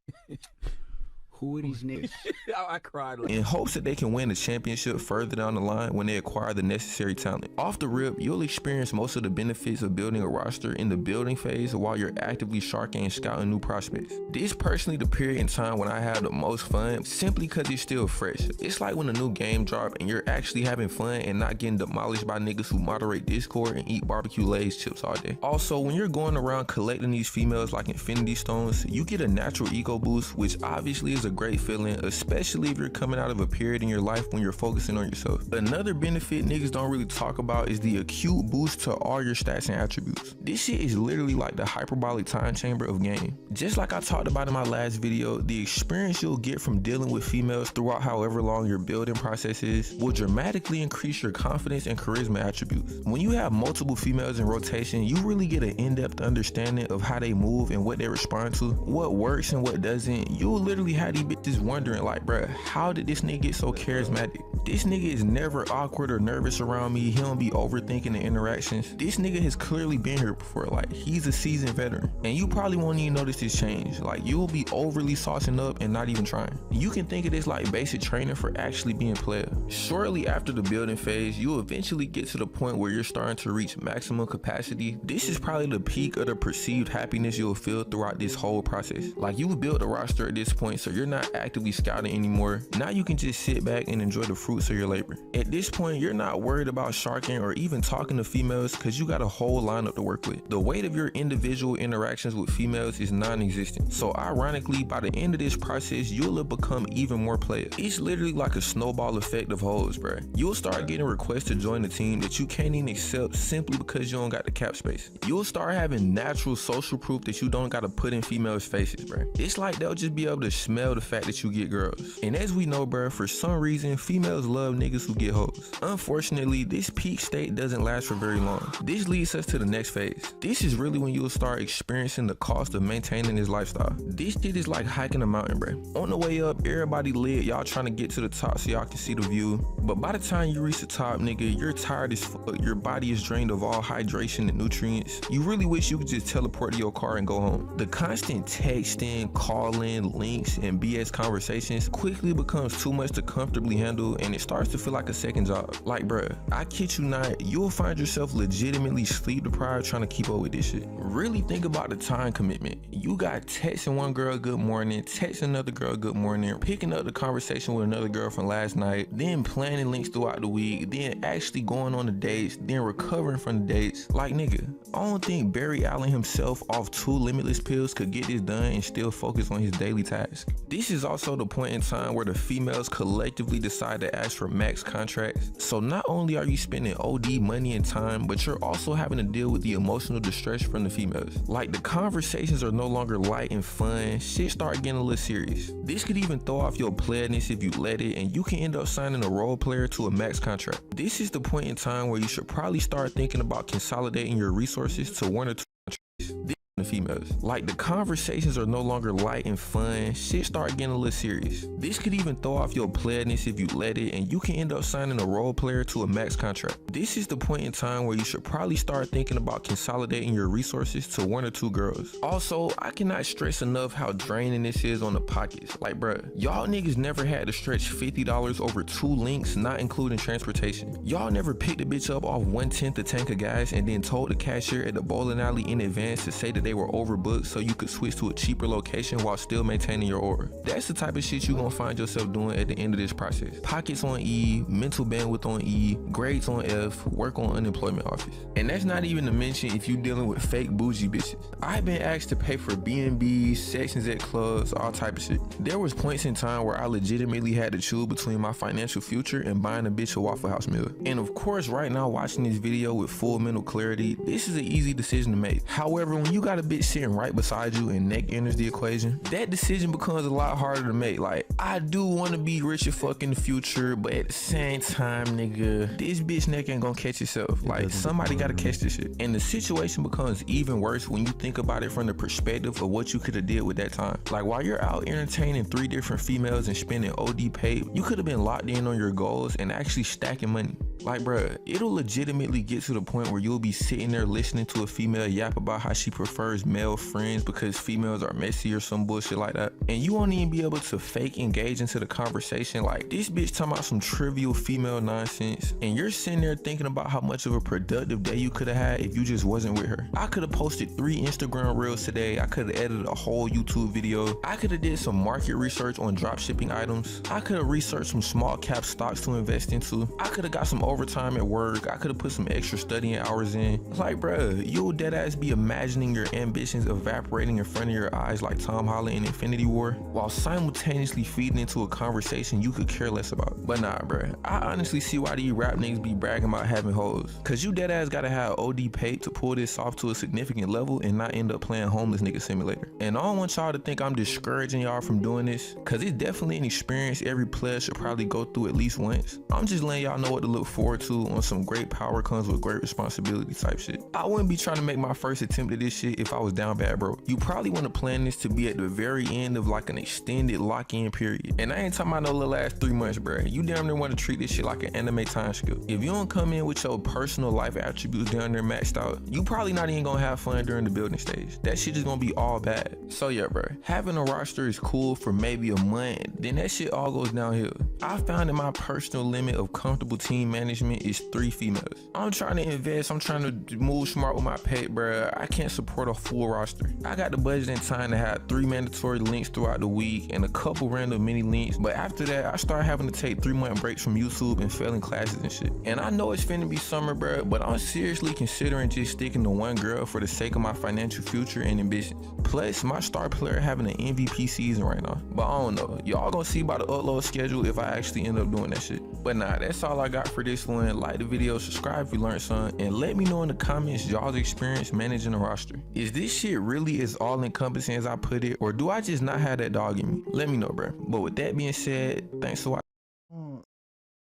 Who are these niggas? I cried. In hopes that they can win the championship further down the line when they acquire the necessary talent. Off the rip, you'll experience most of the benefits of building a roster in the building phase while you're actively sharking and scouting new prospects. This personally the period in time when I have the most fun, simply because it's still fresh. It's like when a new game drop and you're actually having fun and not getting demolished by niggas who moderate Discord and eat barbecue Lay's chips all day. Also, when you're going around collecting these females like infinity stones, you get a natural ego boost, which obviously is a great feeling, especially if you're coming out of a period in your life when you're focusing on yourself. Another benefit niggas don't really talk about is the acute boost to all your stats and attributes. This shit is literally like the hyperbolic time chamber of game. Just like I talked about in my last video, the experience you'll get from dealing with females throughout however long your building process is will dramatically increase your confidence and charisma attributes. When you have multiple females in rotation, you really get an in-depth understanding of how they move and what they respond to, what works and what doesn't. You'll literally have these bitches wondering like, bruh, how did this nigga get so charismatic? This nigga is never awkward or nervous around me. He don't be overthinking the interactions. This nigga has clearly been here before. Like, he's a seasoned veteran. And you probably won't even notice this change. Like, you'll be overly saucing up and not even trying. You can think of this like basic training for actually being player. Shortly after the building phase, you'll eventually get to the point where you're starting to reach maximum capacity. This is probably the peak of the perceived happiness you'll feel throughout this whole process. Like, you've built a roster at this point, so you're not actively scouting anymore. Now you can just sit back and enjoy the fruits of your labor. At this point, you're not worried about sharking or even talking to females because you got a whole lineup to work with. The weight of your individual interactions with females is non-existent. So ironically, by the end of this process, you'll have become even more player. It's literally like a snowball effect of hoes, bruh. You'll start getting requests to join the team that you can't even accept simply because you don't got the cap space. You'll start having natural social proof that you don't gotta put in females' faces, bruh. It's like they'll just be able to smell the fact that you get girls. And as we know, bruh, for some reason, females love niggas who get hoes. Unfortunately, this peak state doesn't last for very long. This leads us to the next phase. This is really when you'll start experiencing the cost of maintaining this lifestyle. This shit is like hiking a mountain, bruh. On the way up, everybody lit, y'all trying to get to the top so y'all can see the view. But by the time you reach the top, nigga, you're tired as fuck. Your body is drained of all hydration and nutrients. You really wish you could just teleport to your car and go home. The constant texting, calling, links, and BS conversations quickly becomes too much to comfortably handle, and it starts to feel like a second job. Like, bruh, I kid you not, you'll find yourself legitimately sleep deprived trying to keep up with this shit. Really think about the time commitment. You got texting one girl good morning, texting another girl good morning, picking up the conversation with another girl from last night, then planning links throughout the week, then actually going on the dates, then recovering from the dates. Like, nigga, I don't think Barry Allen himself off 2 limitless pills could get this done and still focus on his daily task. This is also the point in time where the females collectively decide to ask for max contracts. So not only are you spending OD money and time, but you're also having to deal with the emotional distress from the females. Like, the conversations are no longer light and fun, shit start getting a little serious. This could even throw off your playerness if you let it, and you can end up signing a role player to a max contract. This is the point in time where you should probably start thinking about consolidating your resources to 1 or 2 contracts. The females. Like, the conversations are no longer light and fun, shit start getting a little serious. This could even throw off your playerness if you let it, and you can end up signing a role player to a max contract. This is the point in time where you should probably start thinking about consolidating your resources to 1 or 2 girls. Also, I cannot stress enough how draining this is on the pockets. Like, bruh, y'all niggas never had to stretch $50 over 2 links, not including transportation. Y'all never picked a bitch up off 1/10 the tank of gas and then told the cashier at the bowling alley in advance to say that they were overbooked so you could switch to a cheaper location while still maintaining your order. That's the type of shit you gonna find yourself doing at the end of this process. Pockets on E, mental bandwidth on E, grades on F, work on unemployment office. And that's not even to mention if you dealing with fake bougie bitches. I've been asked to pay for B&Bs, sections at clubs, all type of shit. There was points in time where I legitimately had to choose between my financial future and buying a bitch a Waffle House meal. And of course, right now watching this video with full mental clarity, this is an easy decision to make. However, when you got a bitch sitting right beside you and neck enters the equation, that decision becomes a lot harder to make. Like, I do want to be rich as fuck in the future, but at the same time, nigga, this bitch neck ain't gonna catch itself. Like, somebody gotta catch this shit. And the situation becomes even worse when you think about it from the perspective of what you could have did with that time. Like, while you're out entertaining 3 different females and spending OD pay, you could have been locked in on your goals and actually stacking money. Like, bruh, it'll legitimately get to the point where you'll be sitting there listening to a female yap about how she prefers male friends because females are messy or some bullshit like that. And you won't even be able to fake engage into the conversation. Like, this bitch talking about some trivial female nonsense, and you're sitting there thinking about how much of a productive day you could have had if you just wasn't with her. I could have posted 3 Instagram reels today. I could have edited a whole YouTube video. I could have did some market research on drop shipping items. I could have researched some small cap stocks to invest into. I could have got some overtime at work. I could have put some extra studying hours in. Like, bruh, you'll deadass be imagining your ambitions evaporating in front of your eyes like Tom Holland in Infinity War, while simultaneously feeding into a conversation you could care less about. But nah, bruh, I honestly see why these rap niggas be bragging about having hoes. Cause you deadass gotta have OD paid to pull this off to a significant level and not end up playing homeless nigga simulator. And I don't want y'all to think I'm discouraging y'all from doing this, cause it's definitely an experience every player should probably go through at least once. I'm just letting y'all know what to look forward to on some great power comes with great responsibility type shit. I wouldn't be trying to make my first attempt at this shit if I was down bad broke. You probably want to plan this to be at the very end of like an extended lock-in period. And I ain't talking about no little ass 3 months, bruh. You damn near want to treat this shit like an anime time skip. If you don't come in with your personal life attributes down there maxed out, you probably not even gonna have fun during the building stage. That shit is gonna be all bad. So yeah, bruh, having a roster is cool for maybe a month, then that shit all goes downhill. I found that my personal limit of comfortable team management is 3 females. I'm trying to invest, I'm trying to move smart with my pay, bruh. I can't support a full roster. I got the budget and time to have 3 mandatory links throughout the week and a couple random mini links, but after that, I start having to take 3-month breaks from YouTube and failing classes and shit. And I know it's finna be summer, bruh, but I'm seriously considering just sticking to one girl for the sake of my financial future and ambitions. Plus, my star player having an MVP season right now. But I don't know, y'all gonna see by the upload schedule if I actually end up doing that shit. But nah, that's all I got for this one. Like the video, subscribe if you learned something, and let me know in the comments y'all's experience managing a roster. Is this shit really as all encompassing as I put it, or do I just not have that dog in me? Let me know, bro. But with that being said, thanks for watching.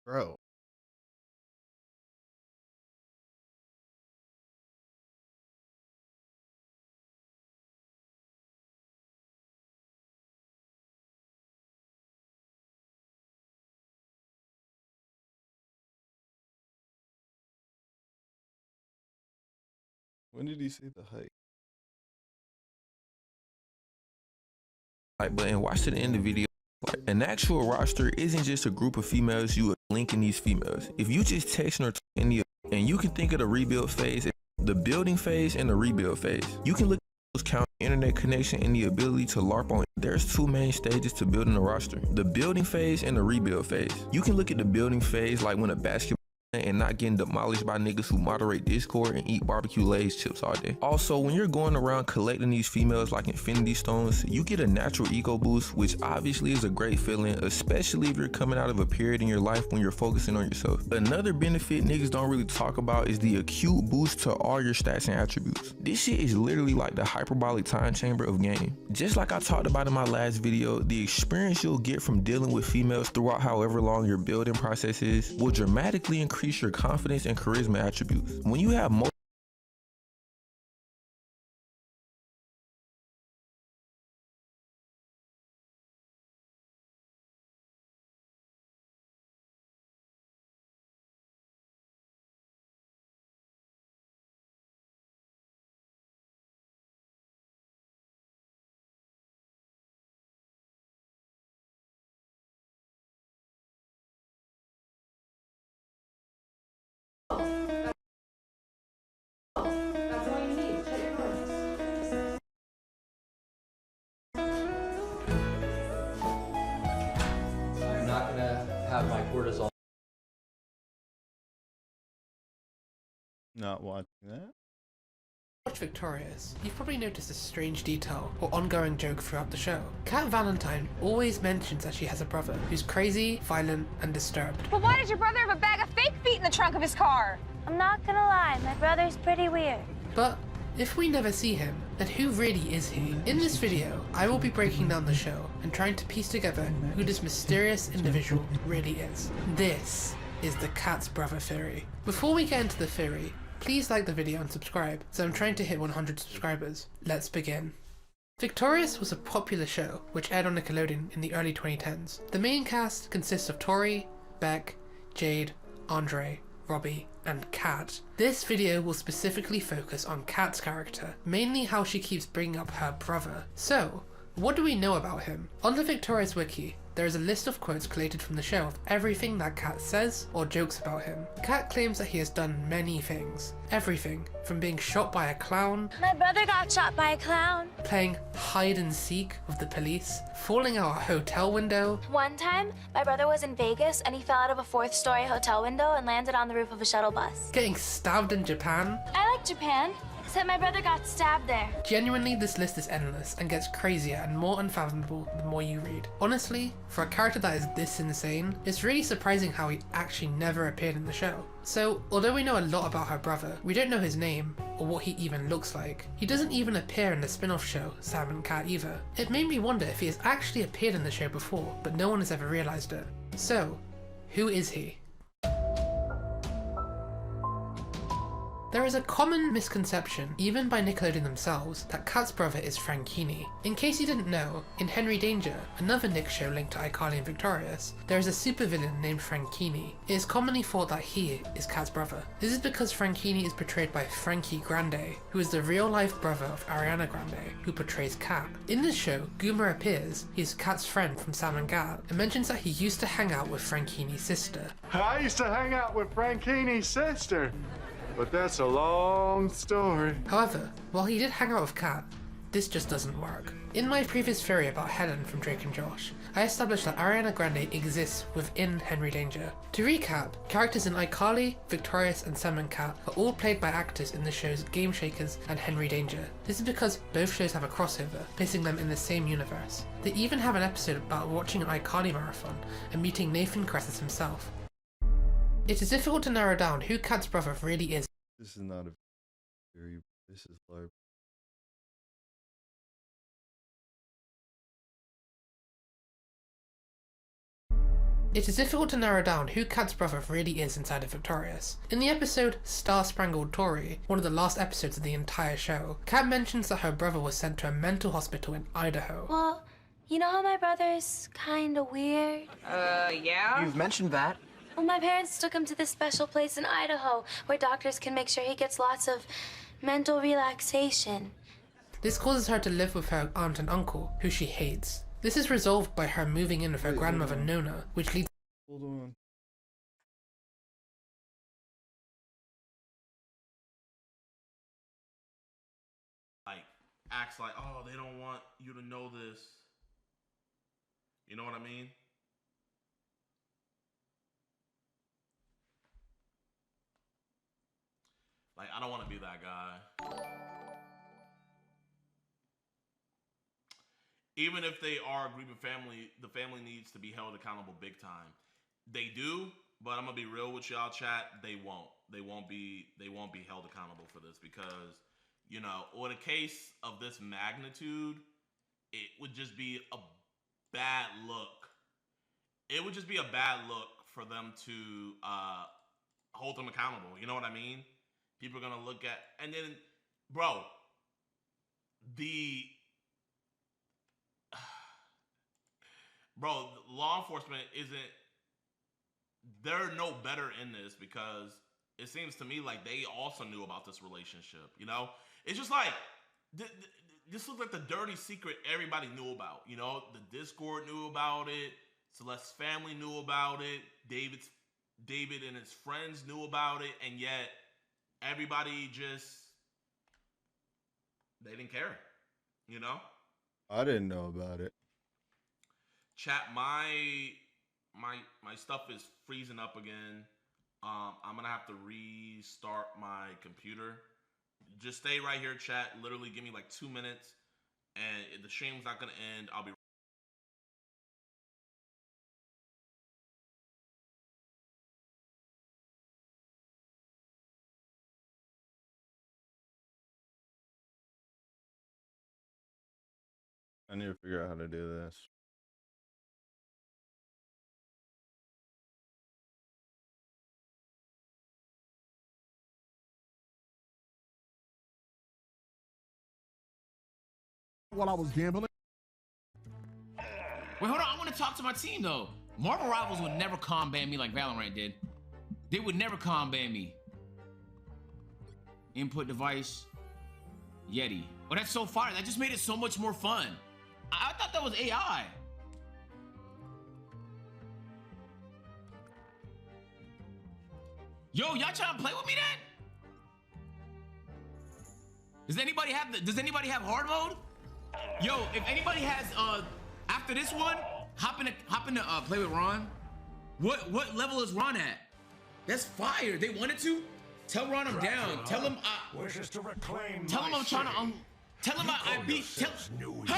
Bro. When did he say the height? But and watch to the end of the video. Like, an actual roster isn't just a group of females you link in these females. If you just texting or talking, and you can think of the rebuild phase, the building phase, and the rebuild phase. You can look at those count internet connection and the ability to LARP on. There's 2 main stages to building a roster: the building phase and the rebuild phase. You can look at the building phase like when a basketball and not getting demolished by niggas who moderate Discord and eat barbecue Lay's chips all day. Also, when you're going around collecting these females like infinity stones, you get a natural ego boost, which obviously is a great feeling, especially if you're coming out of a period in your life when you're focusing on yourself. Another benefit niggas don't really talk about is the acute boost to all your stats and attributes. This shit is literally like the hyperbolic time chamber of game. Just like I talked about in my last video, the experience you'll get from dealing with females throughout however long your building process is will dramatically increase your confidence and charisma attributes. When you have more I'm not gonna have my cortisol. Not watching that. Watch Victorious, you've probably noticed a strange detail or ongoing joke throughout the show. Kat Valentine always mentions that she has a brother who's crazy, violent, and disturbed. But why does your brother have a bag of fake feet in the trunk of his car? I'm not gonna lie, my brother's pretty weird. But if we never see him, then who really is he? In this video, I will be breaking down the show and trying to piece together who this mysterious individual really is. This is the Kat's brother theory. Before we get into the theory, please like the video and subscribe, so I'm trying to hit 100 subscribers. Let's begin. Victorious was a popular show which aired on Nickelodeon in the early 2010s. The main cast consists of Tori, Beck, Jade, Andre, Robbie, and Kat. This video will specifically focus on Kat's character, mainly how she keeps bringing up her brother. So, what do we know about him? On the Victorious Wiki, there is a list of quotes collated from the show of everything that Kat says or jokes about him. Kat claims that he has done many things. Everything from being shot by a clown, my brother got shot by a clown, playing hide and seek with the police, falling out a hotel window. One time, my brother was in Vegas and he fell out of a 4th-story hotel window and landed on the roof of a shuttle bus. Getting stabbed in Japan. I like Japan. Except my brother got stabbed there. Genuinely, this list is endless and gets crazier and more unfathomable the more you read. Honestly, for a character that is this insane, it's really surprising how he actually never appeared in the show. So, although we know a lot about her brother, we don't know his name or what he even looks like. He doesn't even appear in the spin-off show, Sam and Cat either. It made me wonder if he has actually appeared in the show before, but no one has ever realized it. So, who is he? There is a common misconception, even by Nickelodeon themselves, that Kat's brother is Franchini. In case you didn't know, in Henry Danger, another Nick show linked to iCarly and Victorious, there is a supervillain named Franchini. It is commonly thought that he is Kat's brother. This is because Franchini is portrayed by Frankie Grande, who is the real-life brother of Ariana Grande, who portrays Kat. In this show, Goomer appears, he is Kat's friend from Sam and Cat, and mentions that he used to hang out with Franchini's sister. I used to hang out with Franchini's sister. But that's a long story. However, while he did hang out with Kat, this just doesn't work. In my previous theory about Helen from Drake and Josh, I established that Ariana Grande exists within Henry Danger. To recap, characters in iCarly, Victorious and Sam and Cat are all played by actors in the shows Game Shakers and Henry Danger. This is because both shows have a crossover, placing them in the same universe. They even have an episode about watching an iCarly marathon and meeting Nathan Kress himself. It is difficult to narrow down who Kat's brother really is. This is not a theory, this is LARP. It is difficult to narrow down who Kat's brother really is inside of Victorious. In the episode Star Spangled Tory, one of the last episodes of the entire show, Kat mentions that her brother was sent to a mental hospital in Idaho. Well, you know how my brother's kinda weird? Yeah? You've mentioned that. Well, my parents took him to this special place in Idaho where doctors can make sure he gets lots of mental relaxation. This causes her to live with her aunt and uncle, who she hates. This is resolved by her moving in with her grandmother Nona, which leads— Hold on. Like, acts like, oh, they don't want you to know this. You know what I mean? Like, I don't want to be that guy. Even if they are a grieving family, the family needs to be held accountable big time. They do, but I'm gonna be real with y'all, chat. They won't. They won't be held accountable for this because, you know, in a case of this magnitude, it would just be a bad look. It would just be a bad look for them to hold them accountable. You know what I mean? People are gonna look at, and then, bro, law enforcement they're no better in this because it seems to me like they also knew about this relationship, you know? It's just like, this looks like the dirty secret everybody knew about, you know? The Discord knew about it, Celeste's family knew about it, David and his friends knew about it, and yet everybody they didn't care, you know? I didn't know about it. Chat, my stuff is freezing up again. I'm gonna have to restart my computer. Just stay right here, chat. Literally give me like 2 minutes, and the stream's not gonna end. I'll be I need to figure out how to do this. While I was gambling. Wait, hold on. I want to talk to my team, though. Marvel Rivals would never combat me like Valorant did. They would never combat me. Input device, Yeti. Oh, that's so fire. That just made it so much more fun. I thought that was AI. Yo, y'all trying to play with me then? Does anybody have hard mode? Yo, if anybody has after this one, hop in to play with Ron. What level is Ron at? That's fire. They wanted to? Tell Ron I'm down. Tell him wishes to reclaim. Tell him I'm trying to tell him I beat Spit it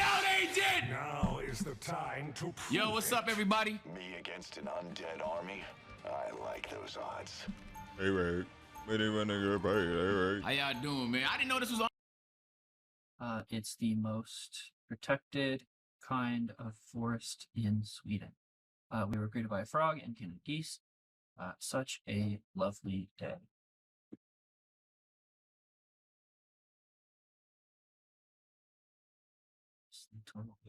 out, agent! Now is the time to prove Yo, what's up, everybody? Me against an undead army? I like those odds. Hey, Ray. How y'all doing, man? I didn't know this was on. It's the most protected kind of forest in Sweden. We were greeted by a frog and kin of geese. Such a lovely day.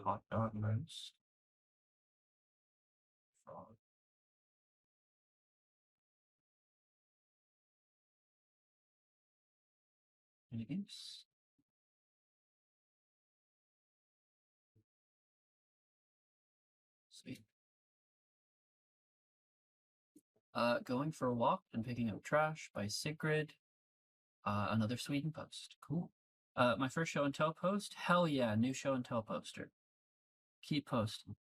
Hot dog roast. Frog. And a goose. Sweet. Going for a walk and picking up trash by Sigrid. Another Sweden post. Cool. My first show and tell post. Hell yeah, new show and tell poster. Keep posting.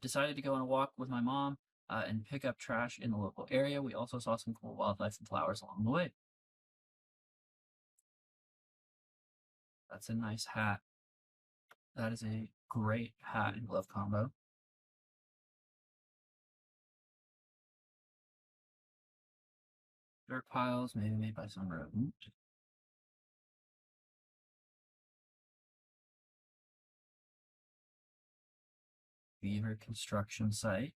Decided to go on a walk with my mom and pick up trash in the local area. We also saw some cool wildlife and flowers along the way. That's a nice hat. That is a great hat and glove combo. Dirt piles, maybe made by some rodent. Beaver construction site.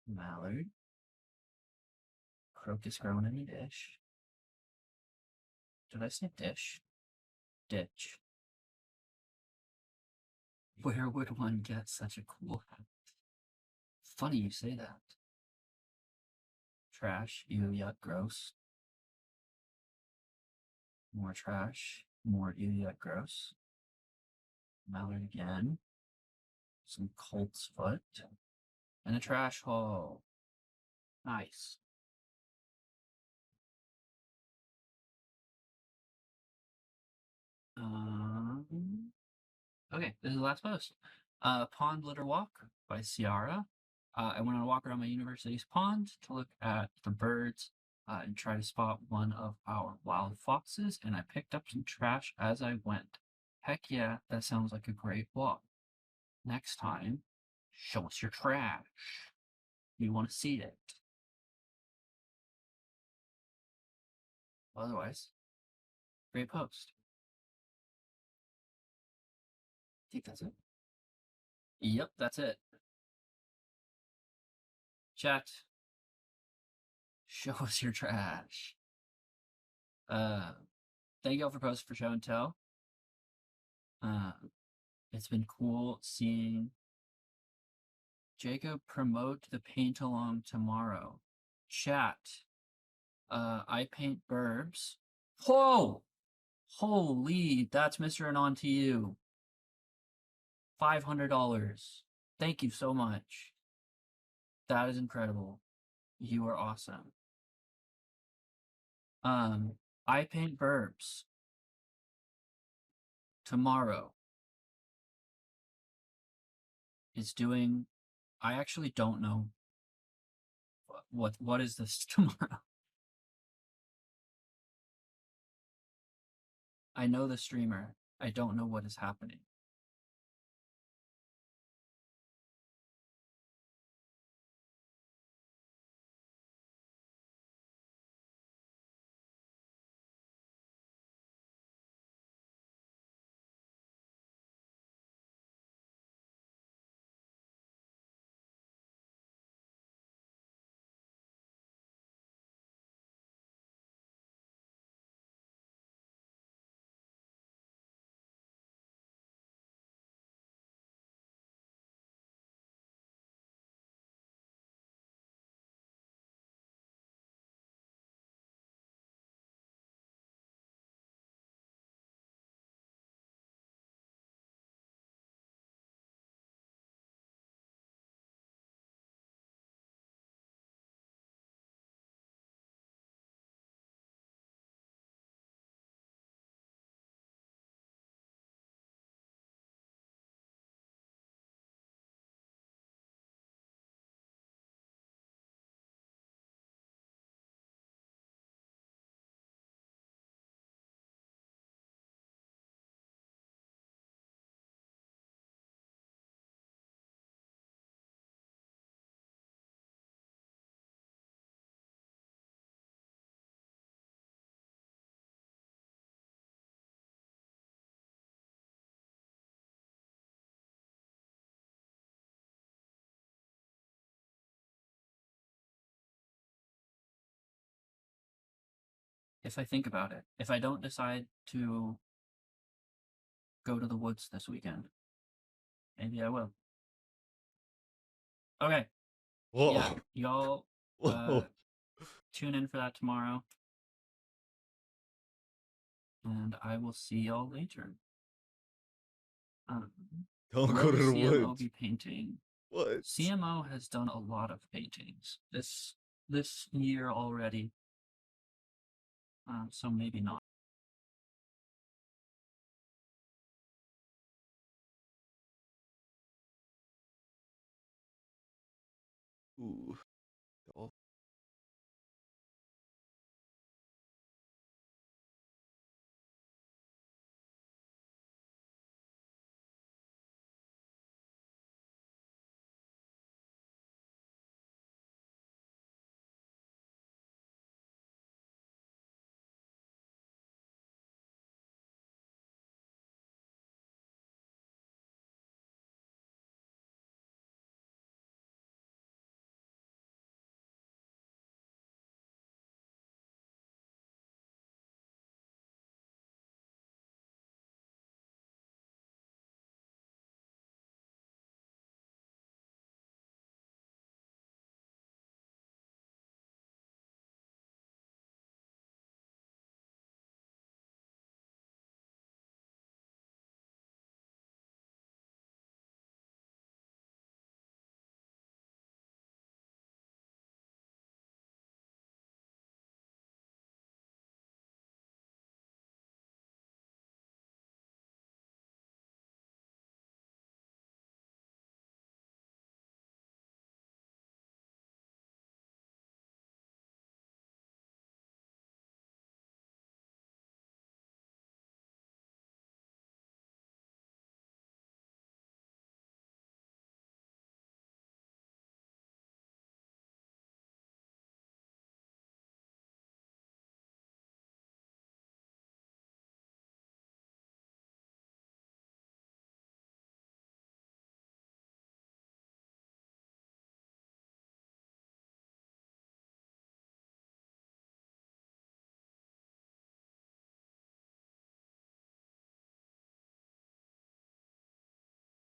Mallard. Crocus grown in a dish. Did I say dish? Ditch. Where would one get such a cool hat? Funny you say that. Trash, ew, yuck, gross. More trash, more ew, yuck, gross. Mallard again. Some colt's foot. And a trash hole. Nice. Okay, this is the last post. Pond Litter Walk by Ciara. I went on a walk around my university's pond to look at the birds and try to spot one of our wild foxes, and I picked up some trash as I went. Heck yeah, that sounds like a great walk. Next time, show us your trash. We want to see it. Otherwise, great post. I think that's it. Yep, that's it. Chat. Show us your trash. Thank you all for posting for show and tell. It's been cool seeing Jacob promote the paint along tomorrow. Chat. I paint burbs. Whoa! Holy, that's Mr. Anon to you. $500. Thank you so much. That is incredible. You are awesome. I paint burbs. Tomorrow. Is doing. I actually don't know. What is this tomorrow? I know the streamer. I don't know what is happening. if I think about it. If I don't decide to go to the woods this weekend, maybe I will. Okay. Whoa. Yeah, y'all tune in for that tomorrow. And I will see y'all later. Don't go to the CMO woods. be painting. What? CMO has done a lot of paintings this year already. So maybe not. Ooh. Oh.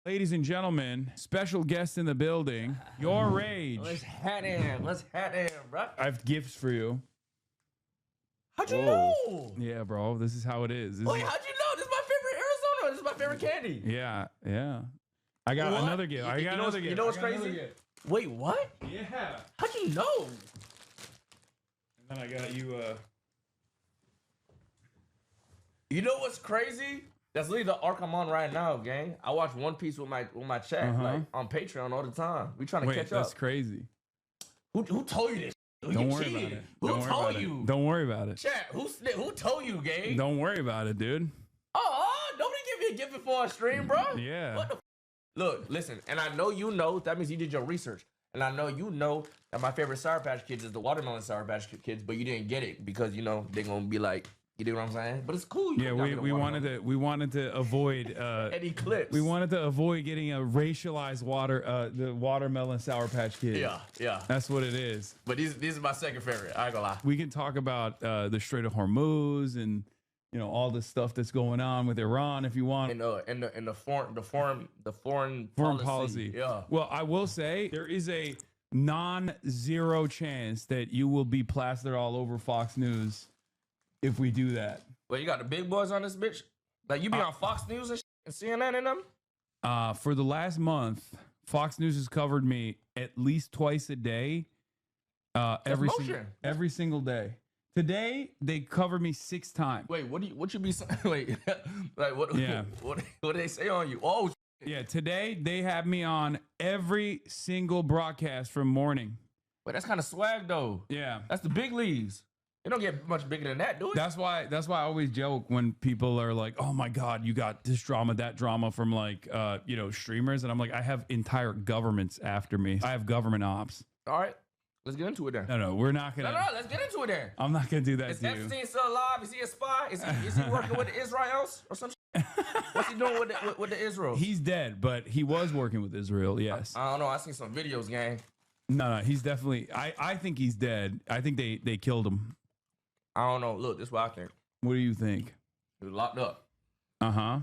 Ladies and gentlemen, special guest in the building, Your Rage. Let's head in. Let's head in, bro. I have gifts for you. How'd you know? Yeah, bro. This is how it is. Wait, how'd you know? This is my favorite Arizona. This is my favorite candy. Yeah, yeah. I got What? another gift. I got another gift. You know what's crazy? Wait, what? Yeah. How'd you know? And then I got you, You know what's crazy? That's literally the arc I'm on right now, gang. I watch One Piece with my chat like on Patreon all the time. We trying to catch up. That's crazy. Who told you this? Don't worry about it. Who told you? Don't worry about it. Chat, who told you, gang? Don't worry about it, dude. Nobody give me a gift before a stream, bro. Yeah. What the Look, listen, and I know you know, that means you did your research. And I know you know that my favorite Sour Patch Kids is the watermelon Sour Patch Kids, but you didn't get it because, you know, they're going to be like, you know what I'm saying? But it's cool. Yeah, we wanted to avoid any clips. We wanted to avoid getting a racialized the watermelon Sour Patch Kid. Yeah. That's what it is. But these are my second favorite. I ain't gonna lie. We can talk about the Strait of Hormuz and all the stuff that's going on with Iran if you want. And the foreign policy. Yeah. Well, I will say there is a non-zero chance that you will be plastered all over Fox News if we do that. Well, you got the big boys on this bitch? Like, you be on Fox News and CNN and them? For the last month, Fox News has covered me at least twice a day. Every single day. Today, they covered me 6 times. Wait, what you be saying? Wait, like, what do they say on you? Oh, yeah, today, they have me on every single broadcast from morning. Wait, that's kind of swag, though. Yeah. That's the big leagues. It don't get much bigger than that, do it? That's why I always joke when people are like, "Oh my God, you got this drama, that drama from like streamers," and I'm like, I have entire governments after me. I have government ops. All right, let's get into it then. No, we're not gonna. No, let's get into it then. I'm not gonna do that Is to you. Epstein still alive? Is he a spy? Is he working with the Israelis or some shit? What's he doing with the Israel? He's dead, but he was working with Israel. Yes. I don't know. I seen some videos, gang. No, he's definitely. I think he's dead. I think they killed him. I don't know. Look, this is what I think. What do you think? He was locked up. Uh-huh.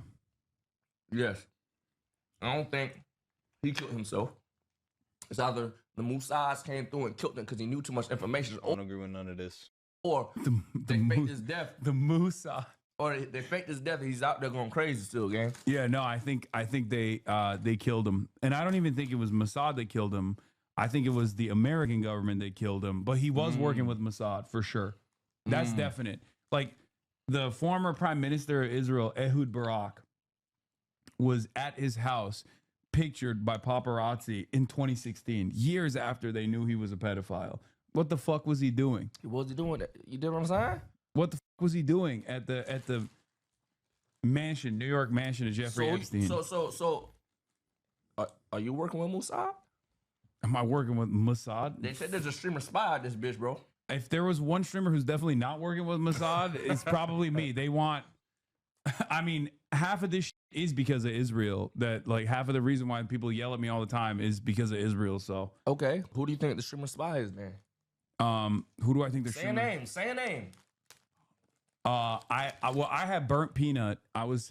Yes. I don't think he killed himself. It's either the Mossads came through and killed him because he knew too much information. I don't agree with none of this. Or they faked his death. The Mossad. Or they faked his death and he's out there going crazy still, gang. Yeah, no, I think they killed him. And I don't even think it was Mossad that killed him. I think it was the American government that killed him. But he was working with Mossad for sure. That's definite. Like the former prime minister of Israel, Ehud Barak, was at his house pictured by paparazzi in 2016, years after they knew he was a pedophile. What the fuck was he doing? What was he doing? You did what I'm saying? What the fuck was he doing at the mansion, New York mansion of Jeffrey Epstein? So, are you working with Mossad? Am I working with Mossad? They said there's a streamer spy at this bitch, bro. If there was one streamer who's definitely not working with Mossad, it's probably me. They want, I mean, half of this is because of Israel. That like half of the reason why people yell at me all the time is because of Israel. So okay, who do you think the streamer spy is, man? Who do I think the Say a name. Say a name. I have Burnt Peanut. I was,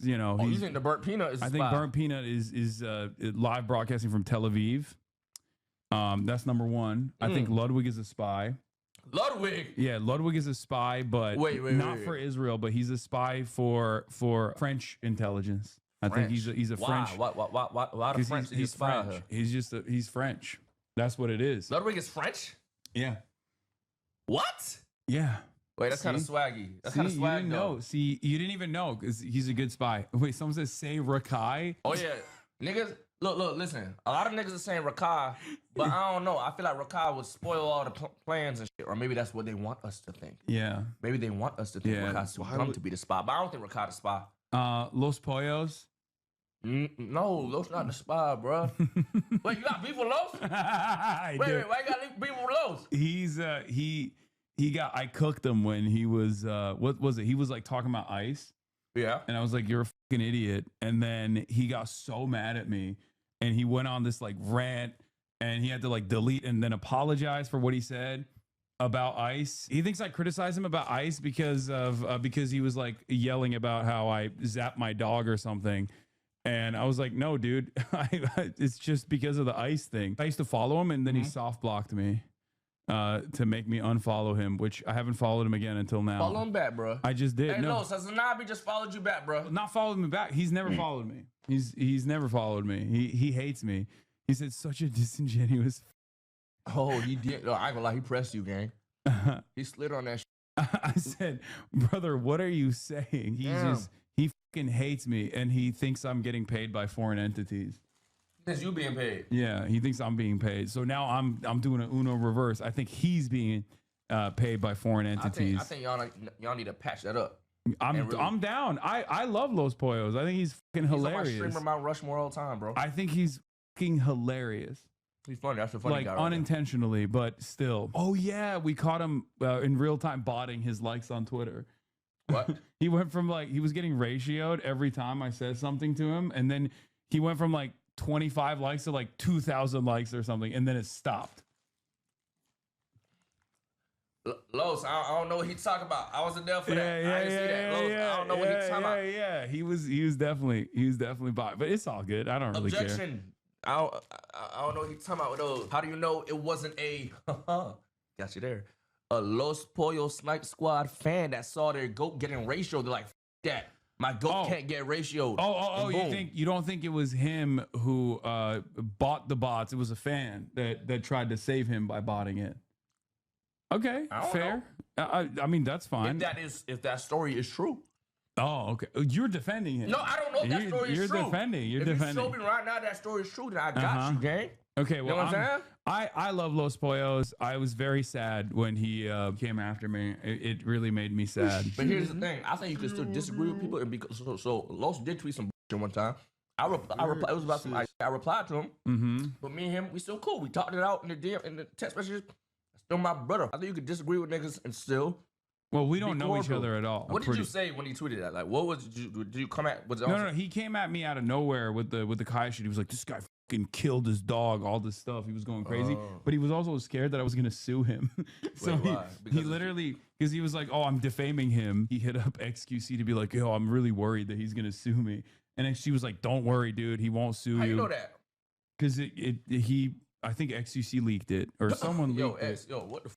you know. Oh, you think the Burnt Peanut is? I think Burnt Peanut is live broadcasting from Tel Aviv. That's number one. I think Ludwig is a spy. Ludwig. Yeah, Ludwig is a spy, but not for Israel. But he's a spy for French intelligence. I think he's a French. Why the French? He's French. He's French. That's what it is. Ludwig is French. Yeah. What? Yeah. Wait, that's kind of swaggy. That's kind of swaggy. You didn't know. See, you didn't even know because he's a good spy. Wait, someone says say Rakai. Oh yeah, niggas. Look, listen. A lot of niggas are saying Rakai, but I don't know. I feel like Rakai would spoil all the plans and shit, or maybe that's what they want us to think. Yeah. Maybe they want us to think Rakai's too dumb to be the spy, but I don't think Rakai the spy. Los Pollos. No, Los not the spy, bro. Wait, you got beef with Los? Wait, why you got beef with Los? He's I cooked him when he was what was it? He was like talking about ice. Yeah. And I was like, you're a fucking idiot. And then he got so mad at me and he went on this like rant and he had to like delete and then apologize for what he said about ice. He thinks I criticize him about ice because he was like yelling about how I zapped my dog or something. And I was like, no, dude, it's just because of the ice thing. I used to follow him and then he soft blocked me to make me unfollow him, which I haven't followed him again until now. Follow him back, bro. I just did. Hey, no, Sazanabi just followed you back, bro. Not followed me back. He's never followed me. He's never followed me. He hates me. He said such a disingenuous. Oh, he did. No, I ain't gonna lie. He pressed you, gang. He slid on that. I said, brother, what are you saying? He fucking hates me, and he thinks I'm getting paid by foreign entities. Because you being paid. Yeah, he thinks I'm being paid. So now I'm doing an Uno reverse. I think he's being paid by foreign entities. I think y'all need to patch that up. I'm down. I love Los Pollos. I think he's fucking hilarious. He's on my streamer Mount Rushmore all the time, bro. I think he's fucking hilarious. He's funny. That's a funny guy. Like unintentionally, but still. Oh yeah, we caught him in real time botting his likes on Twitter. What? He went from like he was getting ratioed every time I said something to him, and then he went from like 25 likes to like 2,000 likes or something, and then it stopped. Los, I don't know what he's talking about. I wasn't there for that. I didn't see that. Los, I don't know what he's talking about. Yeah, he was definitely bought, but it's all good. I don't really care. Objection. I don't know what he's talking about with those. How do you know it wasn't a got you there? A Los Pollos Snipe Squad fan that saw their goat getting ratioed. They're like, F that. My goat can't get ratioed. Oh, you don't think it was him who bought the bots? It was a fan that tried to save him by botting it. Okay, fair. I mean, that's fine. If that story is true. Oh, okay. You're defending him. No, I don't know if that story is true. You're defending. If you show me right now that story is true, then I got you, gang. Okay, well, you know what I'm saying? I love Los Pollos. I was very sad when he came after me. It really made me sad. But here's the thing. I think you can still disagree with people. And because, so Los did tweet some bullshit one time. I replied. It was about some. I replied to him. Mm-hmm. But me and him, we still cool. We talked it out in the DM, in the text messages. Still my brother. I think you could disagree with niggas and still. Well, we don't know each other at all. What did you say when he tweeted that? Like, what was did you come at? Was it no. He came at me out of nowhere with the Kai shit. He was like, "This guy fucking killed his dog, all this stuff. He was going crazy, but he was also scared that I was gonna sue him. So Wait, he literally, because he was like, "Oh, I'm defaming him." He hit up XQC to be like, "Yo, I'm really worried that he's gonna sue me." And XQC was like, "Don't worry, dude. He won't sue you." How you know that? Because I think XQC leaked it or someone leaked it. Yo, what the?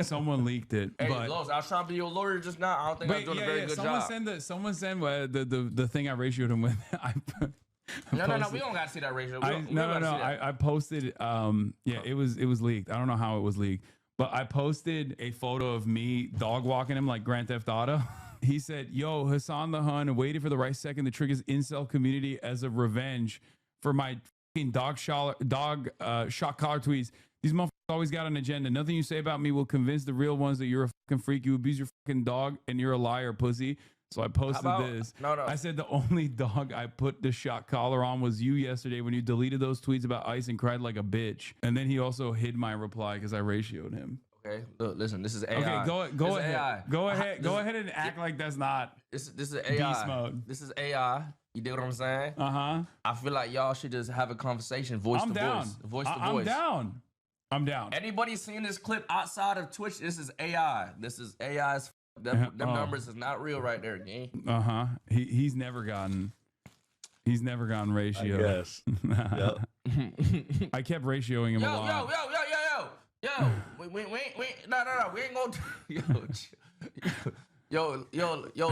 Someone leaked it. Hey, but Los, I was trying to be your lawyer just now. I don't think I was doing a very good job. Someone send the thing I ratioed him with. No, we don't got to see that ratio. I posted. It was leaked. I don't know how it was leaked, but I posted a photo of me dog walking him like Grand Theft Auto. He said, "Yo, Hassan the Hun waited for the right second to trigger his incel community as a revenge for my fucking dog shot collar tweets. These motherfuckers always got an agenda. Nothing you say about me will convince the real ones that you're a fucking freak. You abuse your fucking dog and you're a liar, pussy." So I posted this. No. I said the only dog I put the shot collar on was you yesterday when you deleted those tweets about ICE and cried like a bitch. And then he also hid my reply because I ratioed him. Okay, look, listen, this is AI. Okay, go ahead. AI. Go ahead and act like that's not. This is AI. Beast mode. This is AI. You dig what I'm saying? I feel like y'all should just have a conversation, voice to voice. I'm down. Anybody seen this clip outside of Twitch? This is AI. This is AI's. Them numbers is not real right there, gang. He's never gotten ratio. Yes. Yep. I kept ratioing him a lot. Yo, we ain't gonna. Yo,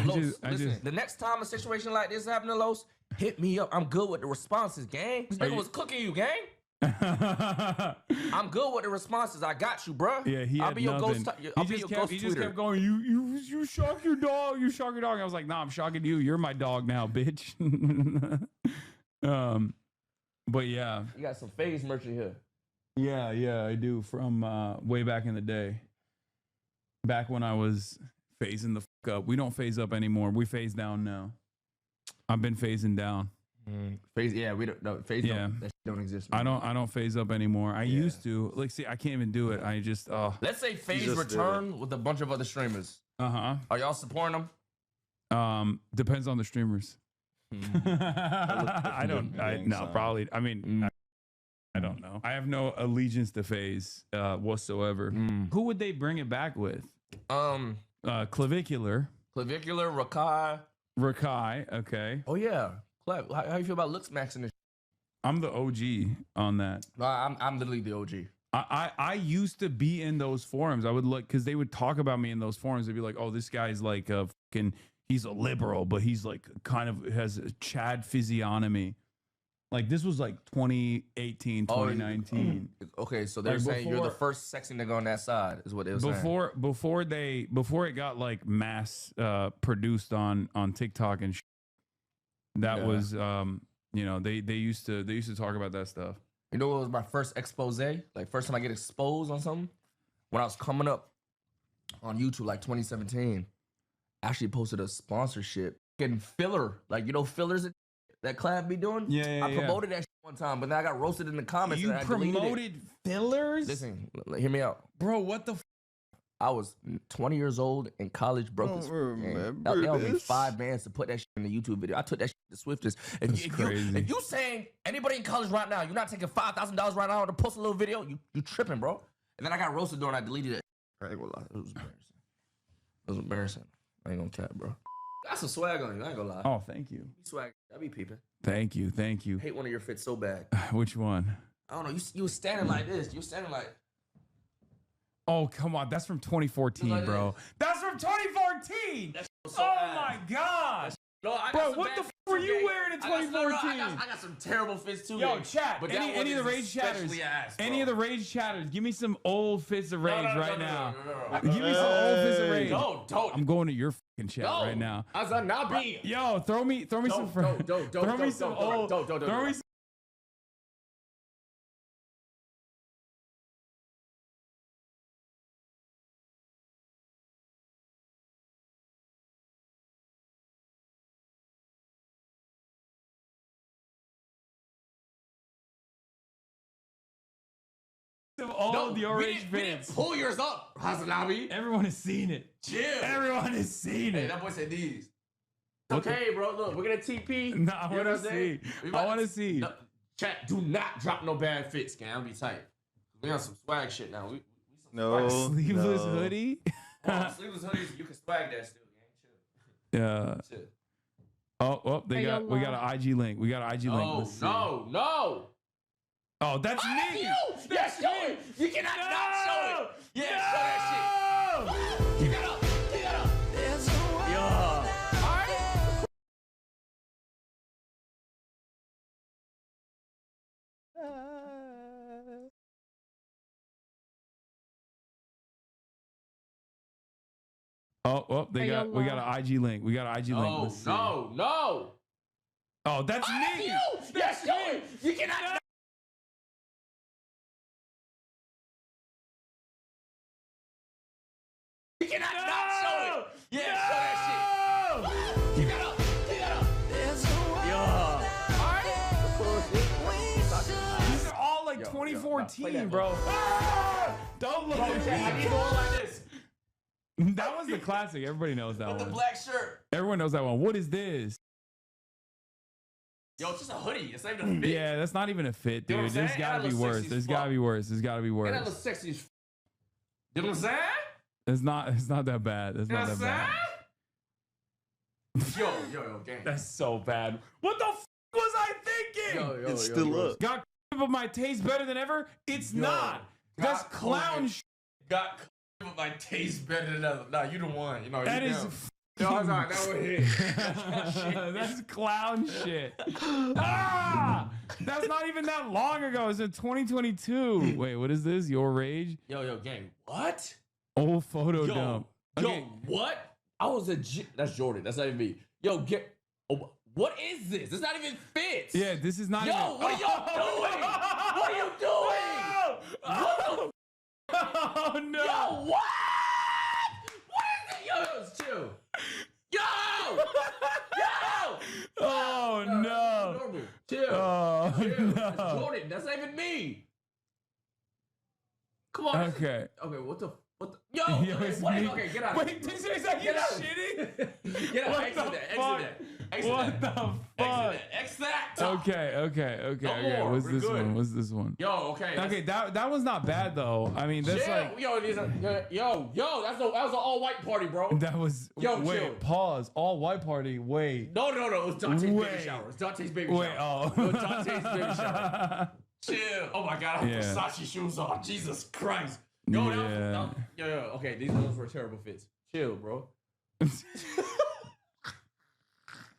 Los, listen. The next time a situation like this happens, Los, hit me up. I'm good with the responses, gang. This nigga was cooking you, gang. I'm good with the responses. I got you, bro. Yeah, I'll be your ghost. He just kept going. You shock your dog. You shock your dog. I was like, nah, I'm shocking you. You're my dog now, bitch. But yeah, you got some phase merchant here. Yeah, I do from way back in the day. Back when I was phasing the fuck up. We don't phase up anymore. We phase down now. I've been phasing down. Phase, yeah, we don't. No, phase, that shit don't exist. Anymore. I don't phase up anymore. I used to. Like, see, I can't even do it. I just. Let's say phase return with a bunch of other streamers. Are y'all supporting them? Depends on the streamers. I don't. Probably. I mean, I don't know. I have no allegiance to phase whatsoever. Who would they bring it back with? Clavicular. Rakai. Okay. Oh yeah. How you feel about Looks Max in this? I'm the OG on that. No, I'm literally the OG. I used to be in those forums. I would look because they would talk about me in those forums. They'd be like, "Oh, this guy's like a fucking. He's a liberal, but he's like kind of has a Chad physiognomy." Like this was like 2018, 2019. Okay, so they're saying you're the first sexy nigga on that side, is what they were saying. Before it got like mass produced on TikTok and shit. That was they used to talk about that stuff. You know what was my first expose? Like first time I get exposed on something? When I was coming up on YouTube like 2017. I actually posted a sponsorship. Getting filler. Like fillers that Clav be doing? Yeah. I promoted that shit one time, but then I got roasted in the comments. You and I promoted fillers? Listen, hear me out. Bro, what the I was 20 years old in college, broke as remember That only 5 bands to put that shit in the YouTube video. I took that shit the swiftest. If you saying anybody in college right now, you're not taking $5,000 right now to post a little video, you tripping, bro. And then I got roasted during I deleted it. I ain't gonna lie. It was embarrassing. I ain't gonna cap, bro. Got some swag on you. I ain't gonna lie. Oh, thank you. Swag. I be peeping. Thank you. I hate one of your fits so bad. Which one? I don't know. You was standing like this. You was standing like. Oh, come on. That's from 2014, bro. That's from 2014. My God. No, bro, what the f were you wearing in 2014? I got some terrible fits too. Yo, chat. But any of the rage chatters? Any of the rage chatters? Give me some old fits of rage right now. Give me some old fits of rage. Don't. I'm going to your fucking chat right now. Yo, throw me some. Throw me some old. All of the orange we didn't pull yours up, Hasanabi. Everyone has seen it. Chill. Everyone has seen it. Hey, that boy said these. Okay, bro. Look, we're gonna TP. No, I want to see. I want to see. Chat, do not drop no bad fits, gang. I'll be tight. We on some swag shit now. We No, sleeveless no. hoodie. Sleeveless hoodies, you can swag that still, gang. Yeah. Chill. Oh, we got an IG link. We got an IG link. Let's see. No. Oh, that's me. Yes, show it. You cannot not show it. Yeah, show that shit. You gotta. Yeah. Oh, we got an IG link. We got an IG link. Let's see. No. Oh, that's me. Yes, show it. You cannot. You cannot not show it. Yeah, show that shit. You gotta. These are all like 2014, bro. Don't look at me. How you doing like this? That was the classic. Everybody knows that With one. the black shirt. Everyone knows that one. What is this? Yo, it's just a hoodie. It's not even a fit. Yeah, that's not even a fit, You know dude. what I'm There's saying? gotta And I be look worse. sexy as There's fuck. gotta be worse. There's gotta be And that worse. looks sexy as You know what I'm saying? It's not that bad. It's You know not what that I'm bad. saying? Yo, gang. That's so bad. What the was I thinking? It's still up. Got but my taste better than ever? It's not. That's clown shit. Got but my taste better than ever. Nah, you the one. You know, That you is down. Yo, that was hit. That's clown shit. That's not even that long ago. It's in 2022. Wait, what is this? Your Rage? Yo, gang. What? Old photo dump. Yo, what? I was that's Jordan. That's not even me. Yo, what is this? It's not even fit. Yeah, this is not Yo, even. what are y'all doing? What are you doing? What Oh no! Yo, what? What is it? Yo, chill. Yo! Oh no! Normal. Chill. Oh Chill. no! That's Jordan. That's not even me. Come on. Okay. Okay. What the? Yo! It's what? me. Okay, get out. Wait, did you say that you Get out. shitting? Get out. What Exit the that. fuck? Exit What that. the fuck? Exit that. Okay. No more. What's We're this good. one? What's this one? Yo, okay. Okay, that was not bad though. I mean, that's chill. like Yo, that was an all-white party, bro. that was. Yo, wait, chill. pause. All white party. Wait. No. It was Dante's baby shower. It's Dante's baby Wait. shower. Oh. It was Dante's baby shower. Chill. Oh my God, I have Yeah. Versace shoes on. Jesus Christ. Yo, that was, yo, okay, these ones were terrible fits. Chill, bro.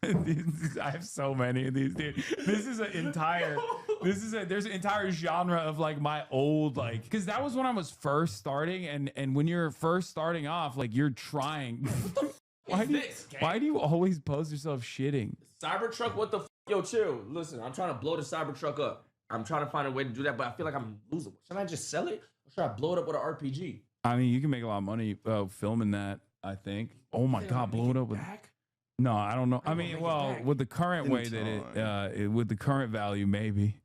I have so many of these, dude. This is an entire. There's an entire genre of like my old like, because that was when I was first starting, and when you're first starting off, like you're trying. Why do you always post yourself shitting? Cybertruck, what the yo, chill. Listen, I'm trying to blow the Cybertruck up. I'm trying to find a way to do that, but I feel like I'm losing. Should I just sell it? Or should I blow it up with an RPG? I mean, you can make a lot of money filming that. I think. Oh my God, blow it up with. No, I don't know. I mean, well, with the current way that with the current value, maybe.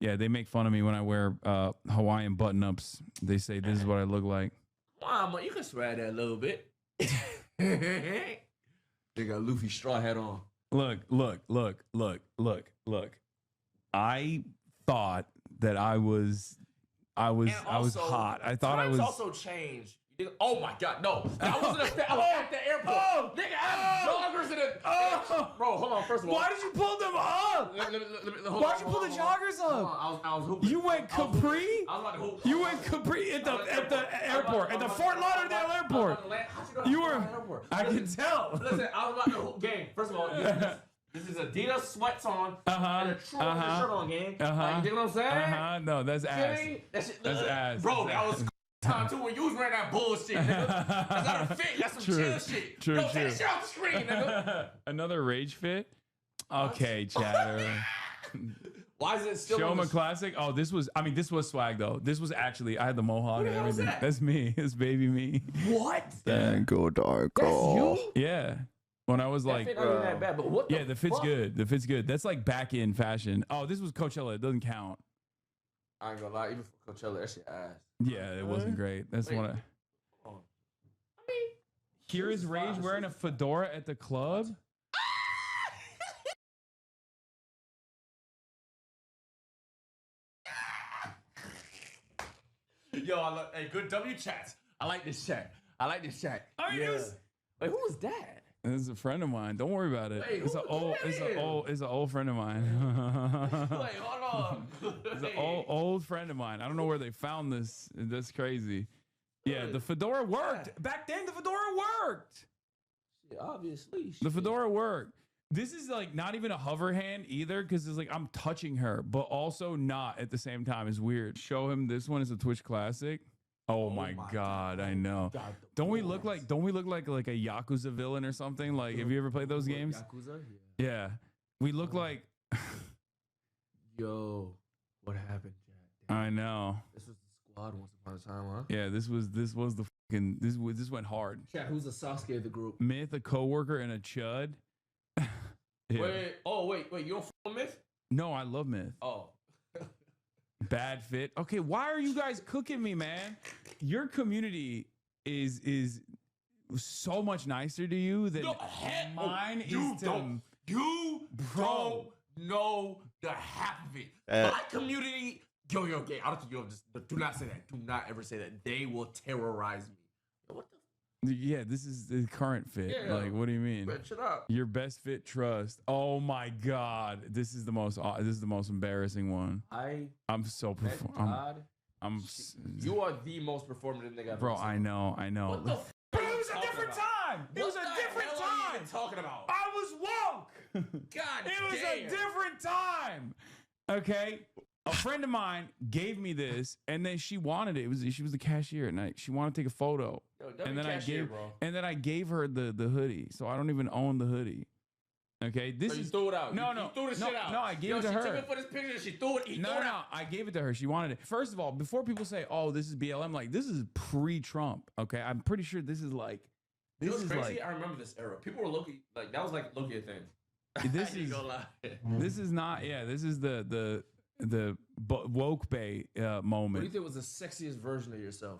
Yeah, they make fun of me when I wear Hawaiian button-ups. They say this is what I look like. Mama, you can swag that a little bit. They got Luffy straw hat on. Look. I thought that I was hot. I thought I was. Also changed. Oh my God, no! I wasn't I was at the airport. Nigga, I have joggers in it. Bro, hold on. First of all, Why did you pull them up? Why'd you pull the joggers up? I was hooping. You went Capri? I was about to hoop. You went Capri at the airport, at the Fort Lauderdale airport. You were. I can tell. Listen, I was about to hoop. Gang, first of all, this is Adidas sweats on and a true shirt on, gang. Like, you know what I'm saying? No, that's ass. That's ass. Bro, that's that was time too when you was wearing that bullshit, nigga. That's not a fit. That's some chill shit. Yo, take that shit off the screen, nigga. Another rage fit? Okay, chatter. Why is it still Show 'em a classic? Oh, this was swag though. This was actually, I had the mohawk and everything. That's me. It's baby me. What? Danko Darko. That's you? Yeah. When I was that like, fit not even that bad, but what yeah, the fit's good. The fit's good. That's like back in fashion. Oh, this was Coachella. It doesn't count. I ain't gonna lie, even for Coachella, that shit ass. Yeah, it wasn't great. That's one of. Here is Rage wearing a fedora at the club. Yo, I love, hey, good W chats. I like this chat. I like this chat. Oh, yeah. Wait, who was that? This is a friend of mine. Don't worry about it. Wait, It's an old friend of mine. Wait, hold on. It's an old friend of mine. I don't know where they found this. That's crazy. Yeah, the fedora worked. Back then, the fedora worked. Yeah, obviously. The fedora worked. This is like not even a hover hand either, because it's like I'm touching her, but also not at the same time. It's weird. Show him this one is a Twitch classic. Oh my God, I know. God, don't we look like a Yakuza villain or something? Like, have you ever played those games? Yakuza? Yeah. We look like Yo, what happened, Jack? I know. This was the squad once upon a time, huh? Yeah, this was the fucking this went hard. Chat, who's the Sasuke of the group? Myth, a coworker, and a chud. Yeah. Wait, you don't follow Myth? No, I love Myth. Oh. Bad fit. Okay, why are you guys cooking me, man? Your community is so much nicer to you than mine is to you don't know the half of it. My community, yo, gay. I don't think you'll just do not say that. Do not ever say that. They will terrorize me. Yo, what the? Yeah, this is the current fit. Yeah, like, what do you mean? Man, shut up. Your best fit trust. Oh my God, this is the most embarrassing one. I'm so you are the most performative nigga I've bro. ever seen. I know. What the But it was a different time. It was a different time. What are you even talking about? I was woke. God It was damn. a different time. Okay. A friend of mine gave me this, and then she wanted it. She was the cashier at night. She wanted to take a photo, and then I gave her the hoodie. So I don't even own the hoodie. Okay, this you is threw it out. No, you threw the shit out. No, I gave it to her. She took it for this picture. She threw it. No, I gave it to her. She wanted it. First of all, before people say, "Oh, this is BLM," like this is pre-Trump. Okay, I'm pretty sure this is like. This is crazy. I remember this era. People were looking like that was like looking at thing. This is. This is not. Yeah, this is the woke bay moment. What do you think was the sexiest version of yourself?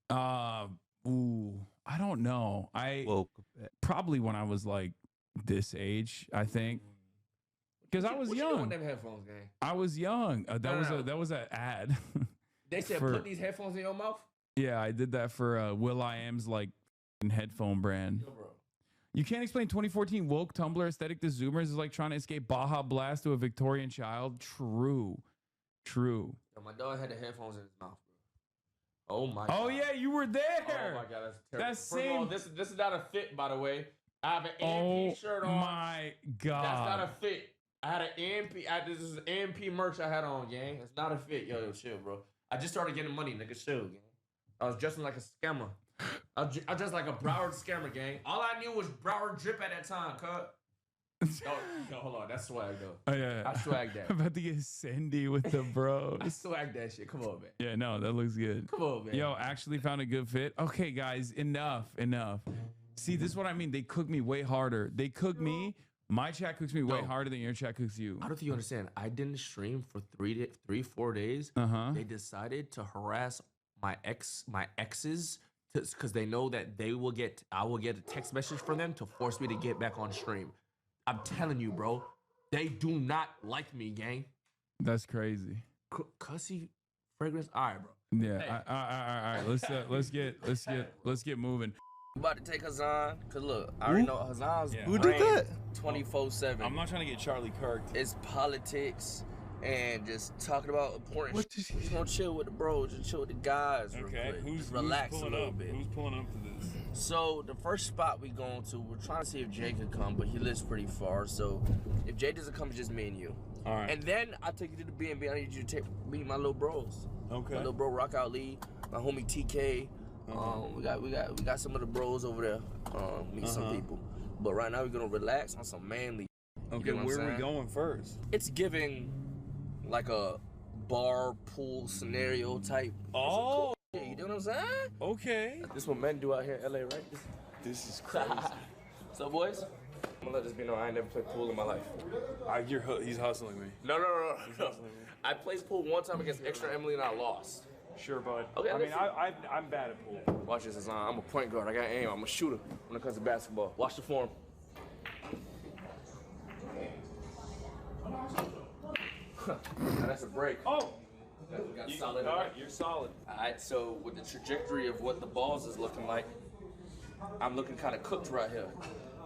I don't know. Probably when I was like this age, I think, because I was young. You doing with them headphones, gang? I was young. That was an ad. They said put these headphones in your mouth. Yeah, I did that for Will.i.am's like headphone brand. Yo, bro. You can't explain 2014 woke Tumblr aesthetic to Zoomers is like trying to escape Baja Blast to a Victorian child. True. Yo, my dog had the headphones in his mouth, bro. Oh my. Oh God. yeah, you were there. Oh my God, that's terrible. That's First of all, this is not a fit, by the way. I have an AMP shirt on. Oh my God. That's not a fit. I had an AMP. This is AMP merch I had on, gang. It's not a fit. Yo, chill, bro. I just started getting money, nigga. Chill, gang. I was dressing like a scammer. I dressed like a Broward scammer, gang. All I knew was Broward drip at that time, cut. No, hold on. That's swag, though. Oh, yeah. I swag that. I'm about to get Cindy with the bros. I swag that shit. Come on, man. Yeah, no, that looks good. Come on, man. Yo, actually found a good fit. Okay, guys, enough. See, this is what I mean. They cook me way harder. They cook me. My chat cooks me way harder than your chat cooks you. I don't think you understand. I didn't stream for 4 days. They decided to harass my exes because they know that I will get a text message from them to force me to get back on stream. I'm telling you, bro. They do not like me, gang. That's crazy. Cussy fragrance. All right, bro. Yeah. Hey. All right. Let's get moving. I'm about to take Hazan, cause look, I already know Hazan's Who did that? 24/7. I'm not trying to get Charlie Kirk. It's politics and just talking about important shit. Just gonna chill with the bros, just chill with the guys. Okay, just relax a little bit. Who's pulling up to this? So the first spot we going to, we're trying to see if Jay can come, but he lives pretty far. So if Jay doesn't come, it's just me and you. All right. And then I take you to the B&B. I need you to meet my little bros. Okay. My little bro Rock Out Lee, my homie TK. We got some of the bros over there. Meet some people. But right now we're gonna relax on some manly. Okay, where are we going first? It's giving like a bar pool scenario type. Oh, yeah, you know what I'm saying? Okay. This is what men do out here in LA, right? This is crazy. So boys, I'm gonna let this be known I ain't never played pool in my life. He's hustling me. No. I played pool one time against Extra Emily and I lost. Sure, bud. Okay, I mean, I'm bad at pool. Watch this, Hassan. I'm a point guard. I got aim. I'm a shooter when it comes to basketball. Watch the form. Now that's a break. Oh! We got solid. All right, you're solid. All right, so with the trajectory of what the balls is looking like, I'm looking kind of cooked right here.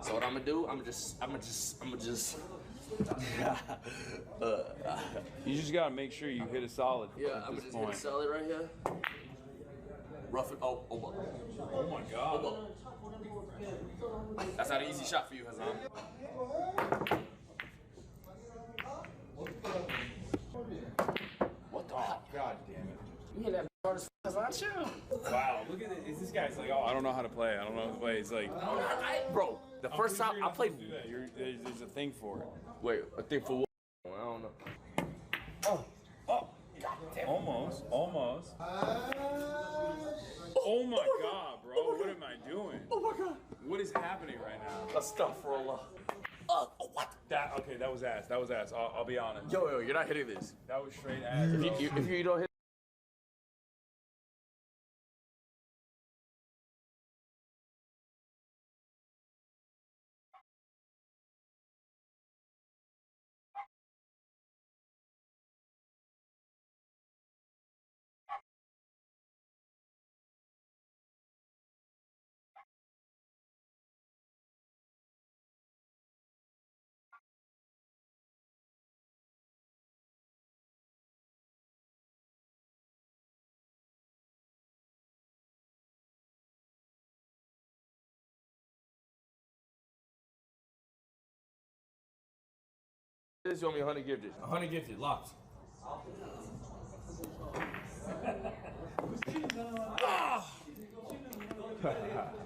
So what I'm gonna do? I'm gonna just. You just gotta make sure you hit a solid. Yeah, I'm gonna just hit a solid right here. Rough it. Oh my God. That's not an easy shot for you, Hassan. What the? God damn it. You hit that hard as Hassan, chill. Wow, look at it. This guy's like, oh, I don't know how to play. I don't know how to play. It's like, bro, the first time I played. There's a thing for it. Wait, a thing for what? I don't know. Oh, God damn. Almost. Oh my God, bro. What am I doing? Oh my God. What is happening right now? Astaghfirullah. What? Okay, that was ass. I'll be honest. Yo, you're not hitting this. That was straight ass. If you don't hit. This you want me 100 gifted. 100 gifted, locked.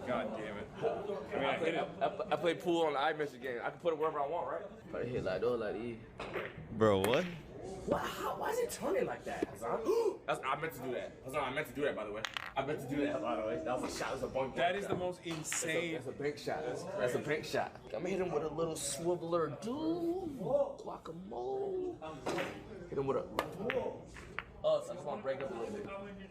God damn it. I mean, I hit it. I play pool on the iMessage game. I can put it wherever I want, right? I hit like those, like these. Bro, what? Why is it turning like that, Hassan? I meant to do that. Hassan, I meant to do that, by the way. I meant to do that, by the way. That was a shot. That was a bunk. That is the most insane. That's a bank shot. That's a bank shot. I'm gonna hit him with a little swiveler, dude. Guacamole. Hit him with a. I just want to break up a little bit.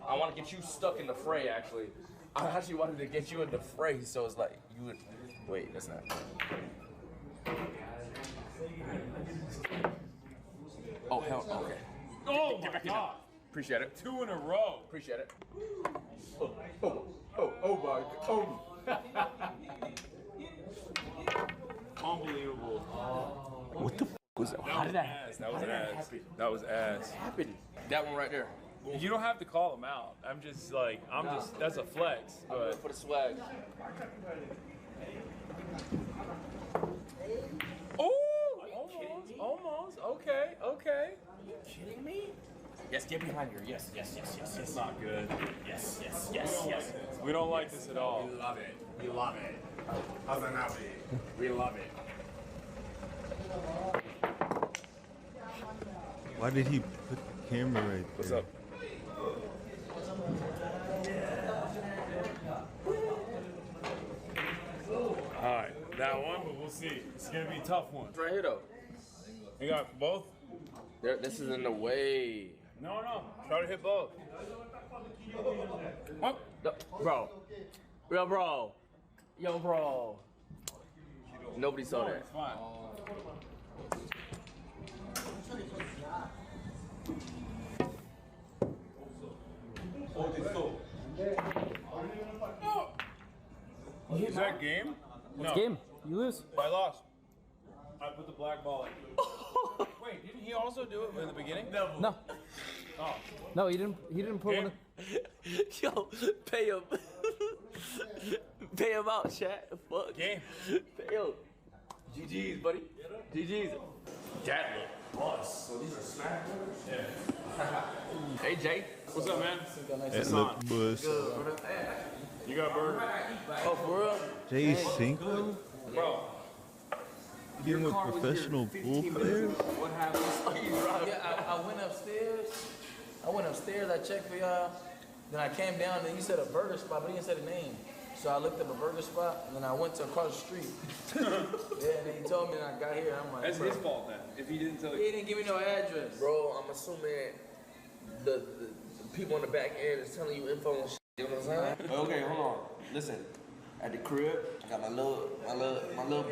I want to get you stuck in the fray, actually. I actually wanted to get you in the fray, so it's like you would. Wait, that's not. Oh, hell, okay. Oh, my God. Appreciate it. 2 in a row. Appreciate it. Oh my. Unbelievable. What the f was that? How did that happen? That was ass. That was ass. What happened? That one right there. You don't have to call him out. I'm just like, that's a flex. But for the swag. Oh, almost. Okay. Are you kidding me? Yes, get behind here. Yes. It's not good. Yes. We don't like this at all. We love it. How's that not be? We love it. Why did he put the camera right there? What's up? Alright, that one, but we'll see. It's gonna be a tough one. It's right here though. You got both? This is in the way. No. Try to hit both. Oh, bro. Yo, bro. Nobody saw that. It's fine. Is that game? It's game. You lose. I lost. I put the black ball in. Wait, didn't he also do it in the beginning? No. Oh. No, he didn't put one. Yo, pay him. Pay him out, chat. Fuck. Game. Pay him. GG's, buddy. GG's. That look boss. So these are snack orders? Yeah. Hey, Jay. What's up, man? It look bus. You got a burger. Oh, for real? Jay Cinco? Bro. Dealing with professional pool players? What happened? Yeah, I went upstairs. I checked for y'all. Then I came down and you said a burger spot, but he didn't say the name. So I looked up a burger spot and then I went to across the street. Yeah, and then he told me and I got here. I'm like, that's his fault then. If he didn't tell you. He didn't give me no address. Bro, I'm assuming the people on the back end is telling you info and shit. You know what I'm saying? Okay, hold on. Listen, at the crib, I got my little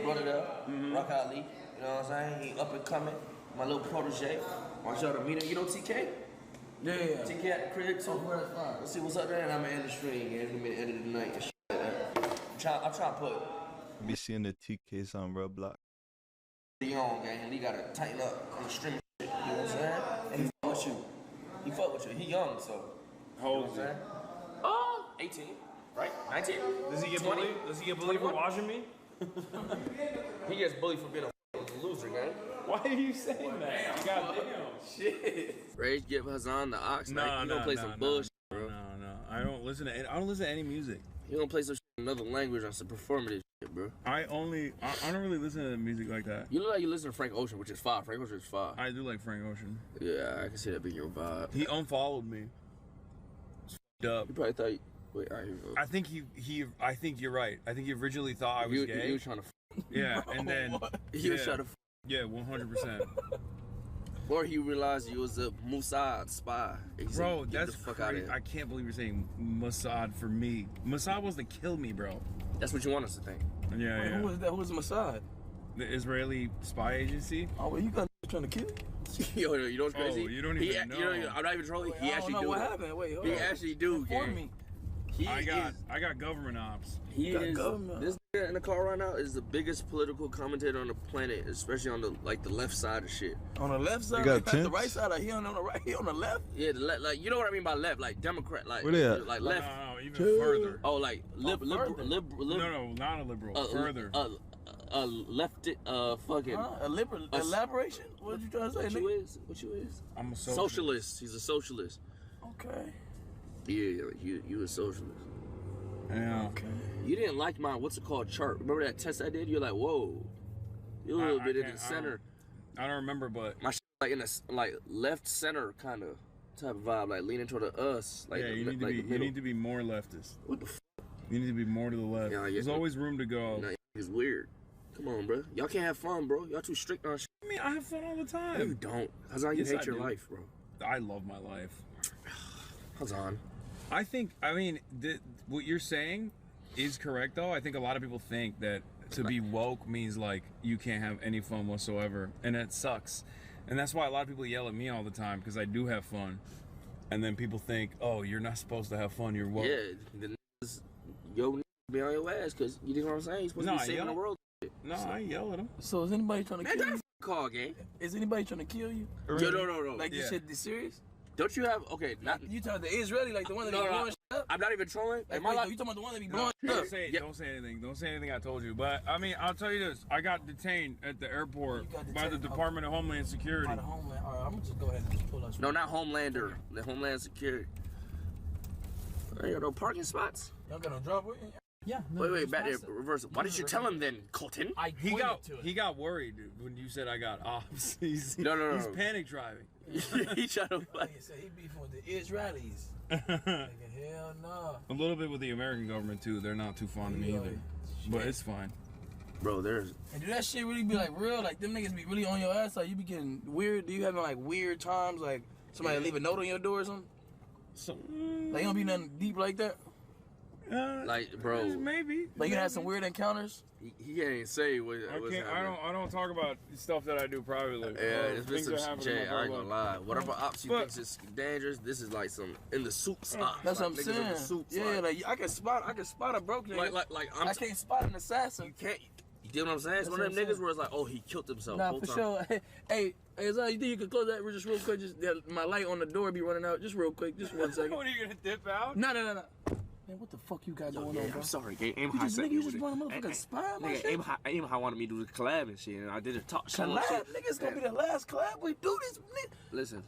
brother there, Rock Ali. You know what I'm saying? He up and coming. My little protege. Want y'all to meet him. You know TK? Yeah. TK at the crib too. Let's see what's up there, and I'm gonna end the stream. And it's gonna be the end of the night and shit like that. I'm trying to put Be seeing the TKs on Roblox. on, gang, and he gotta tighten up on the stream shit. You know what I'm saying? And he fuck with you. He fuck with you. He young, so. How old is he? 18, right? 19. Does he get 20? bullied? Does he get bullied for watching me? He gets bullied for being a loser, gang. Why are you saying that? You got shit. Rage give Hassan the ox. No, like, you gonna play some bullshit, bro. No. I don't listen to any music. You gonna play some shit in another language on some performative shit, bro. I don't really listen to music like that. You look like you listen to Frank Ocean, which is fire. Frank Ocean is fire. I do like Frank Ocean. Yeah, I can see that being your vibe. He unfollowed me. It's f***ed up. You probably thought. Wait, all right, here we go. I think you're right. I think he originally thought I was gay. He was trying to. Yeah, and then He was trying to. Yeah, 100%. Or he realized you was a Mossad spy. And he Bro, said, "Get that's the fuck crazy. out of here." I can't believe you're saying Mossad for me. Mossad wants to kill me, bro. That's what you want us to think. Yeah, Wait, yeah. who was that? Who was Mossad? The Israeli spy agency. Oh, well, you got trying to kill you? Yo, you know what's crazy? Oh, you don't even know. You know, I'm not even trolling. Wait, He I don't actually know do. what it. happened. Wait, hold He on. actually do. Inform gang. me. I got government ops. He got is. government. This nigga in the car right now is the biggest political commentator on the planet, especially on the left side of shit. On the left side, You got the tints? right side. He on the right. He on the left. Yeah, the like you know what I mean by left, like Democrat, like Where they at? like left. No, even further. Oh, like liberal. No, not a liberal. Further. Left fucking. A liberal elaboration. What you trying to say? What nigga? you is? What you is? I'm a Socialist. He's a socialist. Okay. Yeah, you a socialist. Yeah. Okay. You didn't like my what's it called chart? Remember that test I did? You're like, whoa. You're a little bit in the center. I don't remember, but My shit like in the like left center kind of type of vibe, like leaning toward the us. Like yeah, the, you need like to the be. You middle. need to be more leftist. What the f? You need to be more to the left. Yeah, There's always room to go. Nah, it's weird. Come on, bro. Y'all can't have fun, bro. Y'all too strict on shit. I mean, I have fun all the time. No, you don't. Hazan, you Yes, hate I your do. life, bro. I love my life. Hazan. I mean, what you're saying is correct, though. I think a lot of people think that to be woke means like you can't have any fun whatsoever, and that sucks. And that's why a lot of people yell at me all the time because I do have fun, and then people think, oh, you're not supposed to have fun. You're woke. Yeah, the niggas, yo, be on your ass because you know what I'm saying. You're supposed to be saving the world. No, I yell at them. So is anybody trying to Man, kill don't you? call, gang. Is anybody trying to kill you? Yo, no. Like this shit is serious? Don't you have okay? Not You talking the Israeli, like the one that be blowing shit up? I'm not even trolling. Like, My wait, life- you talking about the one that be blowing shit Don't up? say, don't say anything. Don't say anything I told you. But I mean, I'll tell you this: I got detained at the airport by the Department of Homeland Security. By the Homeland. All right, I'm gonna just go ahead and just pull up. No, not Homelander. The Homeland Security. There you go. No parking spots. Y'all got no driveway? Yeah. Wait, back there, reverse. Why didn't you tell him then, Colton? He got worried when you said I got ops. He's No. He's panic driving. He tried to. Like you said, he beefing with the Israelis. Nigga, hell no. A little bit with the American government too. They're not too fond of me either, but it's fine. Bro, there's. And do that shit really be like real? Like them niggas be really on your ass? Like you be getting weird? Do you having like weird times? Like somebody leave a note on your door or something? Like you don't be nothing deep like that? Like, bro. Maybe. Like you had some weird encounters? He can't even say what. what's happening. I don't talk about stuff that I do privately. Yeah, it's been things that some happen shit. in my I ain't gonna private lie. life. Whatever ops you thinks is dangerous, this is like some in the suits. That's what I'm niggas in the saying. suits, Yeah, like I can spot a broke nigga. Like I can't spot an assassin. You can't. You get what I'm saying? It's one of them niggas where it's like, oh, he killed himself. Nah, whole for time. sure. Hey, Zai, you think you could close that just real quick? Just my light on the door be running out. Just real quick. Just 1 second. What are you gonna dip out? No. Man, what the fuck you got going on, bro? I'm sorry, gang. Aim You high. just, nigga, you just want a motherfucking spy on my shit? Aim high wanted me to do the collab and shit, and I did a talk show. Collab? Nigga, it's gonna be the last collab we do this, nigga. Listen.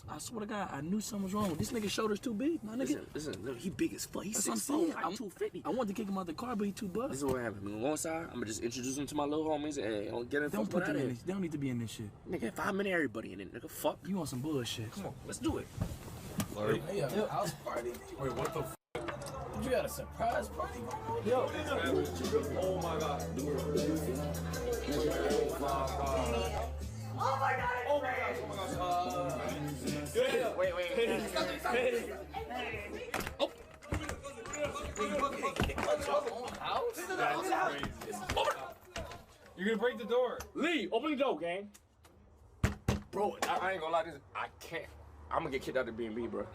I swear to God, I knew something was wrong. This nigga shoulder's too big, my nigga. Listen, he big as fuck. He's That's what I'm 6'4", saying. I'm 250. I wanted to kick him out the car, but he too buff. This is what happened. On one side, I'm gonna just introduce him to my little homies and hey, don't get in. Don't put them in this. They don't need to be in this shit. Nigga, 5 minutes everybody in it, nigga. Fuck. You want some bullshit? Come on, let's do it. Hey, house party. Wait, what the? You got a surprise party? Yo, oh my god. Oh my god! Oh my gosh. Wait. Oh. You're gonna break the door. Lee, open the door, gang. Bro, I ain't gonna lie. I can't. I'm gonna get kicked out of B&B, bro.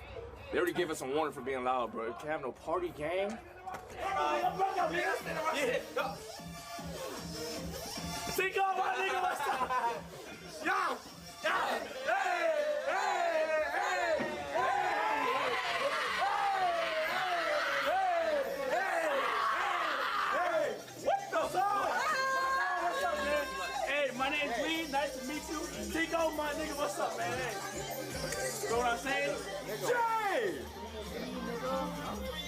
They already gave us a warning for being loud, bro. Can't have no party gang. Take off, my nigga, let's talk. Yo, hey, what the fuck? What's up, man? Hey, my name's Lee. Nice to meet you. Tico, my nigga, what's up, man? Hey. Know what I'm saying? Jay!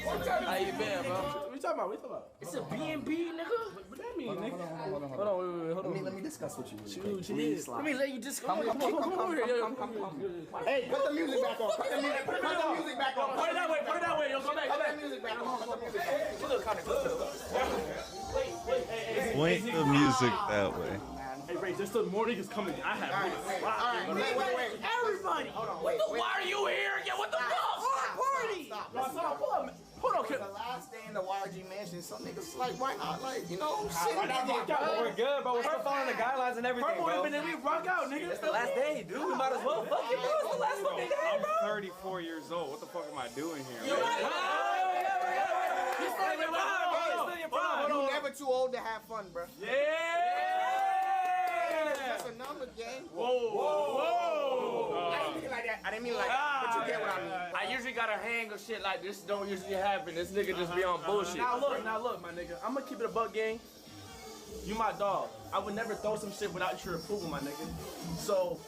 How you been, bro? What you talking about? What you talking about? It's a B&B, nigga. What that mean, nigga? Hold on, Hold on. Let me discuss with you. Please. Let me let you discuss. Come on. Hey, put the music back on. Put the music back on. Put it that way. Yo, go back. Put the music back on. Put the music back on. You look kind of good. Wait. Point the music that way. Hey, Ray, there's still more niggas coming. I have niggas. All right, wait. Everybody. Hold on, Why are you here? Yeah, what the fuck? Party. Hold on. The last day in the YG mansion, some niggas like, why not, like, you know, shit. We're good, bro. We're still following the guidelines and everything, bro. And then we rock out, nigga. It's the last day, dude. We might as well fuck it, bro. It's the last fucking day, I'm bro. 34 years old. What the fuck am I doing here? You're never too old to have fun, bro. Yeah. That's a number, gang. Whoa. I didn't mean it like that. I didn't mean it like that. But you get what I mean. I usually got a hang of shit like this. Don't usually happen. This nigga just be on bullshit. Now look, my nigga. I'm gonna keep it a buck, gang. You my dog. I would never throw some shit without your approval, my nigga. So,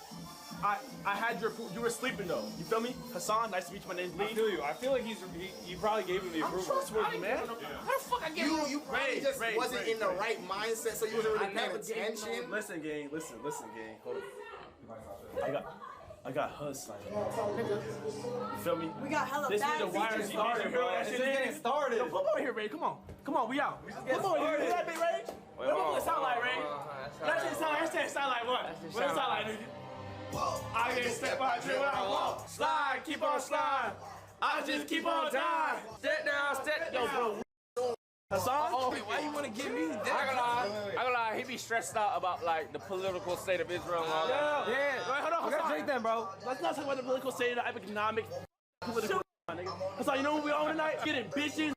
I had your approval. You were sleeping though. You feel me? Hassan, nice to meet you. My name's Lee. I feel you. I feel like you probably gave him the approval. I'm trustworthy, man. How the fuck I get You probably just wasn't in the right mindset, so you wasn't really paying attention. Listen, gang. Listen, gang. Hold on. I got hustled. You feel me? We got hella this bad is the wires started, bro. It's just getting started. Yo, come over here, Ray. Come on, we out. Come on, you hear that bit, Ray? What it sound like, Ray? That shit sound like what? What it sound like, nigga? I can't step out till I walk. Slide, keep on slide. I just keep on dying. Step down, Yo, bro. Hassan? Why you wanna give me that? I gonna lie, he be stressed out about like the political state of Israel and all that. Yeah. Wait, hold on, I gotta drink then, bro. Let's not talk about the political state, the economic, political, my nigga. Hassan, you know what we on tonight? Getting bitches.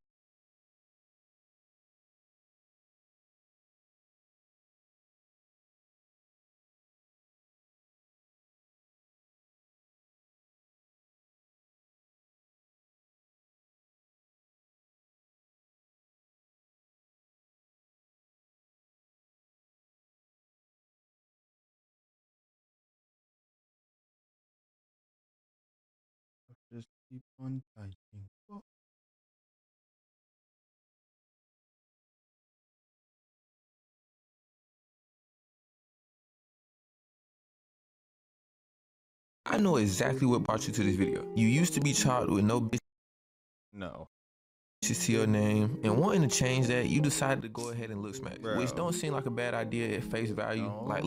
Just keep on typing. Oh. I know exactly what brought you to this video. You used to be charged with no bitch to your name, and wanting to change that, you decided to go ahead and look smack, which don't seem like a bad idea at face value. Like,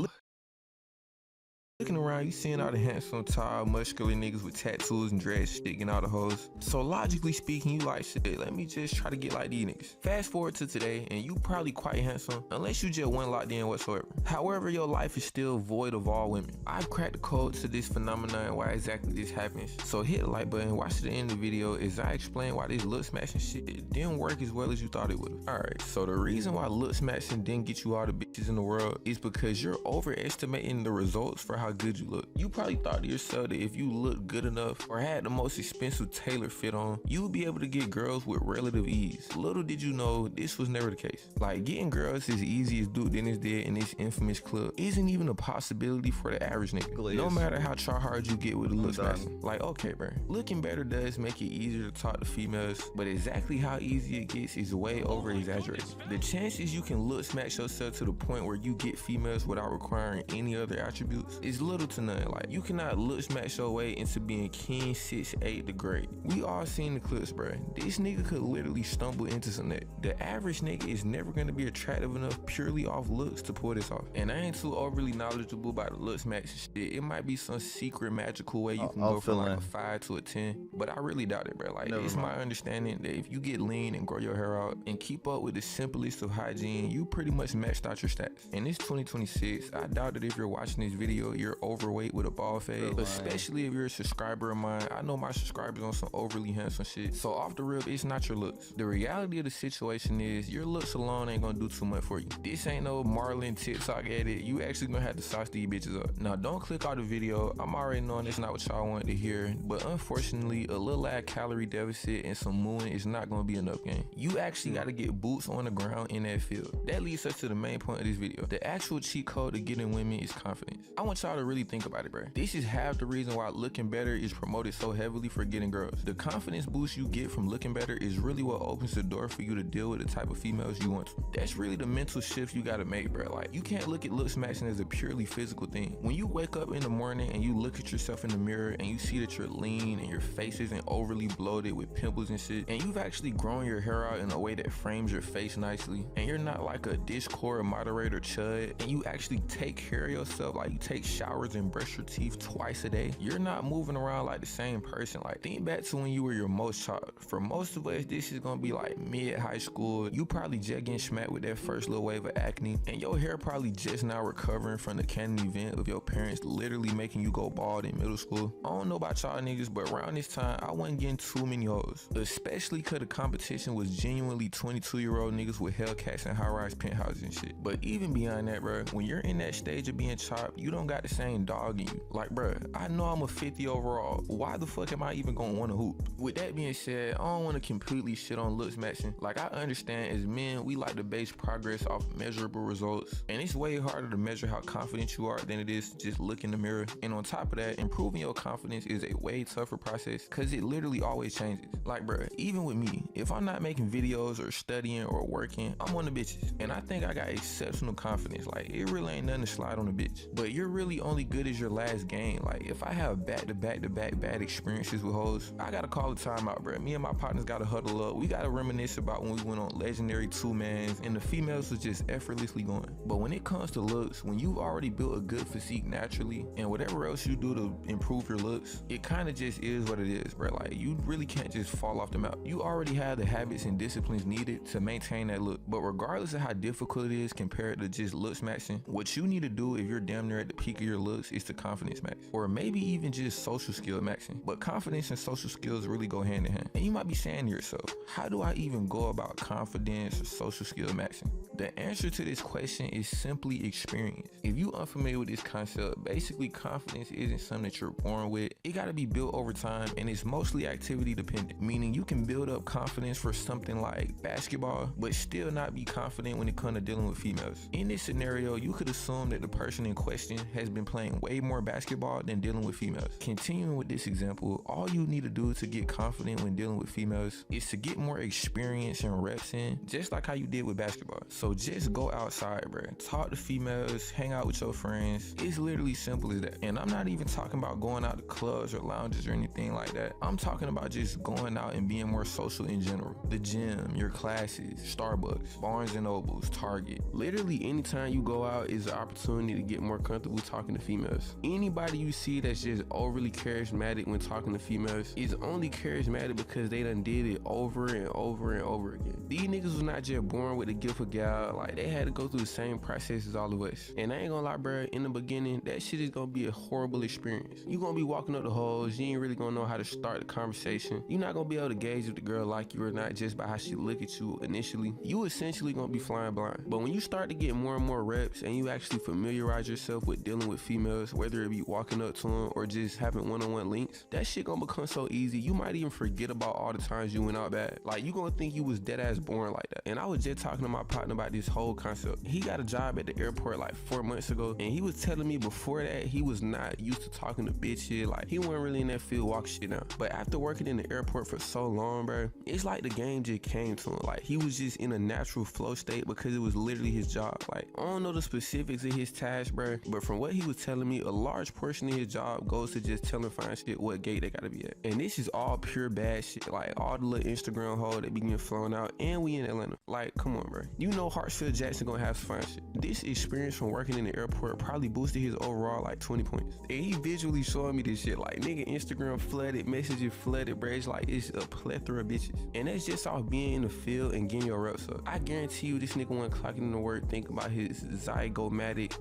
looking around, you seeing all the handsome, tall, muscular niggas with tattoos and dreads sticking out of hoes. So logically speaking, you like, shit, let me just try to get like these niggas. Fast forward to today, and you probably quite handsome, unless you just weren't locked in whatsoever. However, your life is still void of all women. I've cracked the code to this phenomenon and why exactly this happens. So hit the like button, watch to the end of the video as I explain why this look smashing shit didn't work as well as you thought it would. Alright, so the reason why look smashing didn't get you all the bitches in the world is because you're overestimating the results for how good you look. You probably thought to yourself that if you looked good enough or had the most expensive tailor fit on, you would be able to get girls with relative ease. Little did you know this was never the case. Like, getting girls as easy as Duke Dennis did in this infamous clip isn't even a possibility for the average nigga. No matter how try hard you get with the look smashing. Like, okay, bro, looking better does make it easier to talk to females, but exactly how easy it gets is way over exaggerated. The chances you can look smash yourself to the point where you get females without requiring any other attributes is little to none. Like, you cannot look smash your way into being king 6'8" the great. We all seen the clips, bro. This nigga could literally stumble into some net. The average nigga is never gonna be attractive enough purely off looks to pull this off. And I ain't too overly knowledgeable about the look smash shit. It might be some secret magical way you can go from like a 5 to a 10, but I really doubt it, bro. Like, it's my understanding that if you get lean and grow your hair out and keep up with the simplest of hygiene, you pretty much maxed out your stats. And it's 2026. I doubt that if you're watching this video, you're you're overweight with a bald fade, especially if you're a subscriber of mine. I know my subscribers on some overly handsome shit. So off the rip, it's not your looks. The reality of the situation is your looks alone ain't gonna do too much for you. This ain't no Marlon TikTok edit. You actually gonna have to sauce these bitches up. Now don't click out the video. I'm already knowing that's not what y'all wanted to hear, but unfortunately a little ass calorie deficit and some mooing is not gonna be enough, gang. You actually gotta get boots on the ground in that field. That leads us to the main point of this video. The actual cheat code to getting women is confidence. I want y'all to really think about it, bro. This is half the reason why looking better is promoted so heavily for getting girls. The confidence boost you get from looking better is really what opens the door for you to deal with the type of females you want to. That's really the mental shift you gotta make, bro. Like, you can't look at looks matching as a purely physical thing. When you wake up in the morning and you look at yourself in the mirror and you see that you're lean and your face isn't overly bloated with pimples and shit, and you've actually grown your hair out in a way that frames your face nicely, and you're not like a Discord moderator chud, and you actually take care of yourself, like you take showers and brush your teeth twice a day, you're not moving around like the same person. Like, think back to when you were your most child. For most of us, this is gonna be like mid-high school. You probably just getting smacked with that first little wave of acne, and your hair probably just now recovering from the canon event of your parents literally making you go bald in middle school. I don't know about y'all niggas, but around this time, I wasn't getting too many hoes, especially cause the competition was genuinely 22-year-old niggas with Hellcats and high-rise penthouses and shit. But even beyond that, bro, when you're in that stage of being chopped, you don't got the same dog in you. Like, bro, I know I'm a 50 overall. Why the fuck am I even gonna wanna hoop? With that being said, I don't wanna completely shit on looks matching. Like, I understand as men, we like to base progress off measurable results, and it's way harder to measure how confident you are than it is to just look in the mirror. And on top of that, improving your confidence is a way tougher process because it literally always changes. Like, bro, even with me, if I'm not making videos or studying or working, I'm on the bitches, and I think I got exceptional confidence. Like, it really ain't nothing to slide on a bitch. But you're really only good as your last game. Like, if I have back-to-back bad experiences with hoes, I gotta call the time out, bro. Me and my partners gotta huddle up. We gotta reminisce about when we went on legendary 2-mans and the females was just effortlessly going. But when it comes to looks, when you've already built a good physique naturally, and whatever else you do to improve your looks, it kind of just is what it is, bro. Like, you really can't just fall off the map. You already have the habits and disciplines needed to maintain that look. But regardless of how difficult it is compared to just looks matching, what you need to do if you're damn near at the peak of your looks is to confidence max, or maybe even just social skill maxing. But confidence and social skills really go hand in hand. And you might be saying to yourself, how do I even go about confidence or social skill maxing? The answer to this question is simply experience. If you unfamiliar with this concept, basically confidence isn't something that you're born with. It gotta be built over time, and it's mostly activity dependent, meaning you can build up confidence for something like basketball, but still not be confident when it comes to dealing with females. In this scenario, you could assume that the person in question has been playing way more basketball than dealing with females. Continuing with this example, all you need to do to get confident when dealing with females is to get more experience and reps in, just like how you did with basketball. So just go outside, bro. Talk to females, hang out with your friends. It's literally simple as that. And I'm not even talking about going out to clubs or lounges or anything like that. I'm talking about just going out and being more social in general. The gym, your classes, Starbucks, Barnes and Nobles, Target. Literally anytime you go out is an opportunity to get more comfortable talking to females. Anybody you see that's just overly charismatic when talking to females is only charismatic because they done did it over and over and over again. These niggas was not just born with the gift of gab. Like, they had to go through the same process as all of us. And I ain't gonna lie, bro, in the beginning, that shit is gonna be a horrible experience. You gonna be walking up the hoes, you ain't really gonna know how to start the conversation. You're not gonna be able to gauge if the girl like you or not just by how she look at you initially. You essentially gonna be flying blind. But when you start to get more and more reps and you actually familiarize yourself with dealing with females, whether it be walking up to them or just having one-on-one links, that shit gonna become so easy, you might even forget about all the times you went out bad. Like, you gonna think you was dead ass born like that. And I was just talking to my partner about this whole concept. He got a job at the airport like 4 months ago, and he was telling me before that he was not used to talking to bitches. Like, he wasn't really in that field walk shit down. But after working in the airport for so long, bro, it's like the game just came to him. Like, he was just in a natural flow state because it was literally his job. Like, I don't know the specifics of his task, bro, but from what he was telling me, a large portion of his job goes to just telling fine shit what gate they gotta be at. And this is all pure bad shit. Like, all the little Instagram hoes that be getting flown out, and we in Atlanta. Like, come on, bro. You know Hartsfield Jackson gonna have some fine shit. This experience from working in the airport probably boosted his overall like 20 points. And he visually showing me this shit. Like, nigga, Instagram flooded, messages flooded, bro. It's like, it's a plethora of bitches. And that's just off being in the field and getting your reps up. I guarantee you this nigga wasn't clocking into work thinking about his zygomatic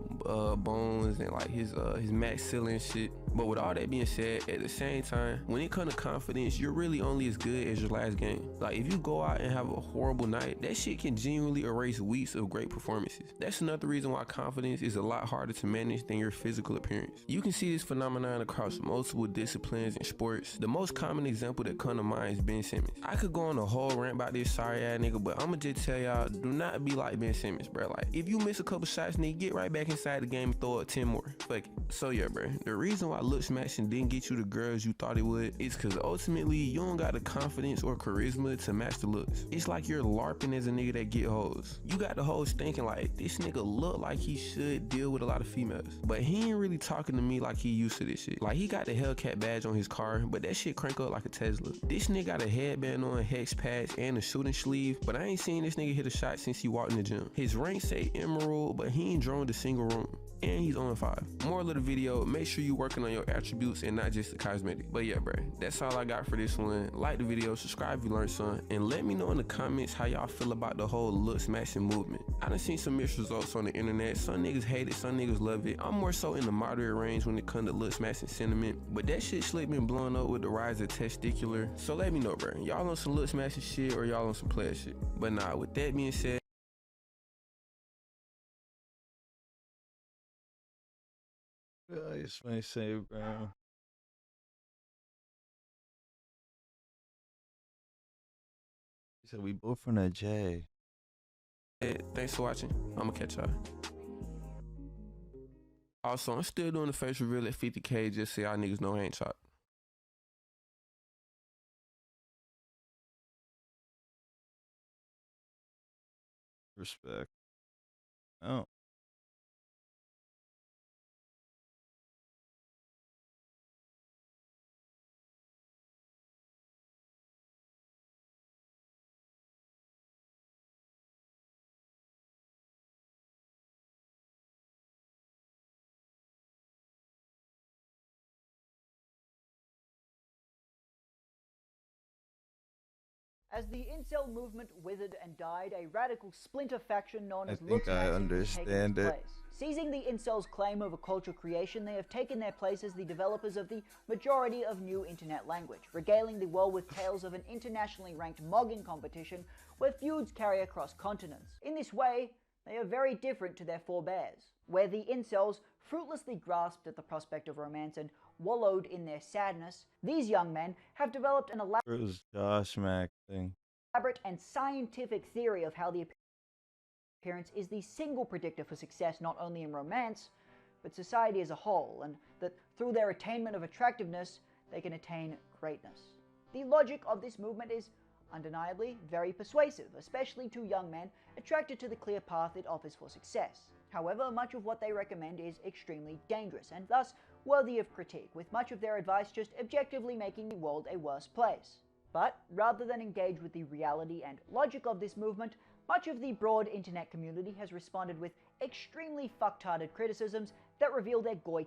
bones and and like his max ceiling shit. But with all that being said, at the same time, when it comes to confidence, you're really only as good as your last game. Like if you go out and have a horrible night, that shit can genuinely erase weeks of great performances. That's another reason why confidence is a lot harder to manage than your physical appearance. You can see this phenomenon across multiple disciplines and sports. The most common example that come to mind is Ben Simmons. I could go on a whole rant about this sorry ass nigga, but I'ma just tell y'all, do not be like Ben Simmons, bro. Like if you miss a couple shots, nigga, get right back inside the game and throw up 10 more. Fuck it. So yeah, bro, the reason why looks matching didn't get you the girls you thought it would is because ultimately you don't got the confidence or charisma to match the looks. It's like you're LARPing as a nigga that get hoes. You got the hoes thinking like, this nigga look like he should deal with a lot of females, but he ain't really talking to me like he used to this shit. Like he got the Hellcat badge on his car, but that shit crank up like a Tesla. This nigga got a headband on, hex patch, and a shooting sleeve, but I ain't seen this nigga hit a shot since he walked in the gym. His rank say Emerald, but he ain't droned a single room. And he's on 5. Moral of the video, make sure you working on your attributes and not just the cosmetic. But yeah, bro, that's all I got for this one. Like the video, subscribe if you learned something, and let me know in the comments how y'all feel about the whole looks matching movement. I done seen some mixed results on the internet. Some niggas hate it, some niggas love it. I'm more so in the moderate range when it comes to looks matching sentiment, but that shit slick been blowing up with the rise of testicular. So let me know, bro, y'all on some looks matching shit or y'all on some player shit? But nah, with that being said, I just want to say, bro. So we both from the J. thanks for watching. I'ma catch y'all. Also, I'm still doing the face reveal at 50K just so y'all niggas know I ain't chopped. Respect. Oh. As the incel movement withered and died, a radical splinter faction known I as think I Looksmatching has taken understand its it. place. Seizing the incels' claim over culture creation, they have taken their place as the developers of the majority of new internet language, regaling the world with tales of an internationally ranked mogging competition where feuds carry across continents. In this way, they are very different to their forebears, where the incels fruitlessly grasped at the prospect of romance and wallowed in their sadness. These young men have developed an It was Josh Mack thing. elaborate and scientific theory of how the appearance is the single predictor for success not only in romance, but society as a whole, and that through their attainment of attractiveness, they can attain greatness. The logic of this movement is undeniably very persuasive, especially to young men attracted to the clear path it offers for success. However, much of what they recommend is extremely dangerous, and thus worthy of critique, with much of their advice just objectively making the world a worse place. But rather than engage with the reality and logic of this movement, much of the broad internet community has responded with extremely fucktarded criticisms that reveal their goy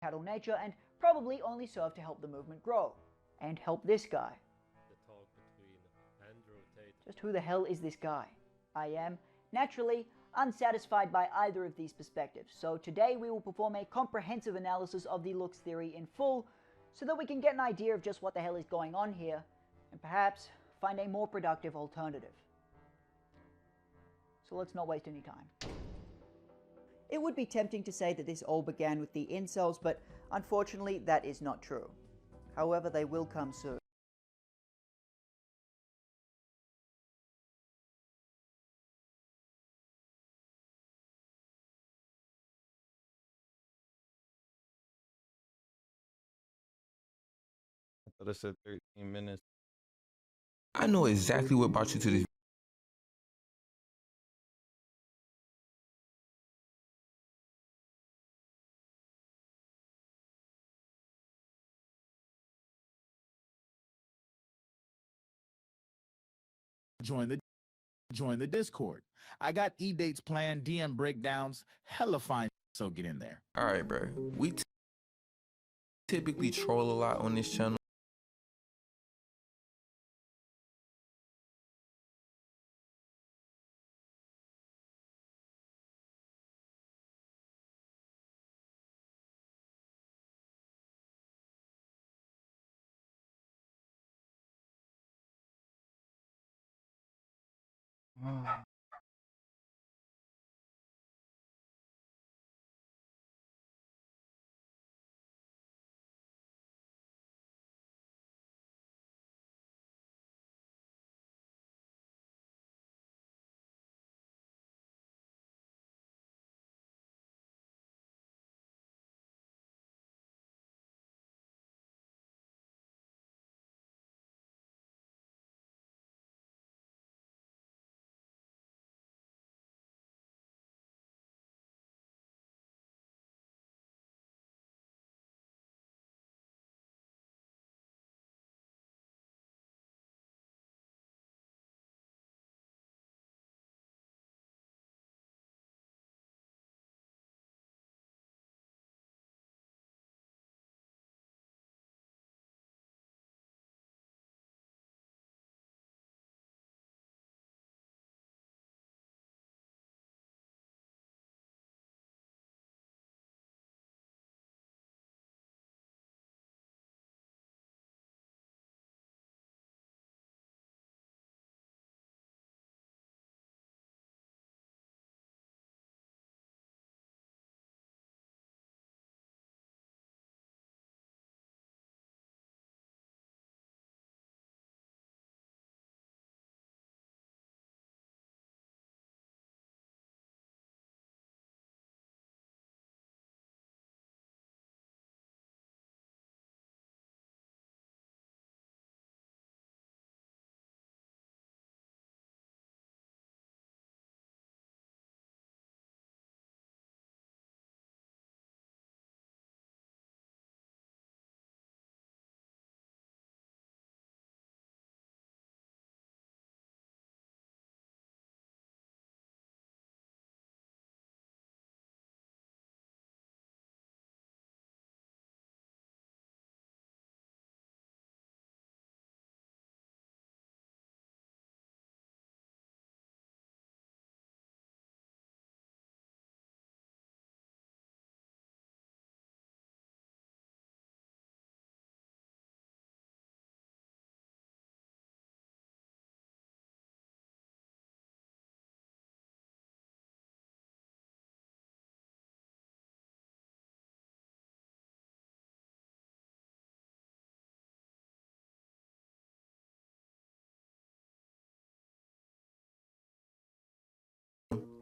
cattle nature and probably only serve to help the movement grow. And help this guy. Just who the hell is this guy? I am, naturally, unsatisfied by either of these perspectives, so today we will perform a comprehensive analysis of the looks theory in full, so that we can get an idea of just what the hell is going on here, and perhaps find a more productive alternative. So let's not waste any time. It would be tempting to say that this all began with the incels, but unfortunately that is not true. However, they will come soon. I thought it said 13 minutes. I know exactly what brought you to this. Join the Discord. I got e-dates planned, DM breakdowns, hella fine, so get in there. All right, bro. We typically troll a lot on this channel.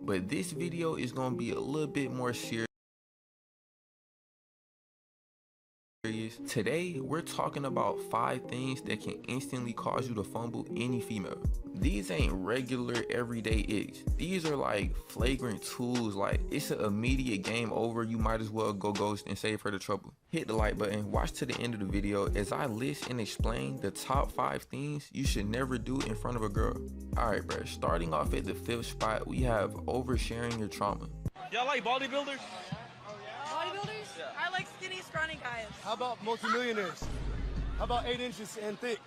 But this video is gonna be a little bit more serious. Today, we're talking about 5 things that can instantly cause you to fumble any female. These ain't regular everyday icks. These are like flagrant tools, like it's an immediate game over, you might as well go ghost and save her the trouble. Hit the like button, watch to the end of the video as I list and explain the top 5 things you should never do in front of a girl. Alright bruh, starting off at the 5th spot, we have oversharing your trauma. Y'all like bodybuilders? Bodybuilders? Yeah. I like skinny, scrawny guys. How about multimillionaires? How about 8 inches and thick?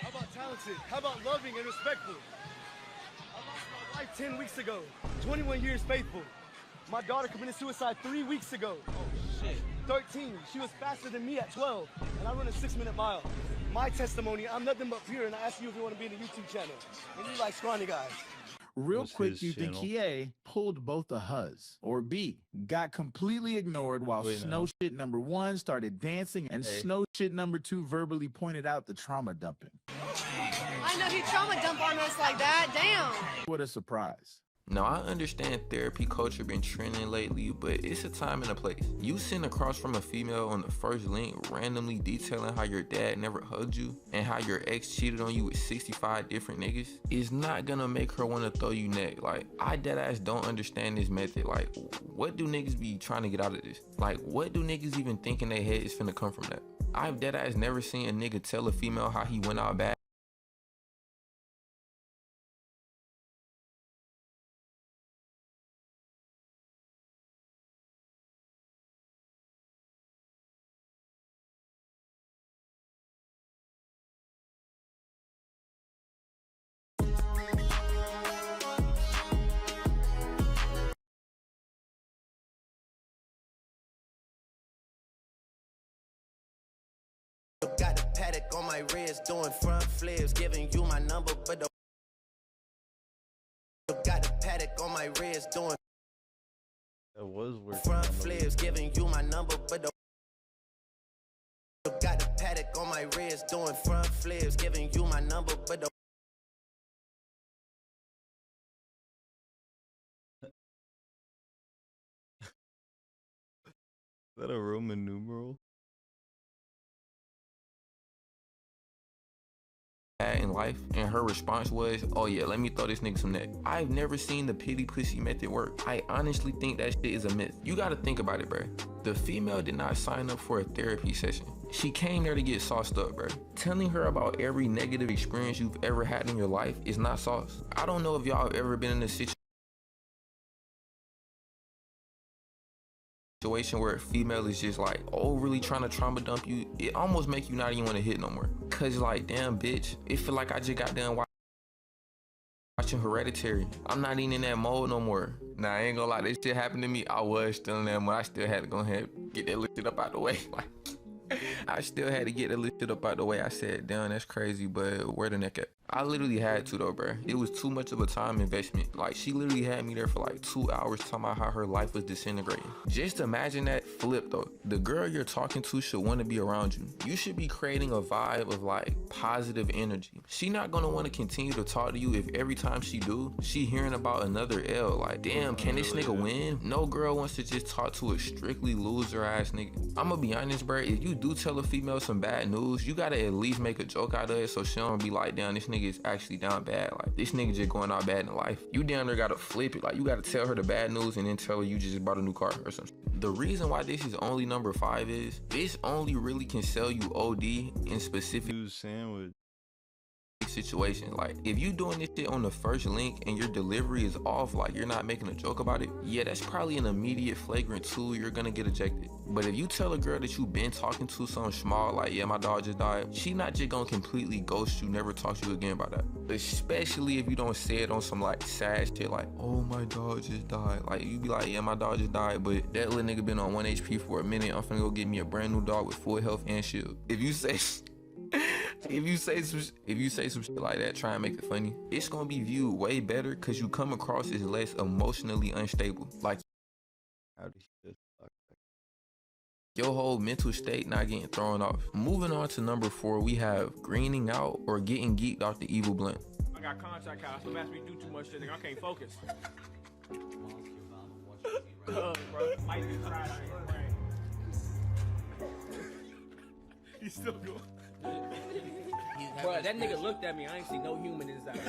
How about talented? How about loving and respectful? I lost my life 10 weeks ago. 21 years faithful. My daughter committed suicide 3 weeks ago. Oh shit. 13. She was faster than me at 12, and I run a 6-minute mile. My testimony, I'm nothing but pure, and I ask you if you want to be in the YouTube channel. And you like scrawny guys. Real What's quick, his you think channel? he A, pulled both the Huz, or B, got completely ignored while Wait, Snow no. Shit number 1 started dancing and Hey. Snow Shit number 2 verbally pointed out the trauma dumping. I know he trauma dump on us like that. Damn. What a surprise. Now I understand therapy culture been trending lately, but it's a time and a place. You sitting across from a female on the first link randomly detailing how your dad never hugged you and how your ex cheated on you with 65 different niggas is not gonna make her wanna throw you neck. Like, I deadass don't understand this method. Like, what do niggas be trying to get out of this? Like, what do niggas even think in their head is finna come from that? I've deadass never seen a nigga tell a female how he went out bad. Got a paddock on my wrist, doing front flips, giving you my number, but the my wrist, doing That was working. front flips, giving you my number, but the got the paddock on my wrist, doing front flips, giving you my number, but the Is that a Roman numeral? In life, and her response was, oh yeah, let me throw this nigga some neck. I've never seen the pity pussy method work. I honestly think that shit is a myth. You gotta think about it, bruh. The female did not sign up for a therapy session. She came there to get sauced up, bruh. Telling her about every negative experience you've ever had in your life is not sauce. I don't know if y'all have ever been in a situation where a female is just like overly trying to trauma dump you. It almost make you not even want to hit no more. Cause like, damn bitch, it feel like I just got done watching Hereditary. I'm not even in that mode no more. Nah, I ain't gonna lie, this shit happened to me. I was still in that mode. I still had to go ahead and get that lifted up out the way. Like, I still had to get it lifted up out the way. I said, damn, that's crazy, but where the neck at? I literally had to though, bro. It was too much of a time investment. Like, she literally had me there for like 2 hours talking about how her life was disintegrating. Just imagine that flip though. The girl you're talking to should want to be around you. You should be creating a vibe of like positive energy. She not gonna want to continue to talk to you if every time she do, she hearing about another L. Like, damn, can this nigga win? No girl wants to just talk to a strictly loser ass nigga. I'ma be honest, bro. If you do tell a female some bad news, you gotta at least make a joke out of it so she don't be like, damn, this nigga is actually down bad. Like, this nigga just going out bad in life. You down there gotta flip it. Like, you gotta tell her the bad news and then tell her you just bought a new car or something. The reason why this is only number 5 is this only really can sell you OD in specific sandwich situation. Like, if you doing this shit on the first link and your delivery is off, like you're not making a joke about it, yeah, that's probably an immediate flagrant 2, you're gonna get ejected. But if you tell a girl that you been talking to something small, like, yeah, my dog just died, she not just gonna completely ghost you, never talk to you again about that. Especially if you don't say it on some like sad shit like, oh, my dog just died. Like, you be like, yeah, my dog just died, but that little nigga been on 1 HP for a minute. I'm finna go get me a brand new dog with full health and shield. If you say if you say some shit like that, try and make it funny, it's gonna be viewed way better because you come across as less emotionally unstable. Like, your whole mental state not getting thrown off. Moving on to number 4, we have greening out or getting geeked off the evil blunt. I got contact house, so ask me to do too much shit, I can't focus. Bro, might be trash in your brain. He's still going. Bro, that nigga looked at me. I ain't see no human inside.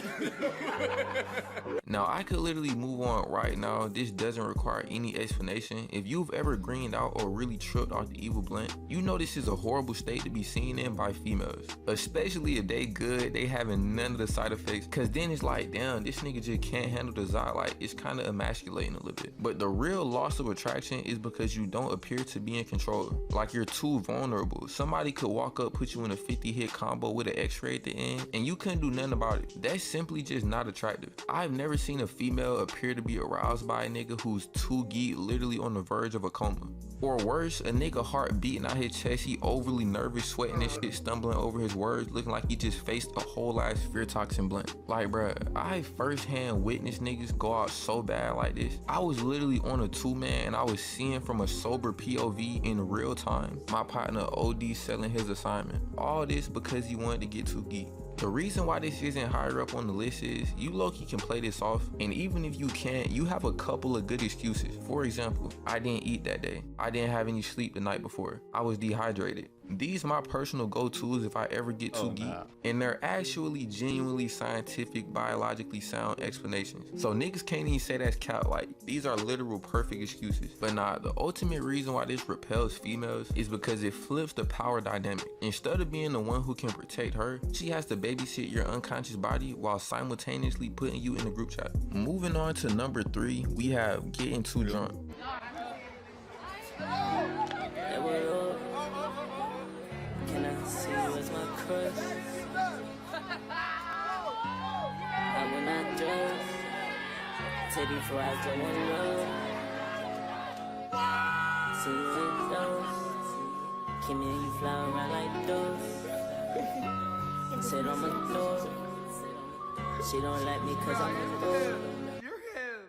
Now, I could literally move on right now. This doesn't require any explanation. If you've ever greened out or really tripped off the evil blunt, you know this is a horrible state to be seen in by females. Especially if they good, they having none of the side effects. Cause then it's like, damn, this nigga just can't handle the desire. Like, it's kind of emasculating a little bit. But the real loss of attraction is because you don't appear to be in control. Like, you're too vulnerable. Somebody could walk up, put you in a 50-hit combo with an X-ray at the end, and you couldn't do nothing about it. That's simply just not attractive. I've never seen a female appear to be aroused by a nigga who's too geeked, literally on the verge of a coma. Or worse, a nigga heart beating out his chest, he overly nervous, sweating and shit, stumbling over his words, looking like he just faced a whole ass fear toxin blunt. Like, bruh, I firsthand witnessed niggas go out so bad like this. I was literally on a 2-man and I was seeing from a sober POV in real time my partner OD selling his assignment. All this because he wanted to get too geek. The reason why this isn't higher up on the list is you low-key can play this off, and even if you can't, you have a couple of good excuses. For example, I didn't eat that day. I didn't have any sleep the night before. I was dehydrated. These are my personal go-tos if I ever get too geek, and they're actually genuinely scientific, biologically sound explanations. So niggas can't even say that's cap. Like, these are literal perfect excuses. But nah, the ultimate reason why this repels females is because it flips the power dynamic. Instead of being the one who can protect her, she has to babysit your unconscious body while simultaneously putting you in the group chat. Moving on to number 3, we have getting too drunk. Can I see you as my crush? And when I dress, take you for I don't want love. See you in those. Keep me and you fly around like those. Sit on my door. She don't like me cause I'm a door. You're him.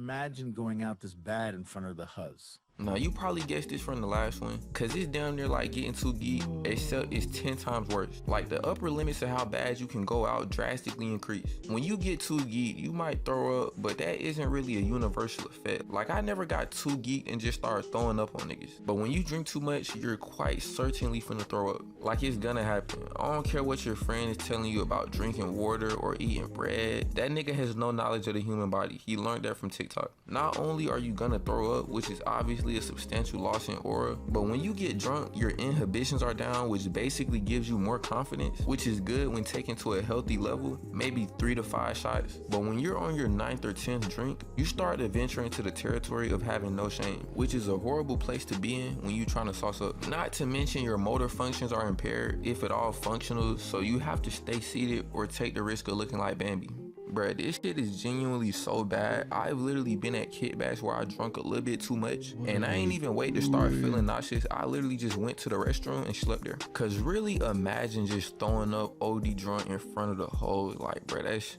imagine going out this bad in front of the huzz. Now, you probably guessed this from the last one, cause it's down there like getting too geek, except it's 10 times worse. Like, the upper limits of how bad you can go out drastically increase. When you get too geek, you might throw up, but that isn't really a universal effect. Like, I never got too geek and just started throwing up on niggas. But when you drink too much, you're quite certainly finna throw up. Like, it's gonna happen. I don't care what your friend is telling you about drinking water or eating bread. That nigga has no knowledge of the human body. He learned that from TikTok. Not only are you gonna throw up, which is obviously a substantial loss in aura, but when you get drunk, your inhibitions are down, which basically gives you more confidence, which is good when taken to a healthy level, maybe 3 to 5 shots. But when you're on your 9th or 10th drink, you start to venture into the territory of having no shame, which is a horrible place to be in when you're trying to sauce up. Not to mention your motor functions are impaired, if at all functional, so you have to stay seated or take the risk of looking like Bambi. Bruh, this shit is genuinely so bad. I've literally been at kickbacks where I drunk a little bit too much, and I ain't even wait to start feeling nauseous. I literally just went to the restroom and slept there. Cause really imagine just throwing up OD drunk in front of the whole, like, bruh, that's...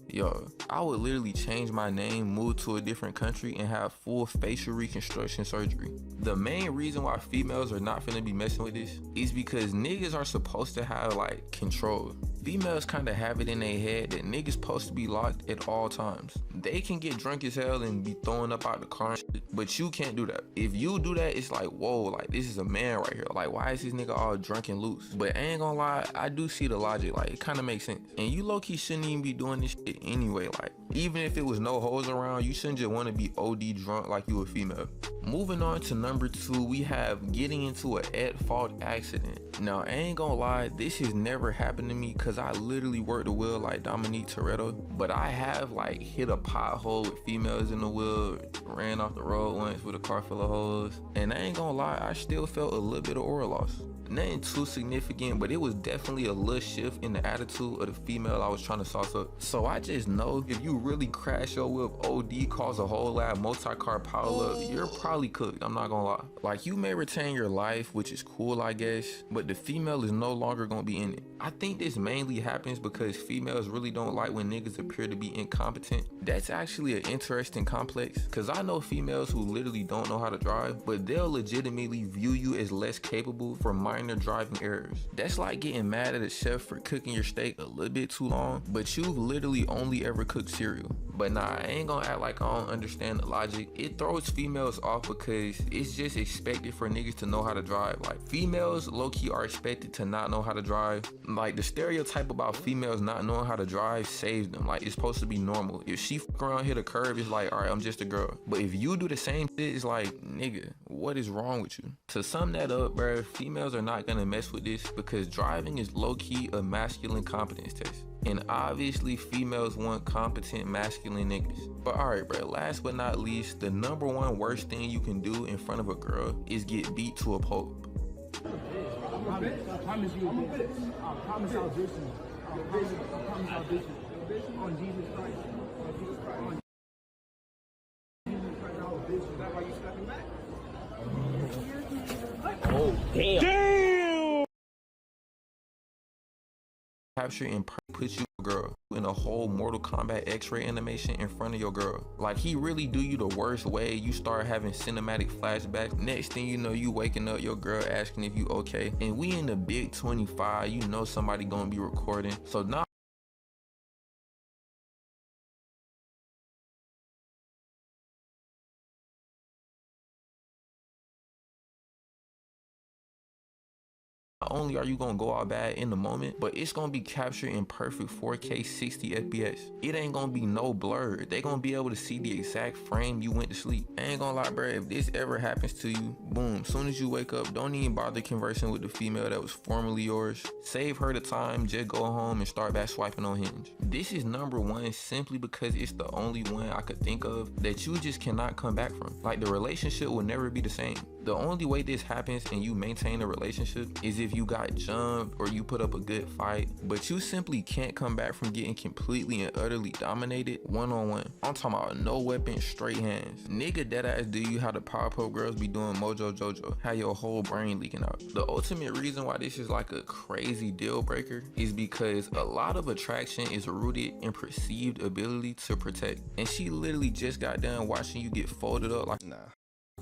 Yo, I would literally change my name, move to a different country, and have full facial reconstruction surgery. The main reason why females are not finna be messing with this is because niggas are supposed to have, like, control. Females kind of have it in their head that niggas supposed to be locked at all times. They can get drunk as hell and be throwing up out the car and shit, but you can't do that. If you do that, it's like, whoa, like, this is a man right here. Like, why is this nigga all drunk and loose? But I ain't gonna lie, I do see the logic. Like, it kind of makes sense. And you low-key shouldn't even be doing this shit anyway. Like, even if it was no hoes around, you shouldn't just want to be OD drunk like you a female. Moving on to number 2, we have getting into an at-fault accident. Now, I ain't gonna lie, this has never happened to me because I literally work the wheel like Dominique Toretto, but I have, like, hit a pothole with females in the wheel, ran off the road once with a car full of hoes, and I ain't gonna lie, I still felt a little bit of aura loss. Nothing too significant, but it was definitely a little shift in the attitude of the female I was trying to sauce up. So I just know if you really crash your whip OD, cause a whole lot of multi-car pile up, you're probably cooked, I'm not gonna lie. Like, you may retain your life, which is cool, I guess, but the female is no longer gonna be in it. I think this mainly happens because females really don't like when niggas appear to be incompetent. That's actually an interesting complex, cause I know females who literally don't know how to drive, but they'll legitimately view you as less capable for minor driving errors. That's like getting mad at a chef for cooking your steak a little bit too long, but you've literally only ever cooked cereal. But nah, I ain't gonna act like I don't understand the logic. It throws females off because it's just expected for niggas to know how to drive. Like, females low-key are expected to not know how to drive. Like, the stereotype about females not knowing how to drive saves them. Like, it's supposed to be normal. If she fuck around, hit a curve, it's like, all right, I'm just a girl. But if you do the same shit, it's like, nigga, what is wrong with you? To sum that up, bruh, females are not gonna mess with this because driving is low-key a masculine competence test. And obviously females want competent masculine niggas. But alright, bro, last but not least, the number 1 worst thing you can do in front of a girl is get beat to a pulp. I promise you, I promise I'll ditch you. I promise I'll ditch you. On Jesus Christ. On Jesus Christ. On Jesus Christ, I'll ditch you. Is that why you stepping back? Oh, damn. Damn! Capture and put you a girl in a whole Mortal Kombat X-ray animation in front of your girl. Like, he really do you the worst way. You start having cinematic flashbacks. Next thing you know, you waking up, your girl asking if you okay. And we in the big 25, you know somebody gonna be recording. So now not only are you gonna go out bad in the moment, but it's gonna be captured in perfect 4K 60 FPS. It ain't gonna be no blur. They gonna be able to see the exact frame you went to sleep. I ain't gonna lie, bro, if this ever happens to you, boom, soon as you wake up, don't even bother conversing with the female that was formerly yours. Save her the time, just go home and start back swiping on Hinge. This is number 1 simply because it's the only one I could think of that you just cannot come back from. Like, the relationship will never be the same. The only way this happens and you maintain a relationship is if you got jumped or you put up a good fight, but you simply can't come back from getting completely and utterly dominated one-on-one. I'm talking about no weapon, straight hands. Nigga deadass do you how the Powerpuff Girls be doing Mojo Jojo, how your whole brain leaking out. The ultimate reason why this is like a crazy deal breaker is because a lot of attraction is rooted in perceived ability to protect. And she literally just got done watching you get folded up like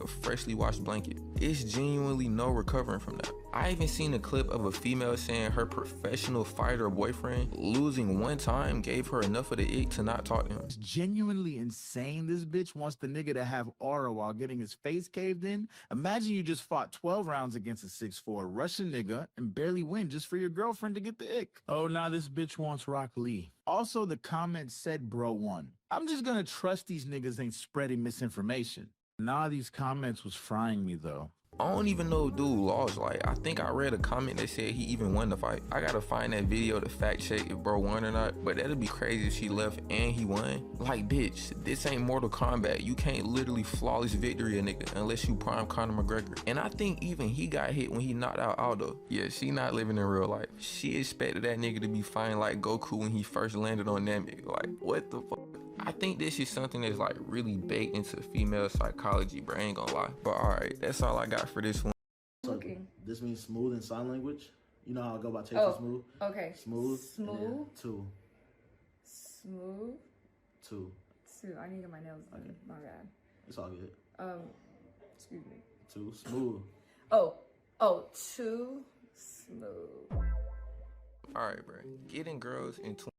a freshly washed blanket. It's genuinely no recovering from that. I even seen a clip of a female saying her professional fighter boyfriend losing one time gave her enough of the ick to not talk to him. It's genuinely insane. This bitch wants the nigga to have aura while getting his face caved in. Imagine you just fought 12 rounds against a 6'4" Russian nigga and barely win just for your girlfriend to get the ick. Oh, now this bitch wants Rock Lee. Also, the comment said bro won. I'm just gonna trust these niggas ain't spreading misinformation. Nah, these comments was frying me though. I don't even know if dude lost. Like, I think I read a comment that said he even won the fight. I gotta find that video to fact check if bro won or not, but that'd be crazy if she left and he won. Like, bitch, this ain't Mortal Kombat. You can't literally flawless victory a nigga unless you prime Conor McGregor. And I think even he got hit when he knocked out Aldo. Yeah, she not living in real life. She expected that nigga to be fighting like Goku when he first landed on Namek. Like, what the fuck? I think this is something that's like really baked into female psychology, bro. I ain't gonna lie. But alright, that's all I got for this one. So this means smooth in sign language. You know how I go about taking smooth? Okay. Smooth. Smooth. Yeah. Two. Smooth. Two. I need to get my nails done. Okay. My bad. It's all good. Excuse me. Two. Smooth. Too smooth. Alright, bro. Getting girls in 2025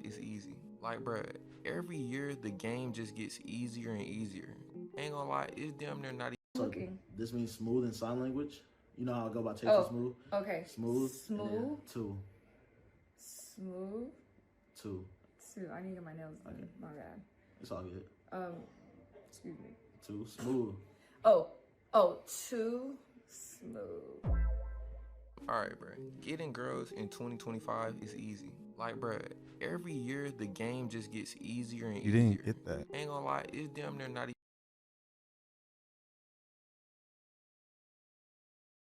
is easy. Like, bruh, every year the game just gets easier and easier. Ain't gonna lie, it's damn near not So this means smooth in sign language. You know how I go about taking smooth? Okay. Smooth. Smooth. Yeah. Two. Smooth. Two. I need to get my nails done. Okay. My bad. It's all good. Excuse me. Two. Smooth. Too smooth. Alright, bro. Getting girls in 2025 is easy. Like, bruh, every year the game just gets easier and easier. You didn't get that. Ain't gonna lie, it's damn near not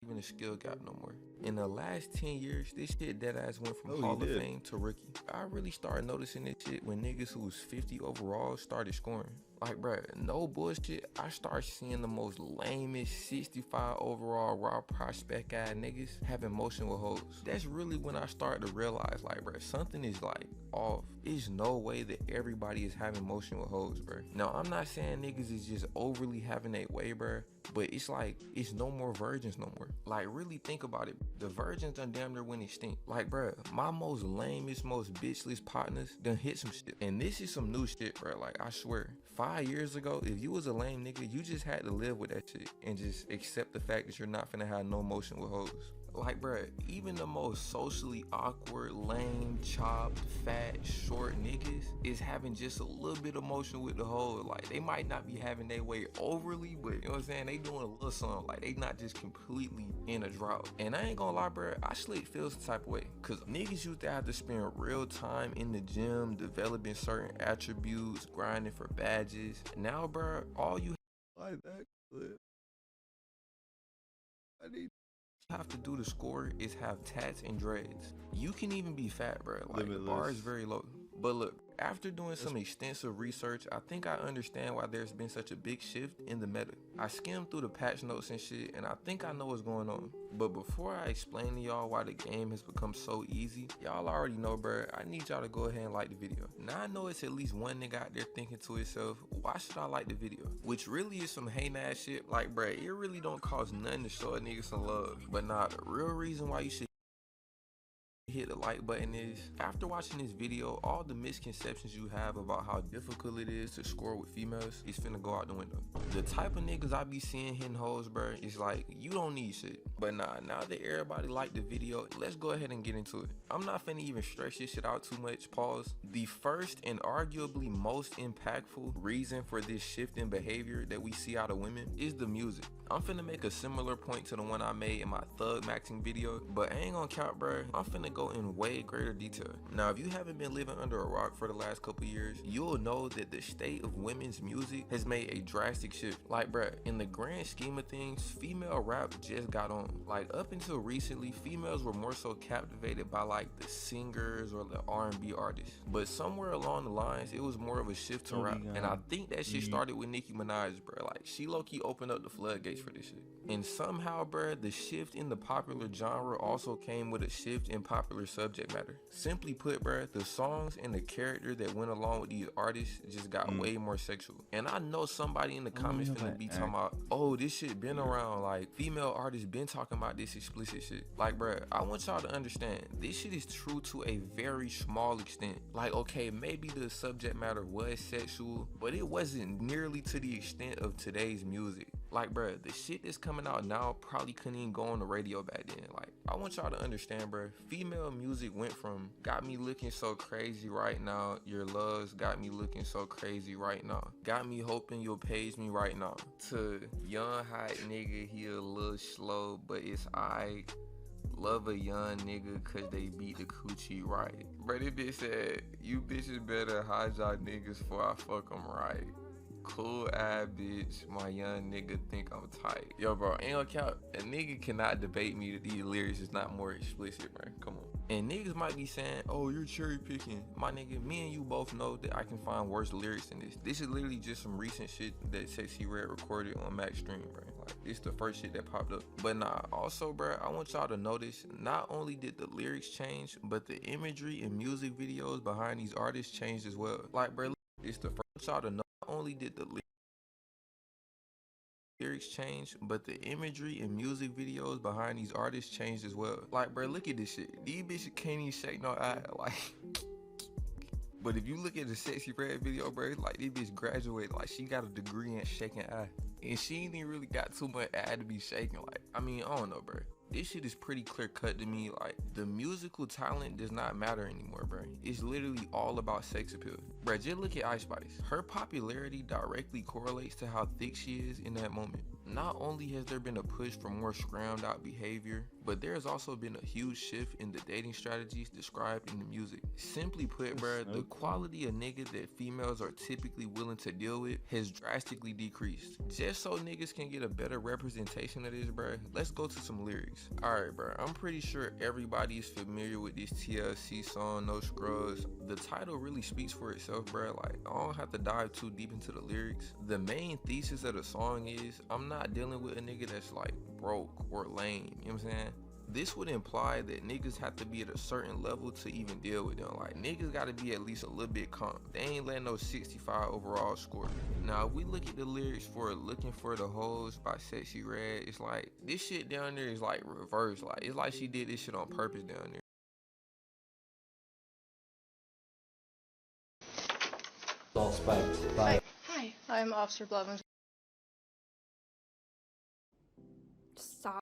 even a skill gap no more. In the last 10 years, this shit deadass went from Hall of Fame to rookie. I really started noticing this shit when niggas who was 50 overall started scoring. Like, bruh, no bullshit, I started seeing the most lamest 65 overall raw prospect ass niggas having motion with hoes. That's really when I started to realize, like, bruh, something is like off. There's no way that everybody is having motion with hoes, bruh. Now, I'm not saying niggas is just overly having their way, bruh, but it's like, it's no more virgins no more. Like, really think about it. The virgins done damn near went extinct. Like, bruh, my most lamest, most bitchless partners done hit some shit. And this is some new shit, bruh. Like, I swear. 5 years ago, if you was a lame nigga, you just had to live with that shit and just accept the fact that you're not finna have no motion with hoes. Like, bruh, even the most socially awkward, lame, chopped, fat, short niggas is having just a little bit of motion with the hoe. Like, they might not be having their way overly, but you know what I'm saying? They doing a little something. Like, they not just completely in a drought. And I ain't gonna lie, bruh, I slick feel some type of way. Cause niggas used to have to spend real time in the gym, developing certain attributes, grinding for badges. Now, bruh, all you Like that clip. I need have to do to score is have tats and dreads. You can even be fat, bro. Like, the bar is very low. But look, after doing some extensive research, I think I understand why there's been such a big shift in the meta. I skimmed through the patch notes and shit, and I think I know what's going on. But before I explain to y'all why the game has become so easy, y'all already know, bro, I need y'all to go ahead and like the video. Now I know it's at least one nigga out there thinking to himself, why should I like the video? Which really is some hating ass shit. Like, bro, it really don't cost nothing to show a nigga some love. But nah, the real reason why you should hit the like button is, after watching this video, all the misconceptions you have about how difficult it is to score with females is finna go out the window. The type of niggas I be seeing hitting hoes, bro, is like, you don't need shit. But nah, now that everybody liked the video, let's go ahead and get into it. I'm not finna even stretch this shit out too much, pause. The first and arguably most impactful reason for this shift in behavior that we see out of women is the music. I'm finna make a similar point to the one I made in my thug maxing video, but I ain't gonna count, bro. I'm finna go in way greater detail. Now, if you haven't been living under a rock for the last couple years, you'll know that the state of women's music has made a drastic shift. Like, bruh, in the grand scheme of things, female rap just got on. Like, up until recently, females were more so captivated by like the singers or the R&B artists. But somewhere along the lines, it was more of a shift to rap. And I think that shit started with Nicki Minaj, bruh. Like, she low-key opened up the floodgates for this shit. And somehow, bruh, the shift in the popular genre also came with a shift in popular subject matter. Simply put, bruh, the songs and the character that went along with these artists just got way more sexual. And I know somebody in the comments finna be talking about, oh, this shit been around, like female artists been talking about this explicit shit. Like, bruh, I want y'all to understand, this shit is true to a very small extent. Like, okay, maybe the subject matter was sexual, but it wasn't nearly to the extent of today's music. Like, bruh, the shit that's coming out now probably couldn't even go on the radio back then. Like, I want y'all to understand, bruh, female music went from got me looking so crazy right now, your loves got me looking so crazy right now, got me hoping you'll page me right now, to young hot nigga, he a little slow, but it's aight. Love a young nigga cause they beat the coochie right. But it bitch said, you bitches better hide y'all niggas before I fuck them right. Cool ass bitch, my young nigga think I'm tight. Yo, bro, ain't gonna count. A nigga cannot debate me that these lyrics is not more explicit, bro. Come on. And niggas might be saying, oh, you're cherry picking. My nigga, me and you both know that I can find worse lyrics than this. This is literally just some recent shit that Sexy Red recorded on Max Stream, bro. Like, this the first shit that popped up. But nah, also, bro, I want y'all to notice, not only did the lyrics change, but the imagery and music videos behind these artists changed as well. Like, bro, it's the first y'all to know. Not only did the lyrics change, but the imagery and music videos behind these artists changed as well. Like, bro, look at this shit. These bitches can't even shake no eye. Like, but if you look at the Sexy Red video, bro, like, this bitch graduated. Like, she got a degree in shaking eye. And she ain't even really got too much eye to be shaking. Like, I mean, I don't know, bro. This shit is pretty clear cut to me. Like, the musical talent does not matter anymore, bro. It's literally all about sex appeal. Bro, just look at Ice Spice. Her popularity directly correlates to how thick she is in that moment. Not only has there been a push for more scrammed out behavior, but there has also been a huge shift in the dating strategies described in the music. Simply put, bro, the quality of nigga that females are typically willing to deal with has drastically decreased. Just so niggas can get a better representation of this, bro, let's go to some lyrics. Alright, bro, I'm pretty sure everybody is familiar with this TLC song, No Scrubs. The title really speaks for itself, bro. Like, I don't have to dive too deep into the lyrics. The main thesis of the song is, I'm not dealing with a nigga that's like broke or lame, you know what I'm saying? This would imply that niggas have to be at a certain level to even deal with them. Like, niggas gotta be at least a little bit calm. They ain't letting no 65 overall score. Now, if we look at the lyrics for Looking for the Hoes by Sexy Red, it's like, this shit down there is like reverse. Like, it's like she did this shit on purpose down there. All spiked. Bye. Hi. Hi, I'm Officer Blevins. Stop.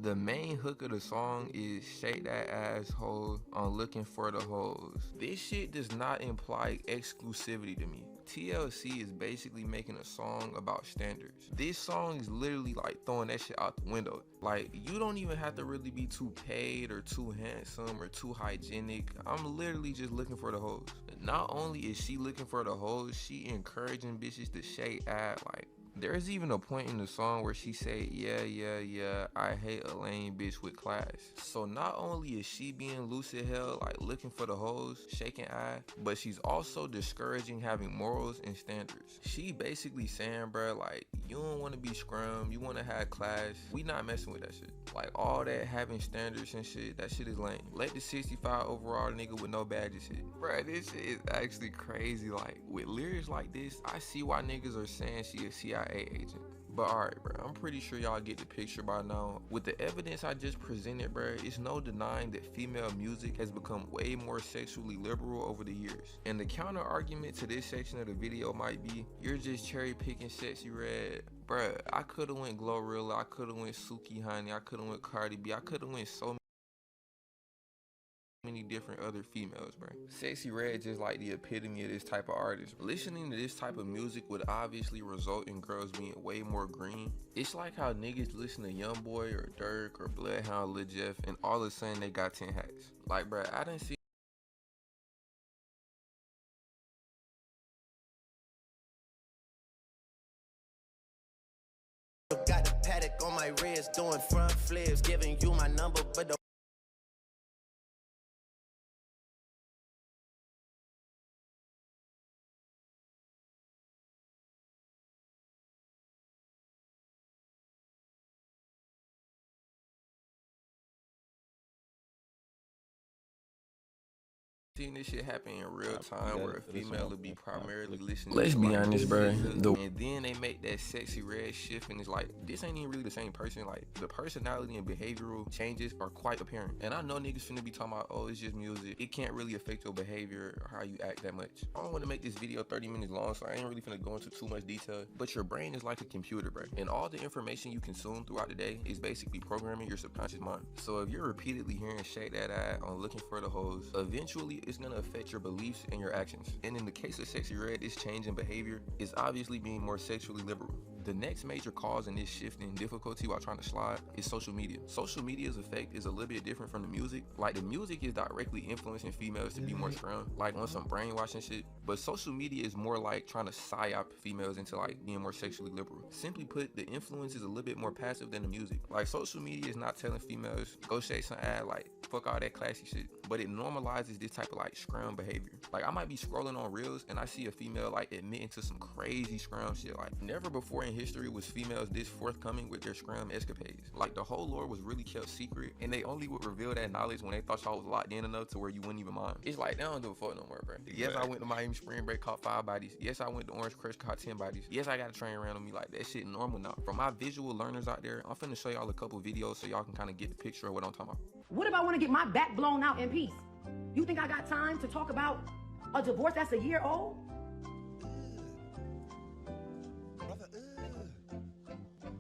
The main hook of the song is shake that asshole on looking for the hoes. This shit does not imply exclusivity to me. TLC is basically making a song about standards. This song is literally like throwing that shit out the window. Like, you don't even have to really be too paid or too handsome or too hygienic. I'm literally just looking for the hoes. Not only is she looking for the hoes, she encouraging bitches to shake ass. Like, there's even a point in the song where she say, yeah, I hate a lame bitch with class. So not only is she being loose as hell, like looking for the hoes, shaking eye, but she's also discouraging having morals and standards. She basically saying, bruh, like, you don't want to be scrum, you want to have class, we not messing with that shit. Like, all that having standards and shit, that shit is lame. Let the 65 overall nigga with no badges hit. Bruh, this shit is actually crazy. Like, with lyrics like this, I see why niggas are saying she a CIA agent. But alright, bro, I'm pretty sure y'all get the picture by now. With the evidence I just presented, bro, it's no denying that female music has become way more sexually liberal over the years. And the counter argument to this section of the video might be, you're just cherry picking Sexy Red. Bruh, I could've went Glorilla, I could've went Suki Honey, I could've went Cardi B, I could've went so many different other females, bro. Sexy Red just like the epitome of this type of artist. Listening to this type of music would obviously result in girls being way more green. It's like how niggas listen to Youngboy or Dirk or Bloodhound Lil Jeff and all of a sudden they got 10 hats. Like, bro, I didn't see Got the paddock on my wrist, doing front flips, giving you my number, but the seen this shit happen in real time where a female would be primarily listening Let's to be like, honest, bro. and then they make that Sexy Red shift and it's like, this ain't even really the same person. Like, the personality and behavioral changes are quite apparent. And I know niggas finna be talking about, oh, it's just music, it can't really affect your behavior or how you act that much. I don't want to make this video 30 minutes long, so I ain't really finna go into too much detail, but your brain is like a computer, bro, and all the information you consume throughout the day is basically programming your subconscious mind. So if you're repeatedly hearing shake that eye on looking for the hoes, eventually it's gonna affect your beliefs and your actions. And in the case of Sexy Red, this change in behavior is obviously being more sexually liberal. The next major cause in this shift in difficulty while trying to slide is social media. Social media's effect is a little bit different from the music. Like, the music is directly influencing females to be more strong, like on some brainwashing shit. But social media is more like trying to psyop females into like being more sexually liberal. Simply put, the influence is a little bit more passive than the music. Like, social media is not telling females, go shake some ass, like, fuck all that classy shit. But it normalizes this type of like scrum behavior. Like, I might be scrolling on reels and I see a female like admitting to some crazy scrum shit. Like, never before in history was females this forthcoming with their scrum escapades. Like, the whole lore was really kept secret and they only would reveal that knowledge when they thought y'all was locked in enough to where you wouldn't even mind. It's like, they don't give a fuck no more, bro. Yes, I went to Miami Spring Break, caught 5 bodies. Yes, I went to Orange Crush, caught 10 bodies. Yes, I got a train around on me. Like, that shit normal now. For my visual learners out there, I'm finna show y'all a couple videos so y'all can kind of get the picture of what I'm talking about. What if I want to get my back blown out in peace? You think I got time to talk about a divorce that's a year old? Brother,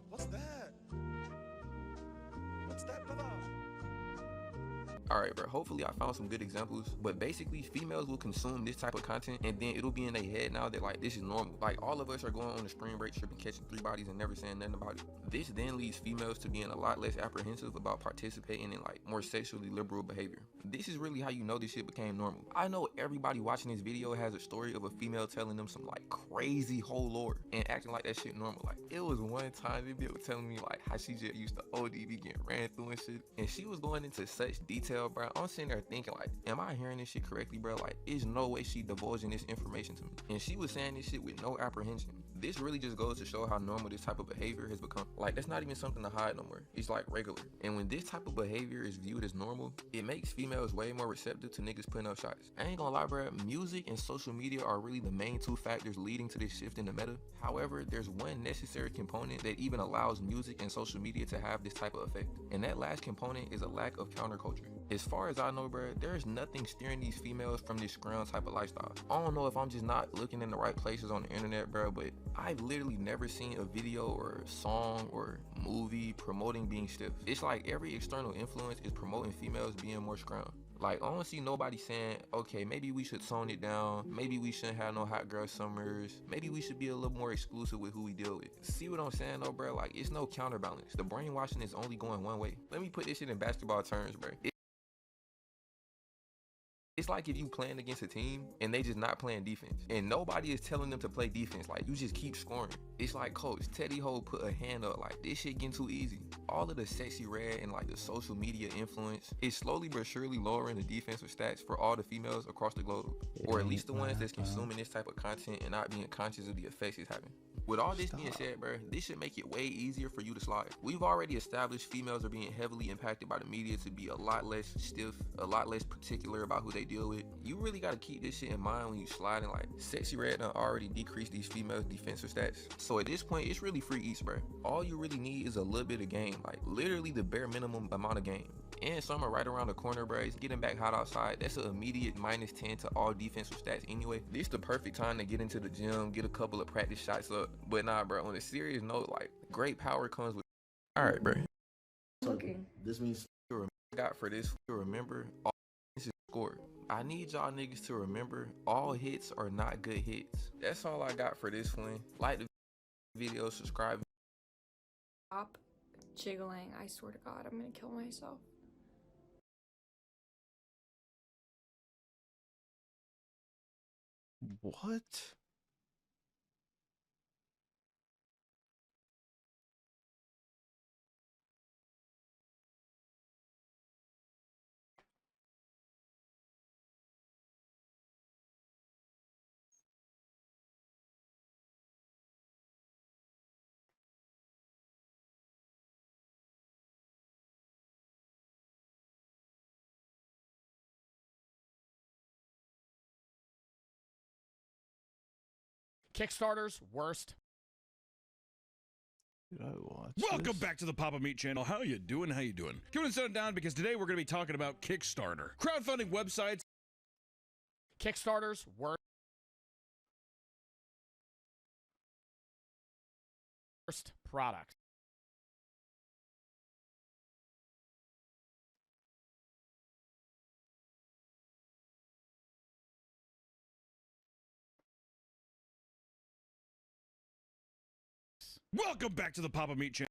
what's that? What's that, brother? Alright, bro, hopefully I found some good examples, but basically females will consume this type of content and then it'll be in their head now that like this is normal. Like, all of us are going on a spring break trip and catching 3 bodies and never saying nothing about it. This then leads females to being a lot less apprehensive about participating in like more sexually liberal behavior. This is really how you know this shit became normal. I know everybody watching this video has a story of a female telling them some like crazy whole lore and acting like that shit normal. Like, it was one time this bitch was telling me like how she just used to OD be getting ran through and shit, and she was going into such detail female, bro, I'm sitting there thinking, like, am I hearing this shit correctly, bro? Like, there's no way she divulging this information to me. And she was saying this shit with no apprehension. This really just goes to show how normal this type of behavior has become. Like, that's not even something to hide no more. It's like regular. And when this type of behavior is viewed as normal, it makes females way more receptive to niggas putting up shots. I ain't gonna lie, bro, music and social media are really the main two factors leading to this shift in the meta. However, there's one necessary component that even allows music and social media to have this type of effect. And that last component is a lack of counterculture. As far as I know, bro, there's nothing steering these females from this scrum type of lifestyle. I don't know if I'm just not looking in the right places on the internet, bro, but I've literally never seen a video or a song or movie promoting being stiff. It's like every external influence is promoting females being more scrum. Like, I don't see nobody saying, okay, maybe we should tone it down. Maybe we shouldn't have no hot girl summers. Maybe we should be a little more exclusive with who we deal with. See what I'm saying though, bro? Like, it's no counterbalance. The brainwashing is only going one way. Let me put this shit in basketball terms, bro. It's like if you playing against a team and they just not playing defense and nobody is telling them to play defense. Like, you just keep scoring. It's like Coach Teddy Ho put a hand up, like, this shit getting too easy. All of the sexy red and like the social media influence is slowly but surely lowering the defensive stats for all the females across the globe, or at least the ones that's consuming this type of content and not being conscious of the effects it's having. With all this being said, bro, this should make it way easier for you to slide. We've already established females are being heavily impacted by the media to be a lot less stiff, a lot less particular about who they deal with. You really got to keep this shit in mind when you slide, and like, sexy red done already decreased these females' defensive stats. So at this point, it's really free eats, bro. All you really need is a little bit of game, like literally the bare minimum amount of game. And summer right around the corner, bro. It's getting back hot outside. That's an immediate -10 to all defensive stats anyway. This the perfect time to get into the gym, get a couple of practice shots up. But nah, bro, on a serious note, like, great power comes with... All right, bro. Looking. This means... Got for this, remember, all hits is scored. I need y'all niggas to remember, all hits are not good hits. That's all I got for this one. Like the video, subscribe. Stop jiggling. I swear to God, I'm gonna kill myself. What? Kickstarter's worst. Did I watch Welcome this? back to the Papa Meat channel. How you doing? How you doing? Keep it settled down because today we're going to be talking about Kickstarter. Crowdfunding websites. Kickstarter's worst product. Welcome back to the Papa Meat channel.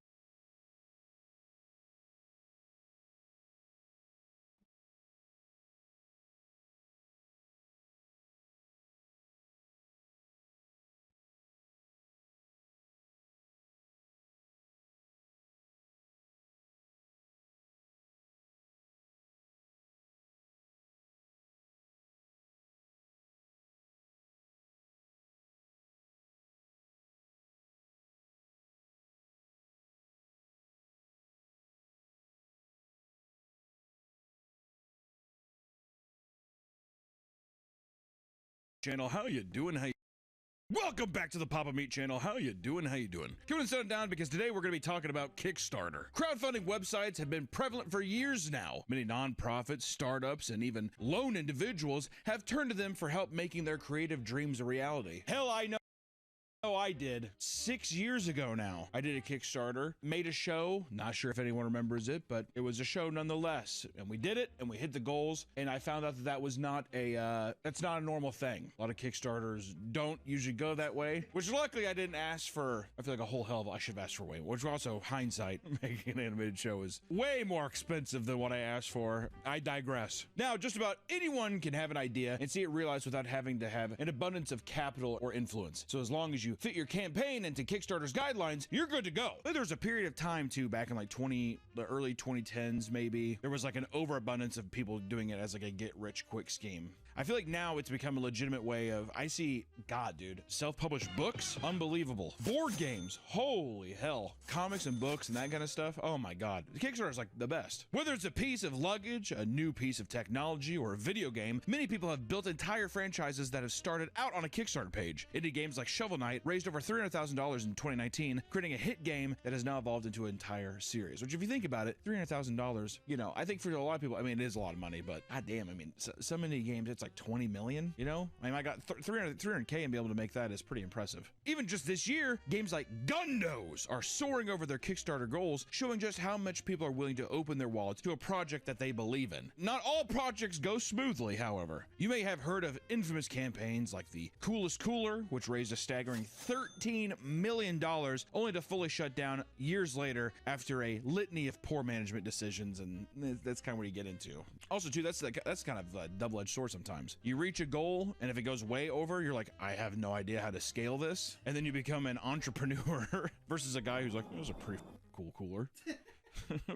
Channel, how you doing? How you... Welcome back to the Papa Meat channel. How you doing? How you doing? Keep it settled down because today we're going to be talking about Kickstarter. Crowdfunding websites have been prevalent for years now. Many nonprofits, startups, and even lone individuals have turned to them for help making their creative dreams a reality. Hell, I know. Oh, I did 6 years ago now. I did a Kickstarter, made a show. Not sure if anyone remembers it, but it was a show nonetheless. And we did it, and we hit the goals. And I found out that that was not that's not a normal thing. A lot of Kickstarters don't usually go that way. Which luckily I didn't ask for. I feel like a whole hell of I should have asked for way more. Which also hindsight, making an animated show is way more expensive than what I asked for. I digress. Now, just about anyone can have an idea and see it realized without having to have an abundance of capital or influence. So as long as you you fit your campaign into Kickstarter's guidelines, you're good to go. But there was a period of time too, back in like the early 2010s maybe, there was like an overabundance of people doing it as like a get rich quick scheme. I feel like now it's become a legitimate way of, I see, God, dude, self-published books, unbelievable. Board games, holy hell. Comics and books and that kind of stuff, oh my God. Kickstarter is like the best. Whether it's a piece of luggage, a new piece of technology, or a video game, many people have built entire franchises that have started out on a Kickstarter page. Indie games like Shovel Knight raised over $300,000 in 2019, creating a hit game that has now evolved into an entire series. Which, if you think about it, $300,000, you know, I think for a lot of people, I mean, it is a lot of money, but goddamn, I mean, so many games, it's like 20 million, you know? I mean, I got 300K and be able to make that is pretty impressive. Even just this year, games like Gundos are soaring over their Kickstarter goals, showing just how much people are willing to open their wallets to a project that they believe in. Not all projects go smoothly, however. You may have heard of infamous campaigns like the Coolest Cooler, which raised a staggering $13 million, only to fully shut down years later after a litany of poor management decisions, and that's kind of where you get into. Also, too, that's kind of a double-edged sword sometimes. You reach a goal, and if it goes way over, you're like, I have no idea how to scale this, and then you become an entrepreneur versus a guy who's like, it was a pretty cool cooler.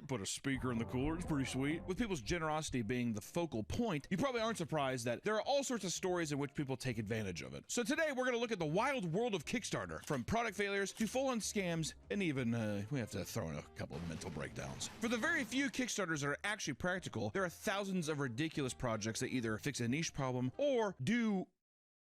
Put a speaker in the cooler, it's pretty sweet. With people's generosity being the focal point, you probably aren't surprised that there are all sorts of stories in which people take advantage of it. So today we're going to look at the wild world of Kickstarter, from product failures to full-on scams, and even we have to throw in a couple of mental breakdowns. For the very few Kickstarters that are actually practical, there are thousands of ridiculous projects that either fix a niche problem or do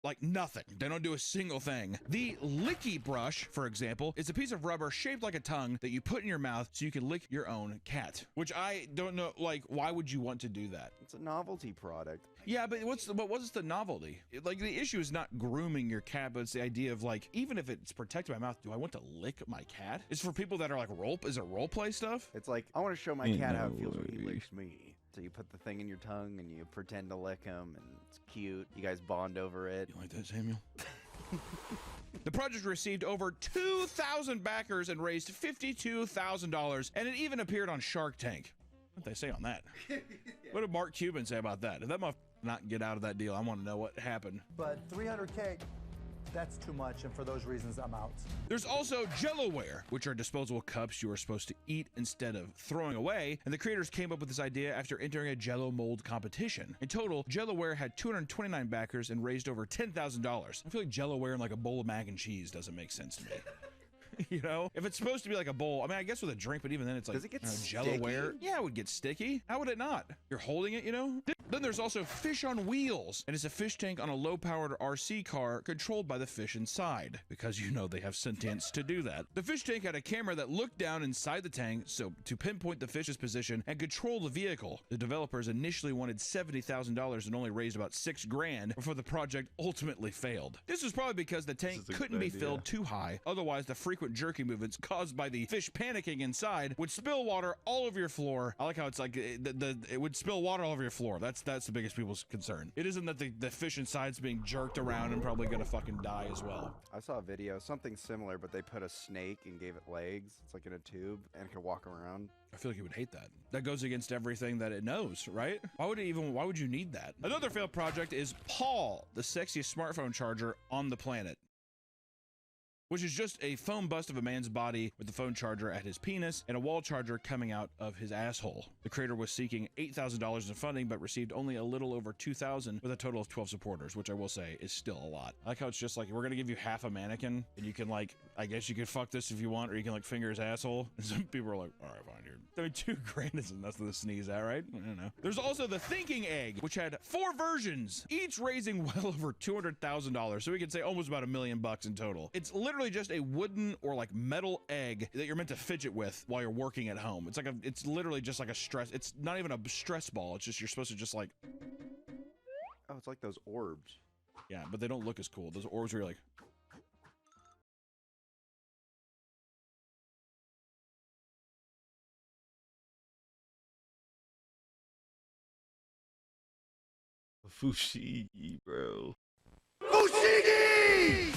like nothing. They don't do a single thing. The Licky Brush, for example, is a piece of rubber shaped like a tongue that you put in your mouth so you can lick your own cat. Which I don't know, like, why would you want to do that? It's a novelty product. Yeah, but what's the novelty? Like, the issue is not grooming your cat, but it's the idea of like, even if it's protected by mouth, do I want to lick my cat? It's for people that are like is it role play stuff? It's like, I want to show my cat how it feels when he licks me. So you put the thing in your tongue and you pretend to lick him, and it's cute. You guys bond over it. You like that, Samuel? The project received over 2,000 backers and raised $52,000, and it even appeared on Shark Tank. What did they say on that? What did Mark Cuban say about that? If that motherfucker not get out of that deal, I want to know what happened. But 300K, that's too much, and for those reasons, I'm out. There's also Jellowware, which are disposable cups you are supposed to eat instead of throwing away, and the creators came up with this idea after entering a Jello mold competition. In total, Jellowware had 229 backers and raised over $10,000. I feel like Jellowware in like a bowl of mac and cheese doesn't make sense to me. You know, if it's supposed to be like a bowl, I mean, I guess with a drink, but even then it's like, does it get Jellowware? Yeah, it would get sticky. How would it not? You're holding it, you know? Then there's also Fish on Wheels, and it's a fish tank on a low-powered RC car controlled by the fish inside, because you know they have sentience to do that. The fish tank had a camera that looked down inside the tank so to pinpoint the fish's position and control the vehicle. The developers initially wanted $70,000 and only raised about $6,000 before the project ultimately failed. This was probably because the tank couldn't be filled too high, otherwise the frequent jerky movements caused by the fish panicking inside would spill water all over your floor. I like how it's like it would spill water all over your floor. That's the biggest people's concern. It isn't that the fish inside's being jerked around and probably gonna fucking die as well. I saw a video, something similar, but they put a snake and gave it legs. It's like in a tube and it could walk around. I feel like you would hate that. That goes against everything that it knows, right? Why would you need that? Another failed project is Paul, the sexiest smartphone charger on the planet, which is just a foam bust of a man's body with the phone charger at his penis and a wall charger coming out of his asshole. The creator was seeking $8,000 in funding, but received only a little over $2,000 with a total of 12 supporters, which I will say is still a lot. I like how it's just like, we're gonna give you half a mannequin, and you can like, I guess you could fuck this if you want, or you can like finger his asshole. And some people are like, all right, fine, dude. I mean, $2,000 isn't nothing to sneeze at, right? I don't know. There's also the Thinking Egg, which had 4 versions, each raising well over $200,000. So we could say almost about $1 million in total. It's literally just a wooden or like metal egg that you're meant to fidget with while you're working at home. It's literally just like a stress. It's not even a stress ball. It's just, you're supposed to just like. Oh, it's like those orbs. Yeah, but they don't look as cool. Those orbs where you're like. Fushigi, bro. Fushigi!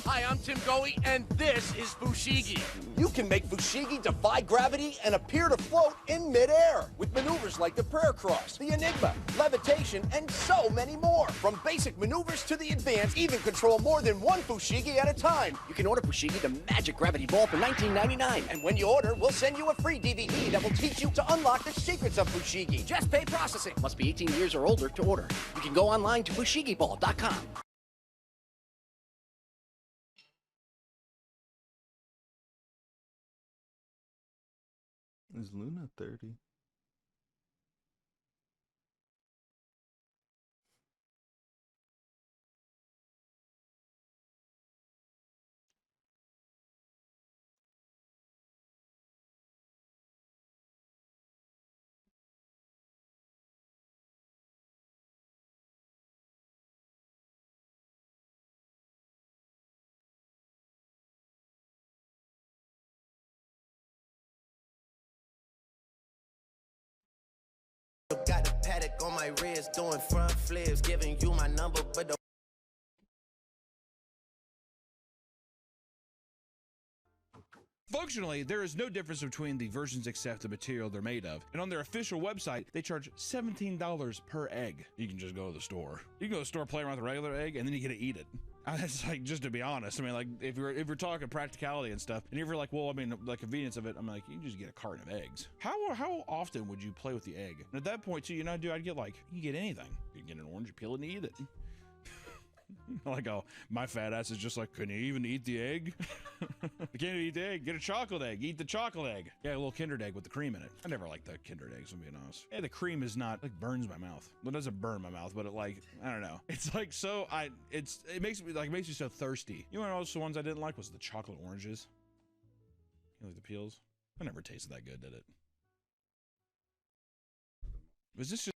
Hi, I'm Tim Goey, and this is Fushigi. You can make Fushigi defy gravity and appear to float in midair with maneuvers like the prayer cross, the enigma, levitation, and so many more. From basic maneuvers to the advanced, even control more than one Fushigi at a time. You can order Fushigi the Magic Gravity Ball for $19.99. And when you order, we'll send you a free DVD that will teach you to unlock the secrets of Fushigi. Just pay processing. Must be 18 years or older to order. You can go online to fushigiball.com. Is Luna 30? Got a paddock on my wrist, doing front flips, giving you my number, but the Functionally, there is no difference between the versions except the material they're made of. And on their official website, they charge $17 per egg. You can just go to the store. You can go to the store, play around with a regular egg, and then you get to eat it. That's like, just to be honest, I mean, like, if you're talking practicality and stuff, and if you're like, well, I mean, the convenience of it, I'm like, you can just get a carton of eggs. How often would you play with the egg? And at that point, too, you know, dude, I'd get like, you can get anything. You can get an orange, you peel it and eat it. Like, oh, my fat ass is just like, can you even eat the egg? You can't eat the egg. Get a chocolate egg. Eat the chocolate egg. Yeah, a little Kinder egg with the cream in it. I never liked the Kinder eggs, I'm being honest. Yeah, the cream is not, like, burns my mouth. Well, it doesn't burn my mouth, but it, like, I don't know. It's like, so, it makes me so thirsty. You know what the ones I didn't like was the chocolate oranges. You like the peels? I never tasted that good, did it? Was this just...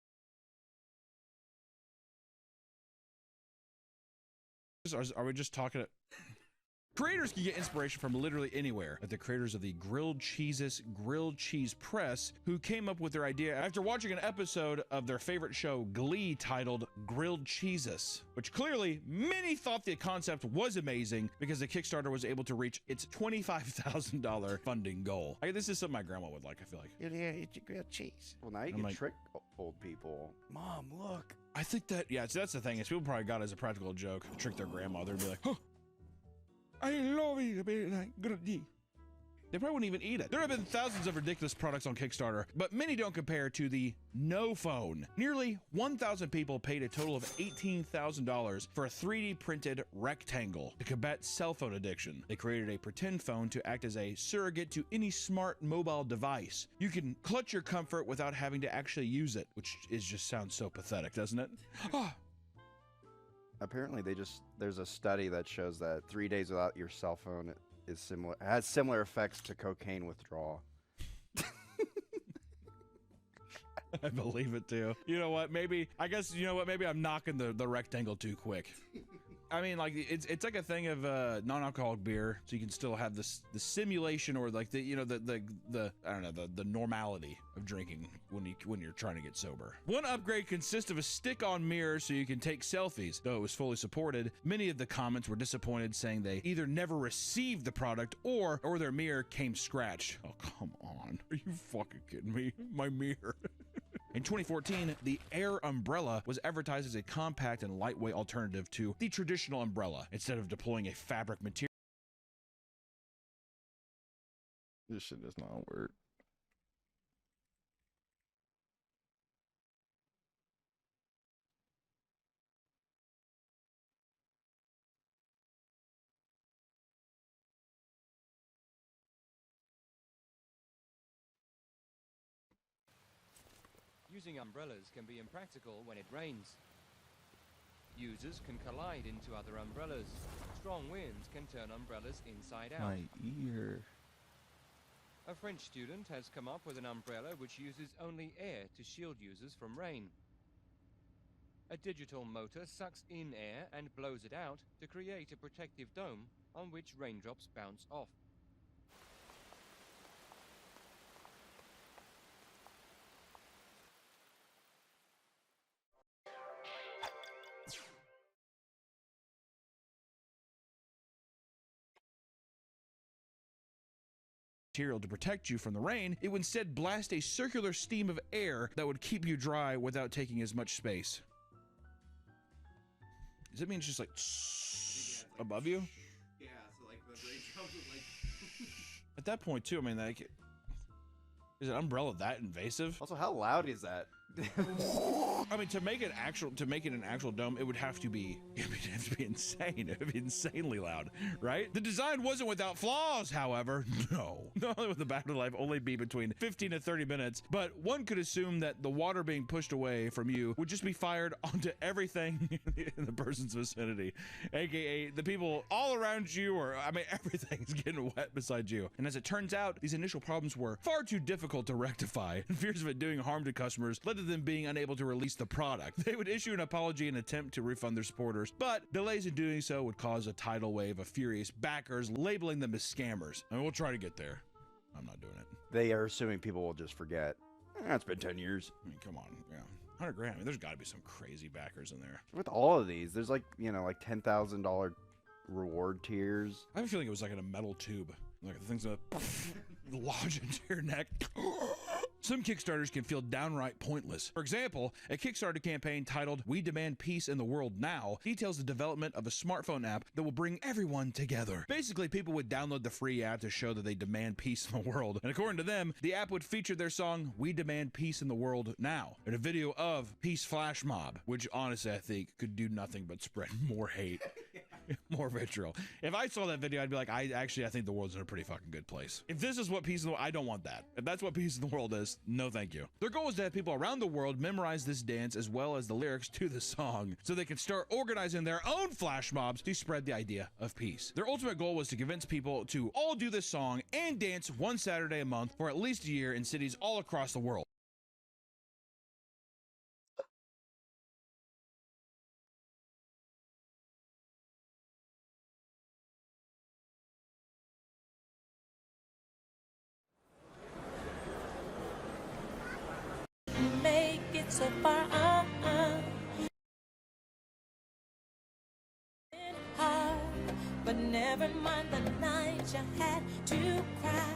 Are we just talking? Creators can get inspiration from literally anywhere, like the creators of the Grilled Cheeses Grilled Cheese Press, who came up with their idea after watching an episode of their favorite show, Glee, titled Grilled Cheeses, which clearly many thought the concept was amazing because the Kickstarter was able to reach its $25,000 funding goal. This is something my grandma would like, I feel like. Yeah, eat your grilled cheese. Well, now you can trick old people. Mom, look. I think that, yeah, so that's the thing, is people probably got it as a practical joke, trick their grandmother and be like, oh, I love it, baby. They probably wouldn't even eat it. There have been thousands of ridiculous products on Kickstarter, but many don't compare to the No Phone. Nearly 1,000 people paid a total of $18,000 for a 3D printed rectangle to combat cell phone addiction. They created a pretend phone to act as a surrogate to any smart mobile device. You can clutch your comfort without having to actually use it, which just sounds so pathetic, doesn't it? Apparently, there's a study that shows that 3 days without your cell phone has similar effects to cocaine withdrawal. I believe it too. You know what? Maybe I'm knocking the rectangle too quick. I mean, like, it's like a thing of non-alcoholic beer, so you can still have the simulation or like the I don't know, the normality of drinking when you're trying to get sober. One upgrade consists of a stick-on mirror so you can take selfies. Though it was fully supported, many of the comments were disappointed, saying they either never received the product or their mirror came scratched. Oh, come on. Are you fucking kidding me? My mirror. In 2014, the Air umbrella was advertised as a compact and lightweight alternative to the traditional umbrella. Instead of deploying a fabric material, This shit does not work. Using umbrellas can be impractical when it rains. Users can collide into other umbrellas. Strong winds can turn umbrellas inside out. My ear. A French student has come up with an umbrella which uses only air to shield users from rain. A digital motor sucks in air and blows it out to create a protective dome on which raindrops bounce off. material to protect you from the rain, it would instead blast a circular stream of air that would keep you dry without taking as much space. Does it mean it's just like above you? Yeah, so like the rain comes with like. At that point too, I mean, like, is an umbrella that invasive? Also, how loud is that? I mean, to make it an actual dome, it would have to be insane. It would be insanely loud, right? The design wasn't without flaws, however. No. Not only would the battery life only be between 15 to 30 minutes, but one could assume that the water being pushed away from you would just be fired onto everything in the person's vicinity, aka the people all around you, or I mean, everything's getting wet beside you. And as it turns out, these initial problems were far too difficult to rectify, and fears of it doing harm to customers led to them being unable to release the product. They would issue an apology and attempt to refund their supporters, but delays in doing so would cause a tidal wave of furious backers, labeling them as scammers. I mean, we'll try to get there. I'm not doing it. They are assuming people will just forget. It's been 10 years. I mean, come on. Yeah. 100 grand. I mean, there's got to be some crazy backers in there. With all of these, there's like, you know, like $10,000 reward tiers. I have a feeling it was like in a metal tube. Like the thing's gonna lodge into your neck. Some Kickstarters can feel downright pointless. For example, a Kickstarter campaign titled "We Demand Peace in the World Now" details the development of a smartphone app that will bring everyone together. Basically, people would download the free app to show that they demand peace in the world. And according to them, the app would feature their song "We Demand Peace in the World Now" and a video of Peace Flash Mob, which honestly I think could do nothing but spread more hate. More vitriol. If I saw that video, I'd be like, I think the world's in a pretty fucking good place. If this is what peace in the world, I don't want that. If that's what peace in the world is, no thank you. Their goal is to have people around the world memorize this dance as well as the lyrics to the song, so they can start organizing their own flash mobs to spread the idea of peace. Their ultimate goal was to convince people to all do this song and dance one Saturday a month for at least a year in cities all across the world. Make it so far, hard, but never mind the night you had to cry.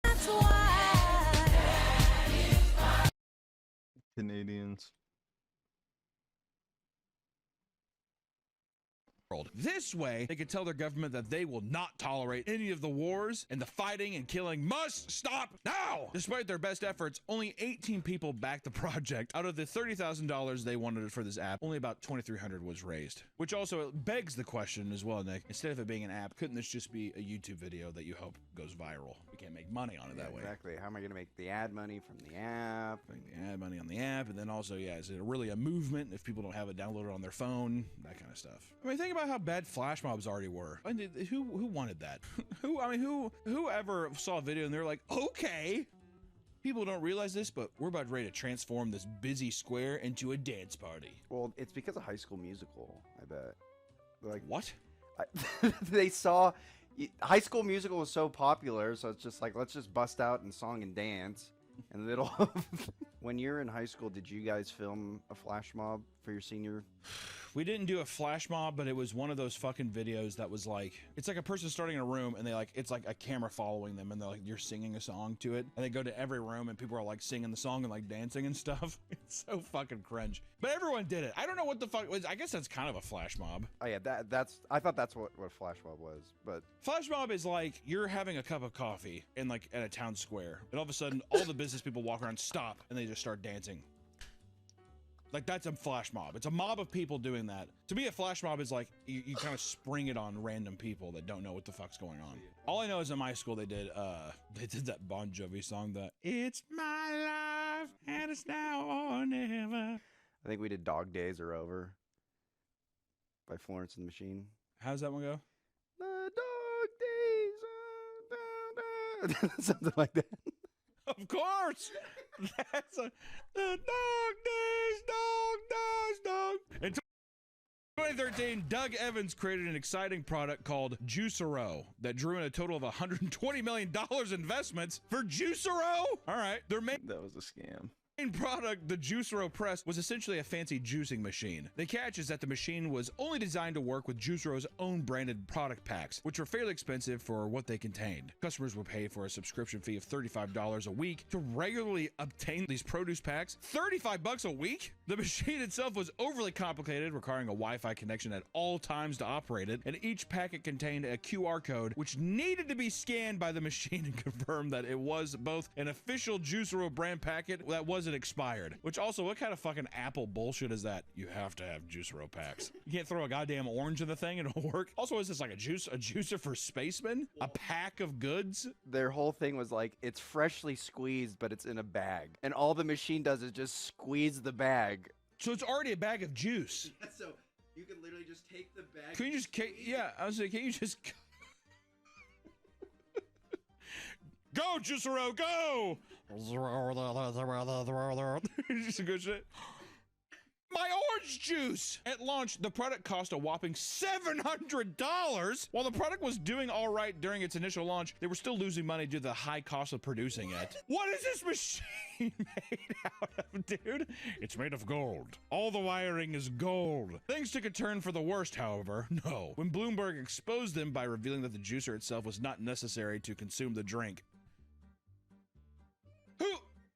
That's why Canadians. This way, they could tell their government that they will not tolerate any of the wars, and the fighting and killing must stop now! Despite their best efforts, only 18 people backed the project. Out of the $30,000 they wanted for this app, only about $2,300 was raised. Which also begs the question as well, Nick, instead of it being an app, couldn't this just be a YouTube video that you hope goes viral? We can't make money on it that way. Exactly. How am I going to make the ad money from the app? Make the ad money on the app, and then also, yeah, is it really a movement if people don't have it downloaded on their phone? That kind of stuff. I mean, think about how bad flash mobs already were. I mean, who wanted that? Whoever saw a video and they're like, okay. People don't realize this, but we're about ready to transform this busy square into a dance party. Well, it's because of High School Musical, I bet. Like what? They saw High School Musical was so popular, so it's just like, let's just bust out in song and dance in the middle of. When you're in high school, did you guys film a flash mob for your senior? We didn't do a flash mob, but it was one of those fucking videos that was like, it's like a person starting in a room and it's like a camera following them and they're like, you're singing a song to it. And they go to every room and people are like singing the song and like dancing and stuff. It's so fucking cringe. But everyone did it. I don't know what the fuck it was. I guess that's kind of a flash mob. Oh yeah, I thought that's what flash mob was, but. Flash mob is like, you're having a cup of coffee in like at a town square. And all of a sudden, all the business people walk around, stop, and they just start dancing. Like, that's a flash mob. It's a mob of people doing that. To me, a flash mob is like, you kind of spring it on random people that don't know what the fuck's going on. All I know is in my school, they did that Bon Jovi song, that "It's my life, and it's now or never." I think we did Dog Days Are Over by Florence and the Machine. How's that one go? The dog days are something like that. Of course! That's the dog days, dog. And 2013, Doug Evans created an exciting product called Juicero that drew in a total of $120 million investments for Juicero. All right, That was a scam. main product, the Juicero Press, was essentially a fancy juicing machine. The catch is that the machine was only designed to work with Juicero's own branded product packs, which were fairly expensive for what they contained. Customers would pay for a subscription fee of $35 a week to regularly obtain these produce packs. $35 a week? The machine itself was overly complicated, requiring a Wi-Fi connection at all times to operate it, and each packet contained a QR code, which needed to be scanned by the machine and confirm that it was both an official Juicero brand packet that wasn't expired. Which also, what kind of fucking Apple bullshit is that? You have to have Juicero packs. You can't throw a goddamn orange in the thing and it'll work. Also, is this like a juicer for spacemen? A pack of goods? Their whole thing was like, it's freshly squeezed, but it's in a bag. And all the machine does is just squeeze the bag. So it's already a bag of juice. Yeah, so you can literally just take the bag. Can you just, yeah, I was like, can you just go, Juicero, go! Just a good shit. My orange juice! At launch, the product cost a whopping $700. While the product was doing all right during its initial launch, they were still losing money due to the high cost of producing it. What is this machine made out of, dude? It's made of gold. All the wiring is gold. Things took a turn for the worst, however. No. When Bloomberg exposed them by revealing that the juicer itself was not necessary to consume the drink.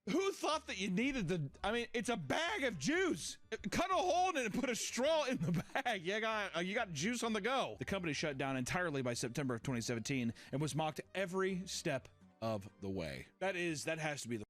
Who thought that you needed I mean, it's a bag of juice. Cut a hole in it and put a straw in the bag. You got juice on the go. The company shut down entirely by September of 2017 and was mocked every step of the way. That has to be the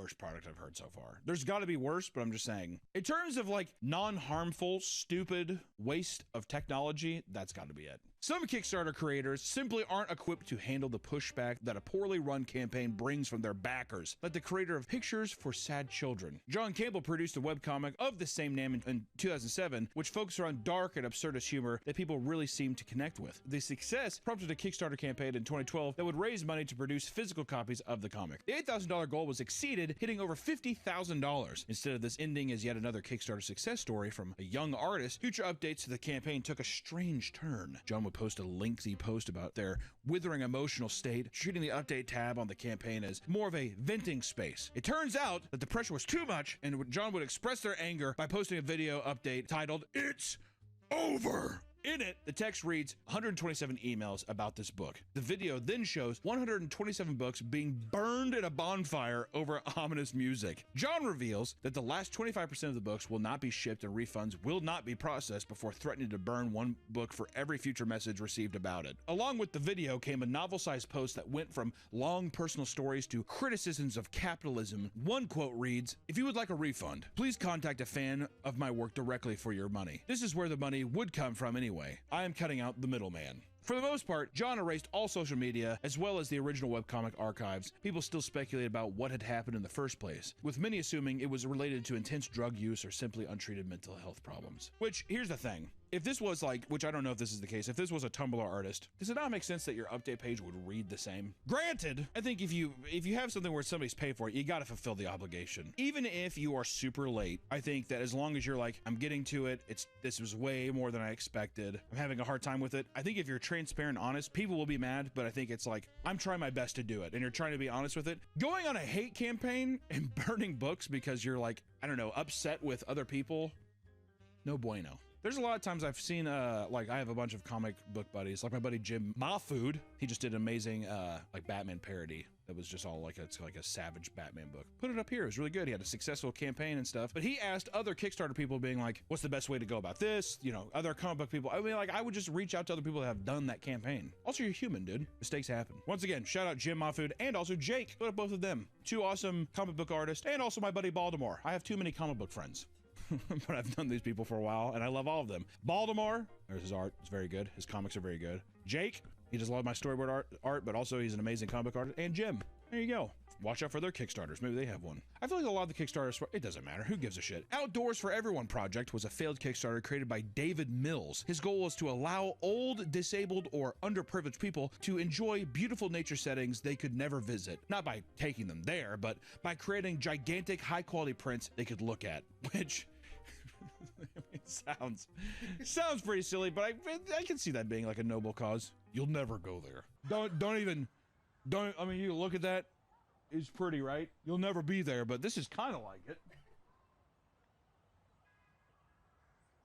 worst product I've heard so far. There's got to be worse, but I'm just saying. In terms of like non-harmful, stupid waste of technology, that's got to be it. Some Kickstarter creators simply aren't equipped to handle the pushback that a poorly run campaign brings from their backers, like the creator of Pictures for Sad Children. John Campbell produced a webcomic of the same name in 2007, which focused around dark and absurdist humor that people really seem to connect with. The success prompted a Kickstarter campaign in 2012 that would raise money to produce physical copies of the comic. The $8,000 goal was exceeded, hitting over $50,000. Instead of this ending as yet another Kickstarter success story from a young artist, future updates to the campaign took a strange turn. John would post a lengthy post about their withering emotional state, treating the update tab on the campaign as more of a venting space. It turns out that the pressure was too much, and John would express their anger by posting a video update titled, "It's Over." In it, the text reads 127 emails about this book. The video then shows 127 books being burned in a bonfire over ominous music. John reveals that the last 25% of the books will not be shipped and refunds will not be processed before threatening to burn one book for every future message received about it. Along with the video came a novel-sized post that went from long personal stories to criticisms of capitalism. One quote reads, "If you would like a refund, please contact a fan of my work directly for your money. This is where the money would come from anyway. I am cutting out the middleman." For the most part, John erased all social media as well as the original webcomic archives. People still speculate about what had happened in the first place, with many assuming it was related to intense drug use or simply untreated mental health problems. Which, here's the thing. If this was like, which I don't know if this is the case, if this was a Tumblr artist, does it not make sense that your update page would read the same? Granted, I think if you have something where somebody's paid for it, you gotta fulfill the obligation. Even if you are super late, I think that as long as you're like, I'm getting to it, this was way more than I expected, I'm having a hard time with it, I think if you're transparent and honest, people will be mad, but I think it's like, I'm trying my best to do it, and you're trying to be honest with it. Going on a hate campaign and burning books because you're like, I don't know, upset with other people, no bueno. There's a lot of times I've seen, like I have a bunch of comic book buddies, like my buddy Jim Mahfood. He just did an amazing, like Batman parody that was just all like, it's like a savage Batman book. Put it up here, it was really good. He had a successful campaign and stuff, but he asked other Kickstarter people being like, what's the best way to go about this? You know, other comic book people. I mean, like I would just reach out to other people that have done that campaign. Also, you're human, dude. Mistakes happen. Once again, shout out Jim Mahfood and also Jake. Put up both of them. Two awesome comic book artists and also my buddy Baltimore. I have too many comic book friends. But I've known these people for a while, and I love all of them. Baltimore, there's his art. It's very good. His comics are very good. Jake, he does a lot of my storyboard art, but also he's an amazing comic artist. And Jim, there you go. Watch out for their Kickstarters. Maybe they have one. I feel like a lot of the Kickstarters, it doesn't matter. Who gives a shit? Outdoors for Everyone project was a failed Kickstarter created by David Mills. His goal was to allow old, disabled, or underprivileged people to enjoy beautiful nature settings they could never visit. Not by taking them there, but by creating gigantic, high-quality prints they could look at, which... it sounds pretty silly, but I can see that being like a noble cause. You'll never go there. I mean, you look at that, it's pretty, right? You'll never be there, but this is kind of like it.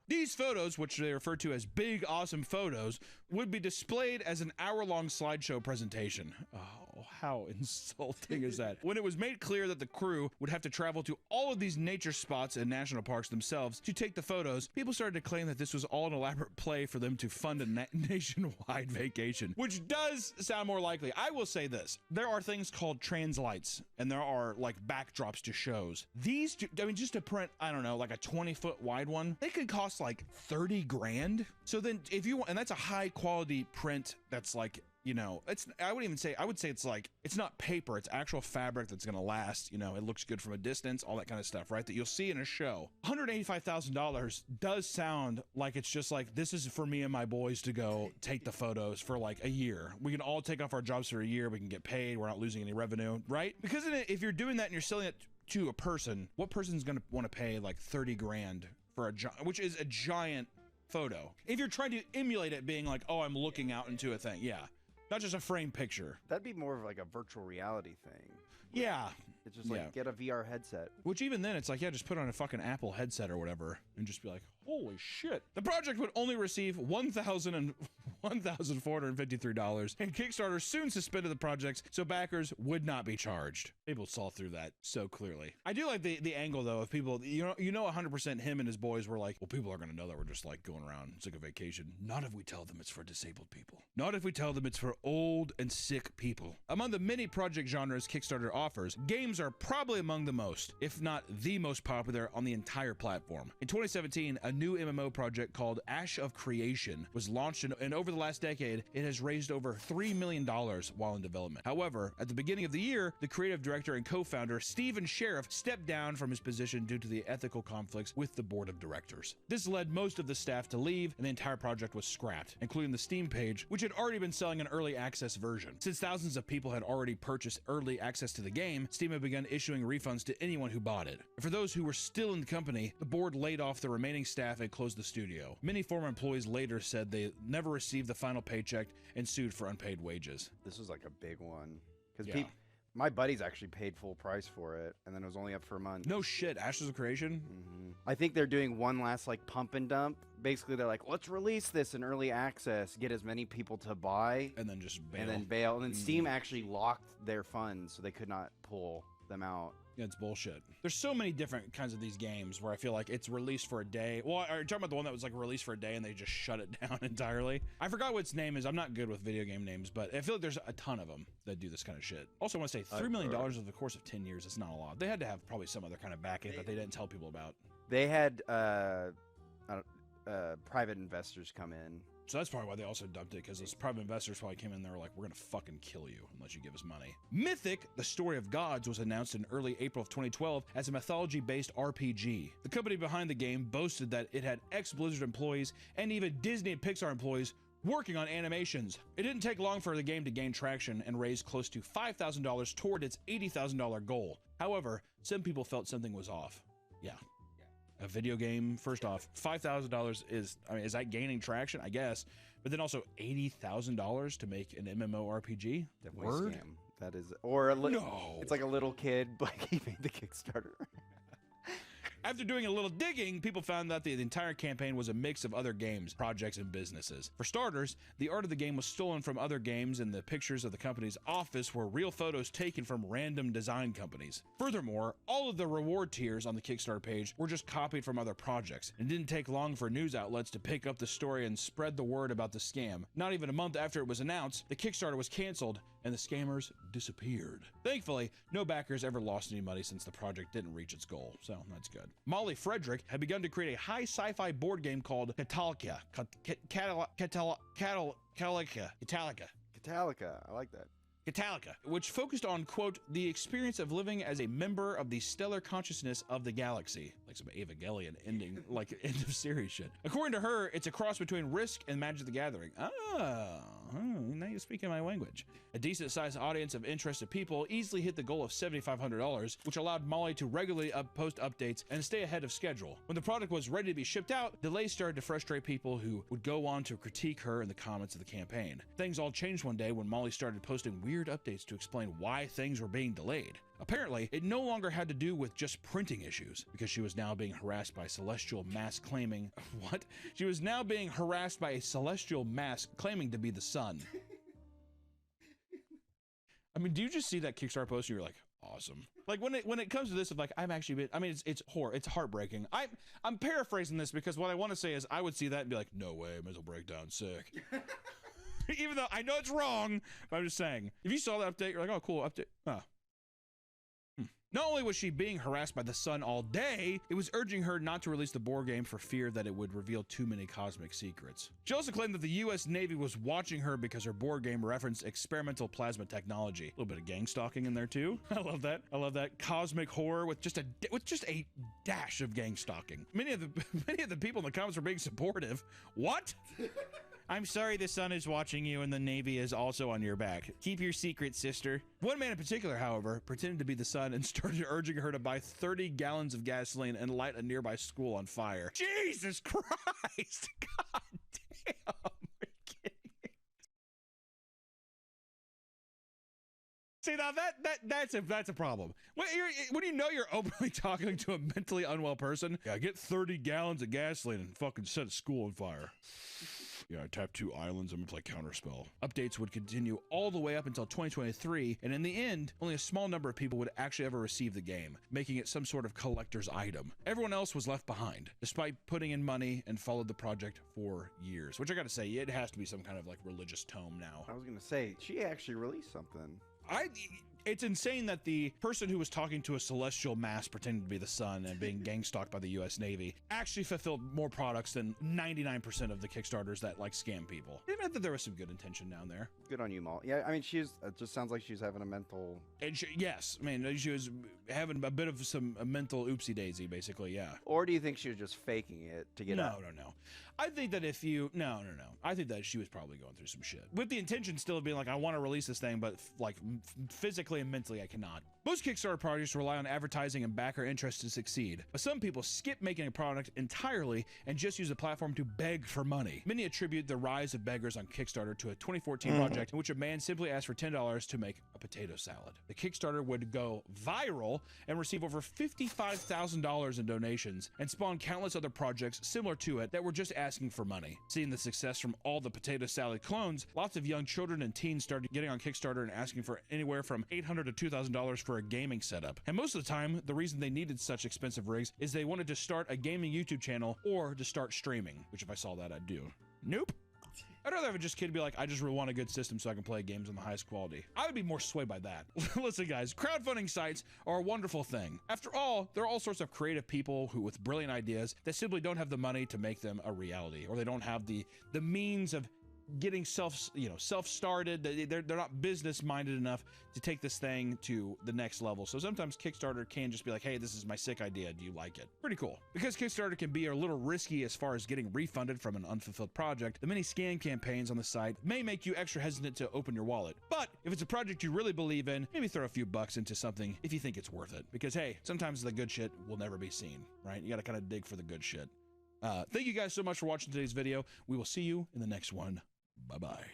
These photos, which they refer to as big, awesome photos, would be displayed as an hour-long slideshow presentation. Oh, how insulting is that? When it was made clear that the crew would have to travel to all of these nature spots and national parks themselves to take the photos, people started to claim that this was all an elaborate play for them to fund a nationwide vacation, which does sound more likely. I will say this. There are things called translights, and there are like backdrops to shows. These, I mean, just to print, I don't know, like a 20-foot wide one, they could cost like 30 grand. So then if you want, and that's a high quality print that's like, you know, I would say it's like, it's not paper, it's actual fabric that's gonna last, you know, it looks good from a distance, all that kind of stuff, right? That you'll see in a show. $185,000 does sound like it's just like, this is for me and my boys to go take the photos for like a year. We can all take off our jobs for a year, we can get paid, we're not losing any revenue, right? Because if you're doing that and you're selling it to a person, what person's gonna want to pay like 30 grand for which is a giant photo? If you're trying to emulate it being like, oh, I'm looking out into a thing, yeah. Not just a frame picture. That'd be more of like a virtual reality thing. Yeah. It's just like, get a VR headset. Which even then, it's like, yeah, just put on a fucking Apple headset or whatever and just be like, holy shit. The project would only receive 1,000 and $1,453, and Kickstarter soon suspended the projects so backers would not be charged. People saw through that so clearly. I do like the angle though of people, you know 100% him and his boys were like, well, people are gonna know that we're just like going around sick of vacation. Not if we tell them it's for disabled people. Not if we tell them it's for old and sick people. Among the many project genres Kickstarter offers, games are probably among the most, if not the most popular on the entire platform. In 2017, a new MMO project called Ash of Creation was launched, and over the last decade, it has raised over $3 million while in development. However, at the beginning of the year, the creative director and co-founder Stephen Sheriff stepped down from his position due to the ethical conflicts with the board of directors. This led most of the staff to leave, and the entire project was scrapped, including the Steam page, which had already been selling an early access version. Since thousands of people had already purchased early access to the game, Steam had begun issuing refunds to anyone who bought it. And for those who were still in the company, the board laid off the remaining staff and closed the studio. Many former employees later said they never received the final paycheck and sued for unpaid wages. This was like a big one because Yeah. my buddies actually paid full price for it, and then it was only up for a month. No shit, Ashes of Creation? I think they're doing one last like pump and dump. Basically, they're like, let's release this in early access, get as many people to buy, and then just bail. And then Steam actually locked their funds, so they could not pull them out. Yeah, it's bullshit. There's so many different kinds of these games where I feel like it's released for a day. Well, are you talking about the one that was like released for a day and they just shut it down entirely? I forgot what its name is. I'm not good with video game names, but I feel like there's a ton of them that do this kind of shit. Also, I want to say $3 million over the course of 10 years is not a lot. They had to have probably some other kind of backing that they didn't tell people about. They had private investors come in. So that's probably why they also dumped it, because those private investors probably came in there like, we're gonna fucking kill you unless you give us money. Mythic, the Story of Gods, was announced in early April of 2012 as a mythology-based RPG. The company behind the game boasted that it had ex-Blizzard employees and even Disney and Pixar employees working on animations. It didn't take long for the game to gain traction and raise close to $5,000 toward its $80,000 goal. However, some people felt something was off. Yeah. A video game, first off, $5,000 is, I mean, is that gaining traction? I guess. But then also $80,000 to make an MMORPG? Definitely Word? scam. That is, or No. It's like a little kid, but he made the Kickstarter. After doing a little digging, people found that the entire campaign was a mix of other games, projects, and businesses. For starters, the art of the game was stolen from other games, and the pictures of the company's office were real photos taken from random design companies. Furthermore, all of the reward tiers on the Kickstarter page were just copied from other projects. It didn't take long for news outlets to pick up the story and spread the word about the scam. Not even a month after it was announced, the Kickstarter was canceled and the scammers disappeared. Thankfully, no backers ever lost any money since the project didn't reach its goal, so that's good. Molly Frederick had begun to create a high sci-fi board game called Catalika. Catalika, I like that. Catalika, which focused on, quote, the experience of living as a member of the stellar consciousness of the galaxy. Like some Evangelion ending, like end of series shit. According to her, it's a cross between Risk and Magic the Gathering. Now you're speaking my language. A decent sized audience of interested people easily hit the goal of $7,500, which allowed Molly to regularly post updates and stay ahead of schedule. When the product was ready to be shipped out, delays started to frustrate people who would go on to critique her in the comments of the campaign. Things all changed one day when Molly started posting weird updates to explain why things were being delayed. Apparently, it no longer had to do with just printing issues, because she was now being harassed by celestial mass claiming... What? She was now being harassed by a celestial mass claiming to be the sun. I mean, do you just see that Kickstarter post and you're like, awesome? Like when it comes to this, of like, I've actually been, I mean, it's heartbreaking. I'm paraphrasing this because what I want to say is I would see that and be like, no way, mental breakdown, sick. Even though I know it's wrong, but I'm just saying, if you saw that update, you're like, oh, cool, update. Oh. Not only was she being harassed by the sun all day, it was urging her not to release the board game for fear that it would reveal too many cosmic secrets. She also claimed that the US Navy was watching her because her board game referenced experimental plasma technology. A little bit of gang stalking in there too. I love that. I love that. Cosmic horror with just a dash of gang stalking. Many of the people in the comments were being supportive. What? I'm sorry the sun is watching you and the Navy is also on your back. Keep your secret, sister. One man in particular, however, pretended to be the sun and started urging her to buy 30 gallons of gasoline and light a nearby school on fire. Jesus Christ! God damn! Are you kidding me? See, now that's a problem. When you know you're openly talking to a mentally unwell person, yeah, get 30 gallons of gasoline and fucking set a school on fire. Yeah, I tapped 2 islands. I'm gonna play Counterspell. Updates would continue all the way up until 2023, and in the end, only a small number of people would actually ever receive the game, making it some sort of collector's item. Everyone else was left behind, despite putting in money and followed the project for years. Which I gotta say, it has to be some kind of like religious tome now. I was gonna say, she actually released something. It's insane that the person who was talking to a celestial mass pretending to be the sun and being gang stalked by the US Navy actually fulfilled more products than 99% of the Kickstarters that like scam people. Even if there was some good intention down there. Good on you, Mal. Yeah, I mean, it just sounds like she's having a mental... And yes, I mean, she was having a bit of a mental oopsie daisy, basically, yeah. Or do you think she was just faking it to get out? No. I think that if you... No. I think that she was probably going through some shit. With the intention still of being like, I want to release this thing, but like physically and mentally I cannot. Most Kickstarter projects rely on advertising and backer interest to succeed, but some people skip making a product entirely and just use the platform to beg for money. Many attribute the rise of beggars on Kickstarter to a 2014 project in which a man simply asked for $10 to make a potato salad. The Kickstarter would go viral and receive over $55,000 in donations and spawn countless other projects similar to it that were just asking for money. Seeing the success from all the potato salad clones, lots of young children and teens started getting on Kickstarter and asking for anywhere from $800 to $2,000 for a gaming setup. And most of the time, the reason they needed such expensive rigs is they wanted to start a gaming YouTube channel or to start streaming, which if I saw that, I'd do. Nope. I'd rather have a kid be like, I just really want a good system so I can play games on the highest quality. I would be more swayed by that. Listen, guys, crowdfunding sites are a wonderful thing. After all, there are all sorts of creative people who with brilliant ideas that simply don't have the money to make them a reality, or they don't have the means of getting self-started. They're not business minded enough to take this thing to the next level. So sometimes Kickstarter can just be like, hey, this is my sick idea, do you like it? Pretty cool. Because Kickstarter can be a little risky as far as getting refunded from an unfulfilled project, the many scam campaigns on the site may make you extra hesitant to open your wallet. But if it's a project you really believe in, maybe throw a few bucks into something if you think it's worth it. Because hey, sometimes the good shit will never be seen, right? You gotta kind of dig for the good shit. Thank you guys so much for watching today's video. We will see you in the next one. Bye-bye.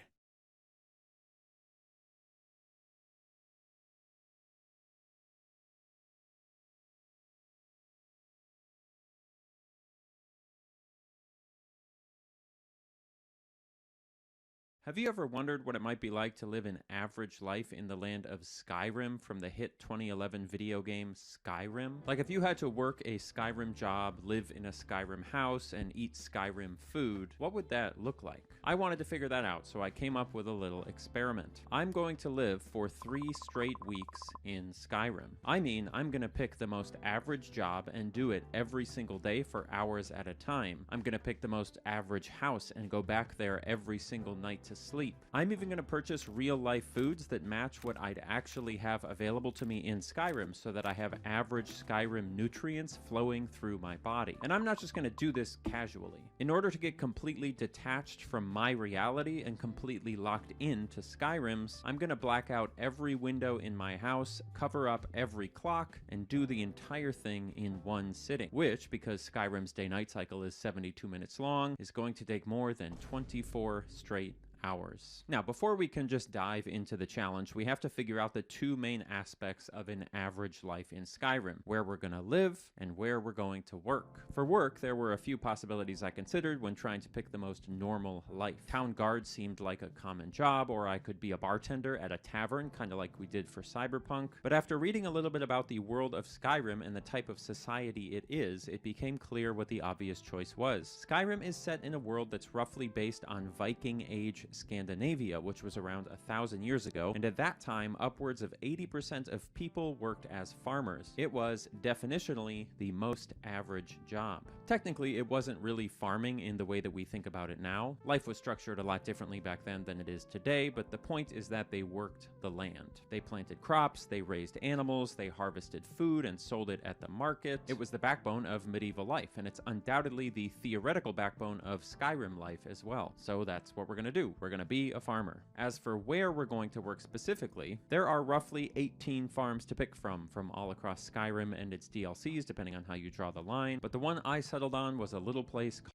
Have you ever wondered what it might be like to live an average life in the land of Skyrim from the hit 2011 video game Skyrim? Like if you had to work a Skyrim job, live in a Skyrim house, and eat Skyrim food, what would that look like? I wanted to figure that out, so I came up with a little experiment. I'm going to live for 3 straight weeks in Skyrim. I mean, I'm gonna pick the most average job and do it every single day for hours at a time. I'm gonna pick the most average house and go back there every single night to sleep. I'm even going to purchase real-life foods that match what I'd actually have available to me in Skyrim so that I have average Skyrim nutrients flowing through my body. And I'm not just going to do this casually. In order to get completely detached from my reality and completely locked into Skyrim's, I'm going to black out every window in my house, cover up every clock, and do the entire thing in one sitting, which, because Skyrim's day-night cycle is 72 minutes long, is going to take more than 24 straight hours. Now, before we can just dive into the challenge, we have to figure out the 2 main aspects of an average life in Skyrim: where we're gonna live and where we're going to work. For work, there were a few possibilities I considered when trying to pick the most normal life. Town guard seemed like a common job, or I could be a bartender at a tavern, kind of like we did for Cyberpunk. But after reading a little bit about the world of Skyrim and the type of society it is, it became clear what the obvious choice was. Skyrim is set in a world that's roughly based on Viking Age Scandinavia, which was around 1,000 years ago, and at that time, upwards of 80% of people worked as farmers. It was, definitionally, the most average job. Technically, it wasn't really farming in the way that we think about it now. Life was structured a lot differently back then than it is today, but the point is that they worked the land. They planted crops, they raised animals, they harvested food and sold it at the market. It was the backbone of medieval life, and it's undoubtedly the theoretical backbone of Skyrim life as well. So that's what we're gonna do. We're gonna be a farmer. As for where we're going to work specifically, there are roughly 18 farms to pick from all across Skyrim and its DLCs, depending on how you draw the line, but the one I settled on was a little place called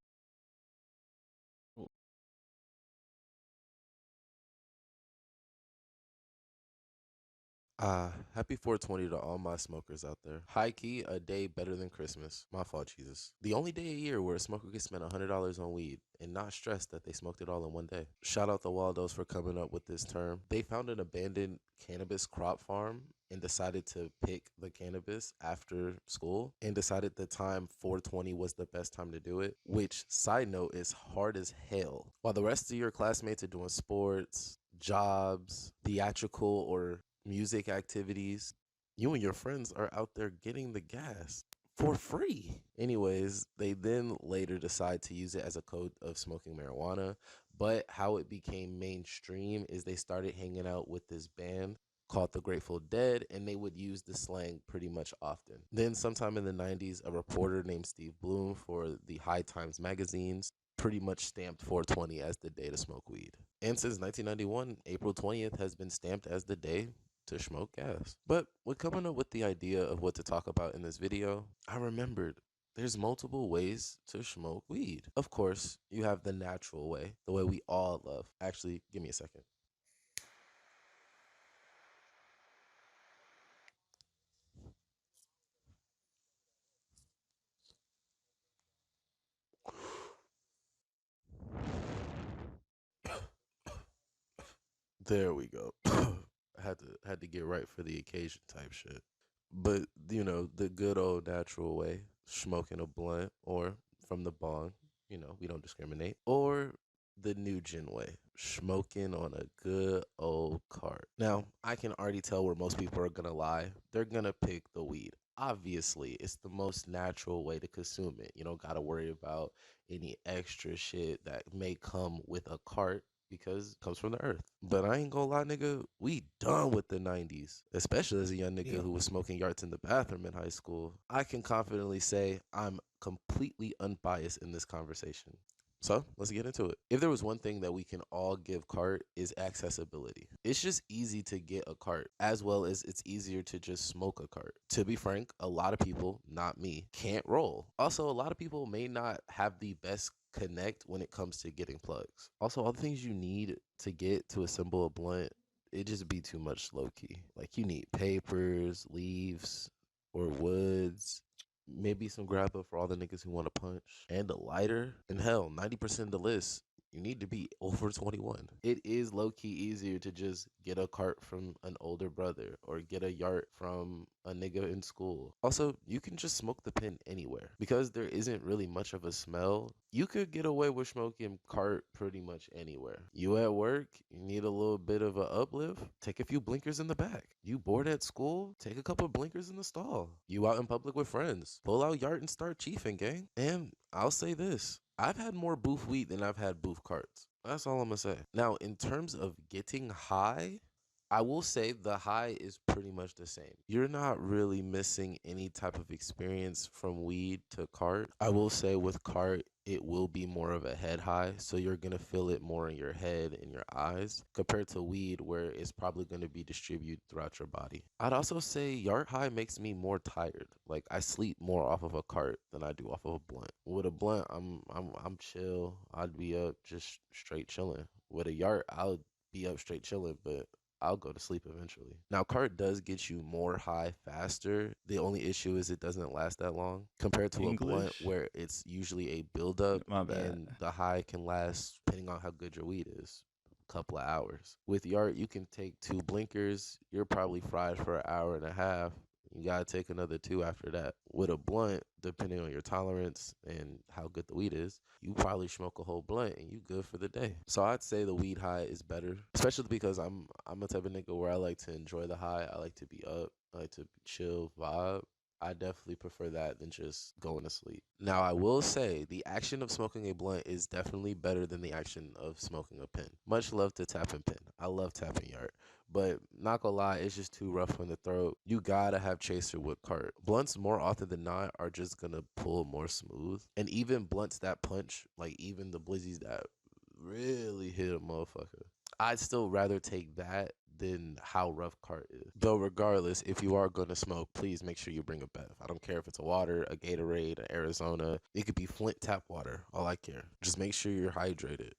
Happy 420 to all my smokers out there. High key, a day better than Christmas. My fault, Jesus. The only day a year where a smoker can spend $100 on weed and not stress that they smoked it all in one day. Shout out to Waldos for coming up with this term. They found an abandoned cannabis crop farm and decided to pick the cannabis after school and decided the time 420 was the best time to do it, which, side note, is hard as hell. While the rest of your classmates are doing sports, jobs, theatrical or music activities, you and your friends are out there getting the gas for free. Anyways, they then later decide to use it as a code of smoking marijuana, but how it became mainstream is they started hanging out with this band called the Grateful Dead, and they would use the slang pretty much often. Then sometime in the 90s, a reporter named Steve Bloom for the High Times magazines pretty much stamped 420 as the day to smoke weed. And since 1991, April 20th has been stamped as the day to smoke gas. But when coming up with the idea of what to talk about in this video, I remembered there's multiple ways to smoke weed. Of course, you have the natural way, the way we all love. Actually, give me a second. There we go. I had to get right for the occasion type shit. But you know, the good old natural way, smoking a blunt or from the bong, you know, we don't discriminate. Or the new gen way, smoking on a good old cart. Now, I can already tell where most people are gonna lie. They're gonna pick the weed. Obviously, it's the most natural way to consume it. You don't gotta worry about any extra shit that may come with a cart because it comes from the earth. But I ain't gonna lie, nigga, we done with the 90s, especially as a young nigga who was smoking yards in the bathroom in high school. I can confidently say I'm completely unbiased in this conversation. So let's get into it. If there was one thing that we can all give cart is accessibility. It's just easy to get a cart as well as it's easier to just smoke a cart. To be frank, a lot of people, not me, can't roll. Also, a lot of people may not have the best connect when it comes to getting plugs. Also, all the things you need to get to assemble a blunt, it just be too much low key. Like you need papers, leaves, or woods, maybe some grappa for all the niggas who want to punch, and a lighter. And hell, 90% of the list, you need to be over 21. It is low-key easier to just get a cart from an older brother or get a yart from a nigga in school. Also, you can just smoke the pen anywhere. Because there isn't really much of a smell, you could get away with smoking cart pretty much anywhere. You at work, you need a little bit of a uplift, take a few blinkers in the back. You bored at school, take a couple blinkers in the stall. You out in public with friends, pull out yart and start chiefing, gang. And I'll say this, I've had more booth weed than I've had booth carts. That's all I'm gonna say. Now, in terms of getting high, I will say the high is pretty much the same. You're not really missing any type of experience from weed to cart. I will say with cart, it will be more of a head high, so you're gonna feel it more in your head and your eyes compared to weed where it's probably gonna be distributed throughout your body. I'd also say yard high makes me more tired. Like I sleep more off of a cart than I do off of a blunt. With a blunt, I'm chill. I'd be up just straight chilling. With a yard, I'll be up straight chilling, but I'll go to sleep eventually. Now, cart does get you more high faster. The only issue is it doesn't last that long compared to a blunt English? where it's usually a buildup My bad. and the high can last, depending on how good your weed is, a couple of hours. With yart, you can take 2 blinkers. You're probably fried for an hour and a half. You gotta take another 2 after that. With a blunt, depending on your tolerance and how good the weed is, you probably smoke a whole blunt and you good for the day. So I'd say the weed high is better, especially because I'm a type of nigga where I like to enjoy the high. I like to be up. I like to chill, vibe. I definitely prefer that than just going to sleep. Now, I will say the action of smoking a blunt is definitely better than the action of smoking a pen. Much love to tapping pen. I love tapping yard. But not gonna lie, it's just too rough on the throat. You gotta have chaser with cart. Blunts more often than not are just gonna pull more smooth. And even blunts that punch, like even the blizzies that really hit a motherfucker, I'd still rather take that than how rough cart is. Though regardless, if you are gonna smoke, please make sure you bring a bev. I don't care if it's a water, a Gatorade, an Arizona. It could be Flint tap water. All I care. Just make sure you're hydrated,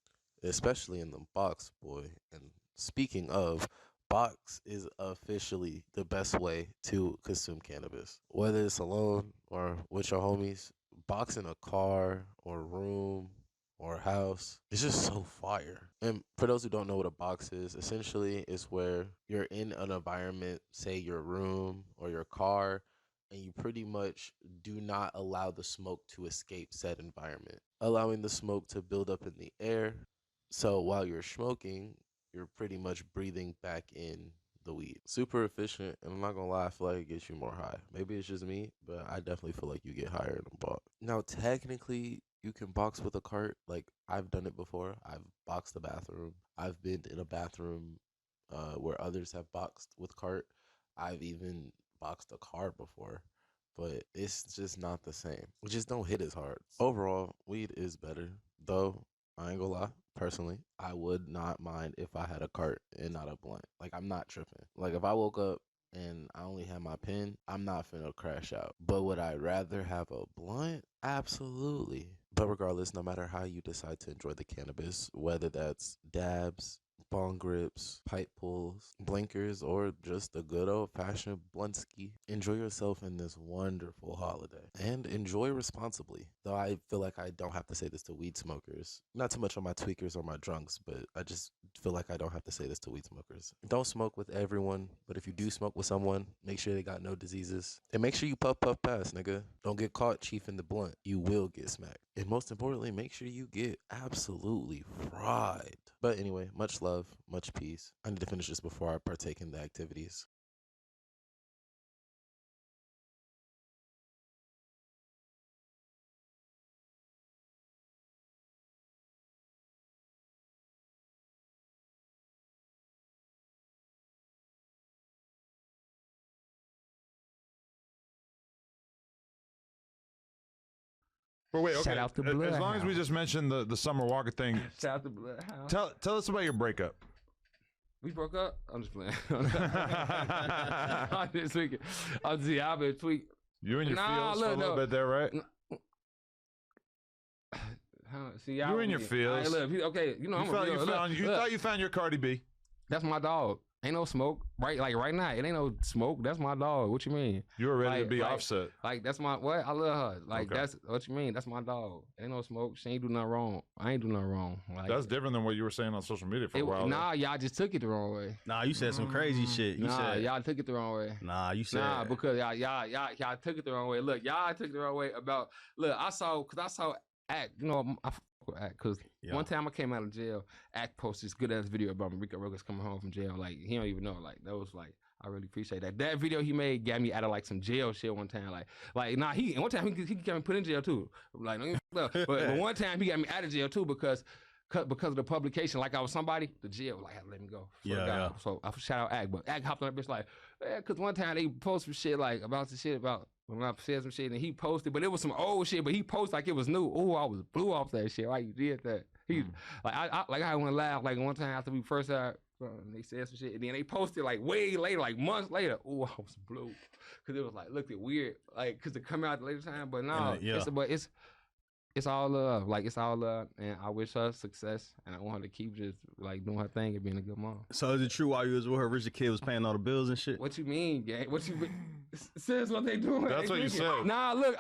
especially in the box, boy. And speaking of box is officially the best way to consume cannabis. Whether it's alone or with your homies, box in a car or room or house, it's just so fire. And for those who don't know what a box is, essentially it's where you're in an environment, say your room or your car, and you pretty much do not allow the smoke to escape said environment, allowing the smoke to build up in the air. So while you're smoking, you're pretty much breathing back in the weed. Super efficient, and I'm not gonna lie, I feel like it gets you more high. Maybe it's just me, but I definitely feel like you get higher in a box. Now, technically, you can box with a cart. Like, I've done it before. I've boxed the bathroom. I've been in a bathroom where others have boxed with cart. I've even boxed a car before, but it's just not the same. We just don't hit as hard. Overall, weed is better, though. I ain't gonna lie. Personally, I would not mind if I had a cart and not a blunt. Like, I'm not tripping. Like, if I woke up and I only had my pen, I'm not finna crash out. But would I rather have a blunt? Absolutely. But regardless, no matter how you decide to enjoy the cannabis, whether that's dabs, bong grips, pipe pulls, blinkers, or just a good old-fashioned bluntski, enjoy yourself in this wonderful holiday. And enjoy responsibly. Though I feel like I don't have to say this to weed smokers. Not too much on my tweakers or my drunks, but I just feel like I don't have to say this to weed smokers. Don't smoke with everyone, but if you do smoke with someone, make sure they got no diseases. And make sure you puff pass, nigga. Don't get caught chiefing the blunt. You will get smacked. And most importantly, make sure you get absolutely fried. But anyway, much love, much peace. I need to finish this before I partake in the activities. But wait, okay. Shout out to As long as Bloodhound. we just mentioned the Summer Walker thing, Shout out to Bloodhound. tell us about your breakup. We broke up? I'm just playing. I'm just tweaking. I've been tweaking. You and your feels for a little bit there, right? See, you and your feels. Okay, you know, you thought you found your Cardi B. That's my dog. Ain't no smoke. Like right now, it ain't no smoke. That's my dog. What you mean? You were ready to be Offset. Like, that's my, what? I love her. Like, Okay. that's, what you mean? That's my dog. Ain't no smoke. She ain't do nothing wrong. I ain't do nothing wrong. Like, That's different than what you were saying on social media for a while. Nah, y'all just took it the wrong way. Nah, you said some crazy shit. Y'all took it the wrong way. Nah, you said. Nah, because y'all took it the wrong way. Look, y'all took it the wrong way about. Look, I saw Act. You know, I fuck with Act because one time I came out of jail, Act posted this good ass video about Rico Rogas coming home from jail. Like, he don't even know. Like, that was like, I really appreciate that. That video he made got me out of like some jail shit one time. And one time he got me put in jail too. Like, don't even but one time he got me out of jail too because of the publication. Like, I was somebody, the jail was like, had to let me go. Yeah. So I shout out Act, but Act hopped on that bitch like, because one time they posted some shit like about when I said some shit and he posted, but it was some old shit, but he posted like it was new. Oh, I was blew off that shit. Why you did that? He like I went laugh like one time after we first had. They said some shit, and then they posted like way later, like months later. Oh, I was blue, because it was like looked weird, like because it come out later time. But no, it's all love, like it's all love, and I wish her success, and I want her to keep just like doing her thing and being a good mom. So is it true while you was with her, Richard Kidd was paying all the bills and shit? What you mean, gang? What you mean? Says what they doing? That's what you said. Nah, look,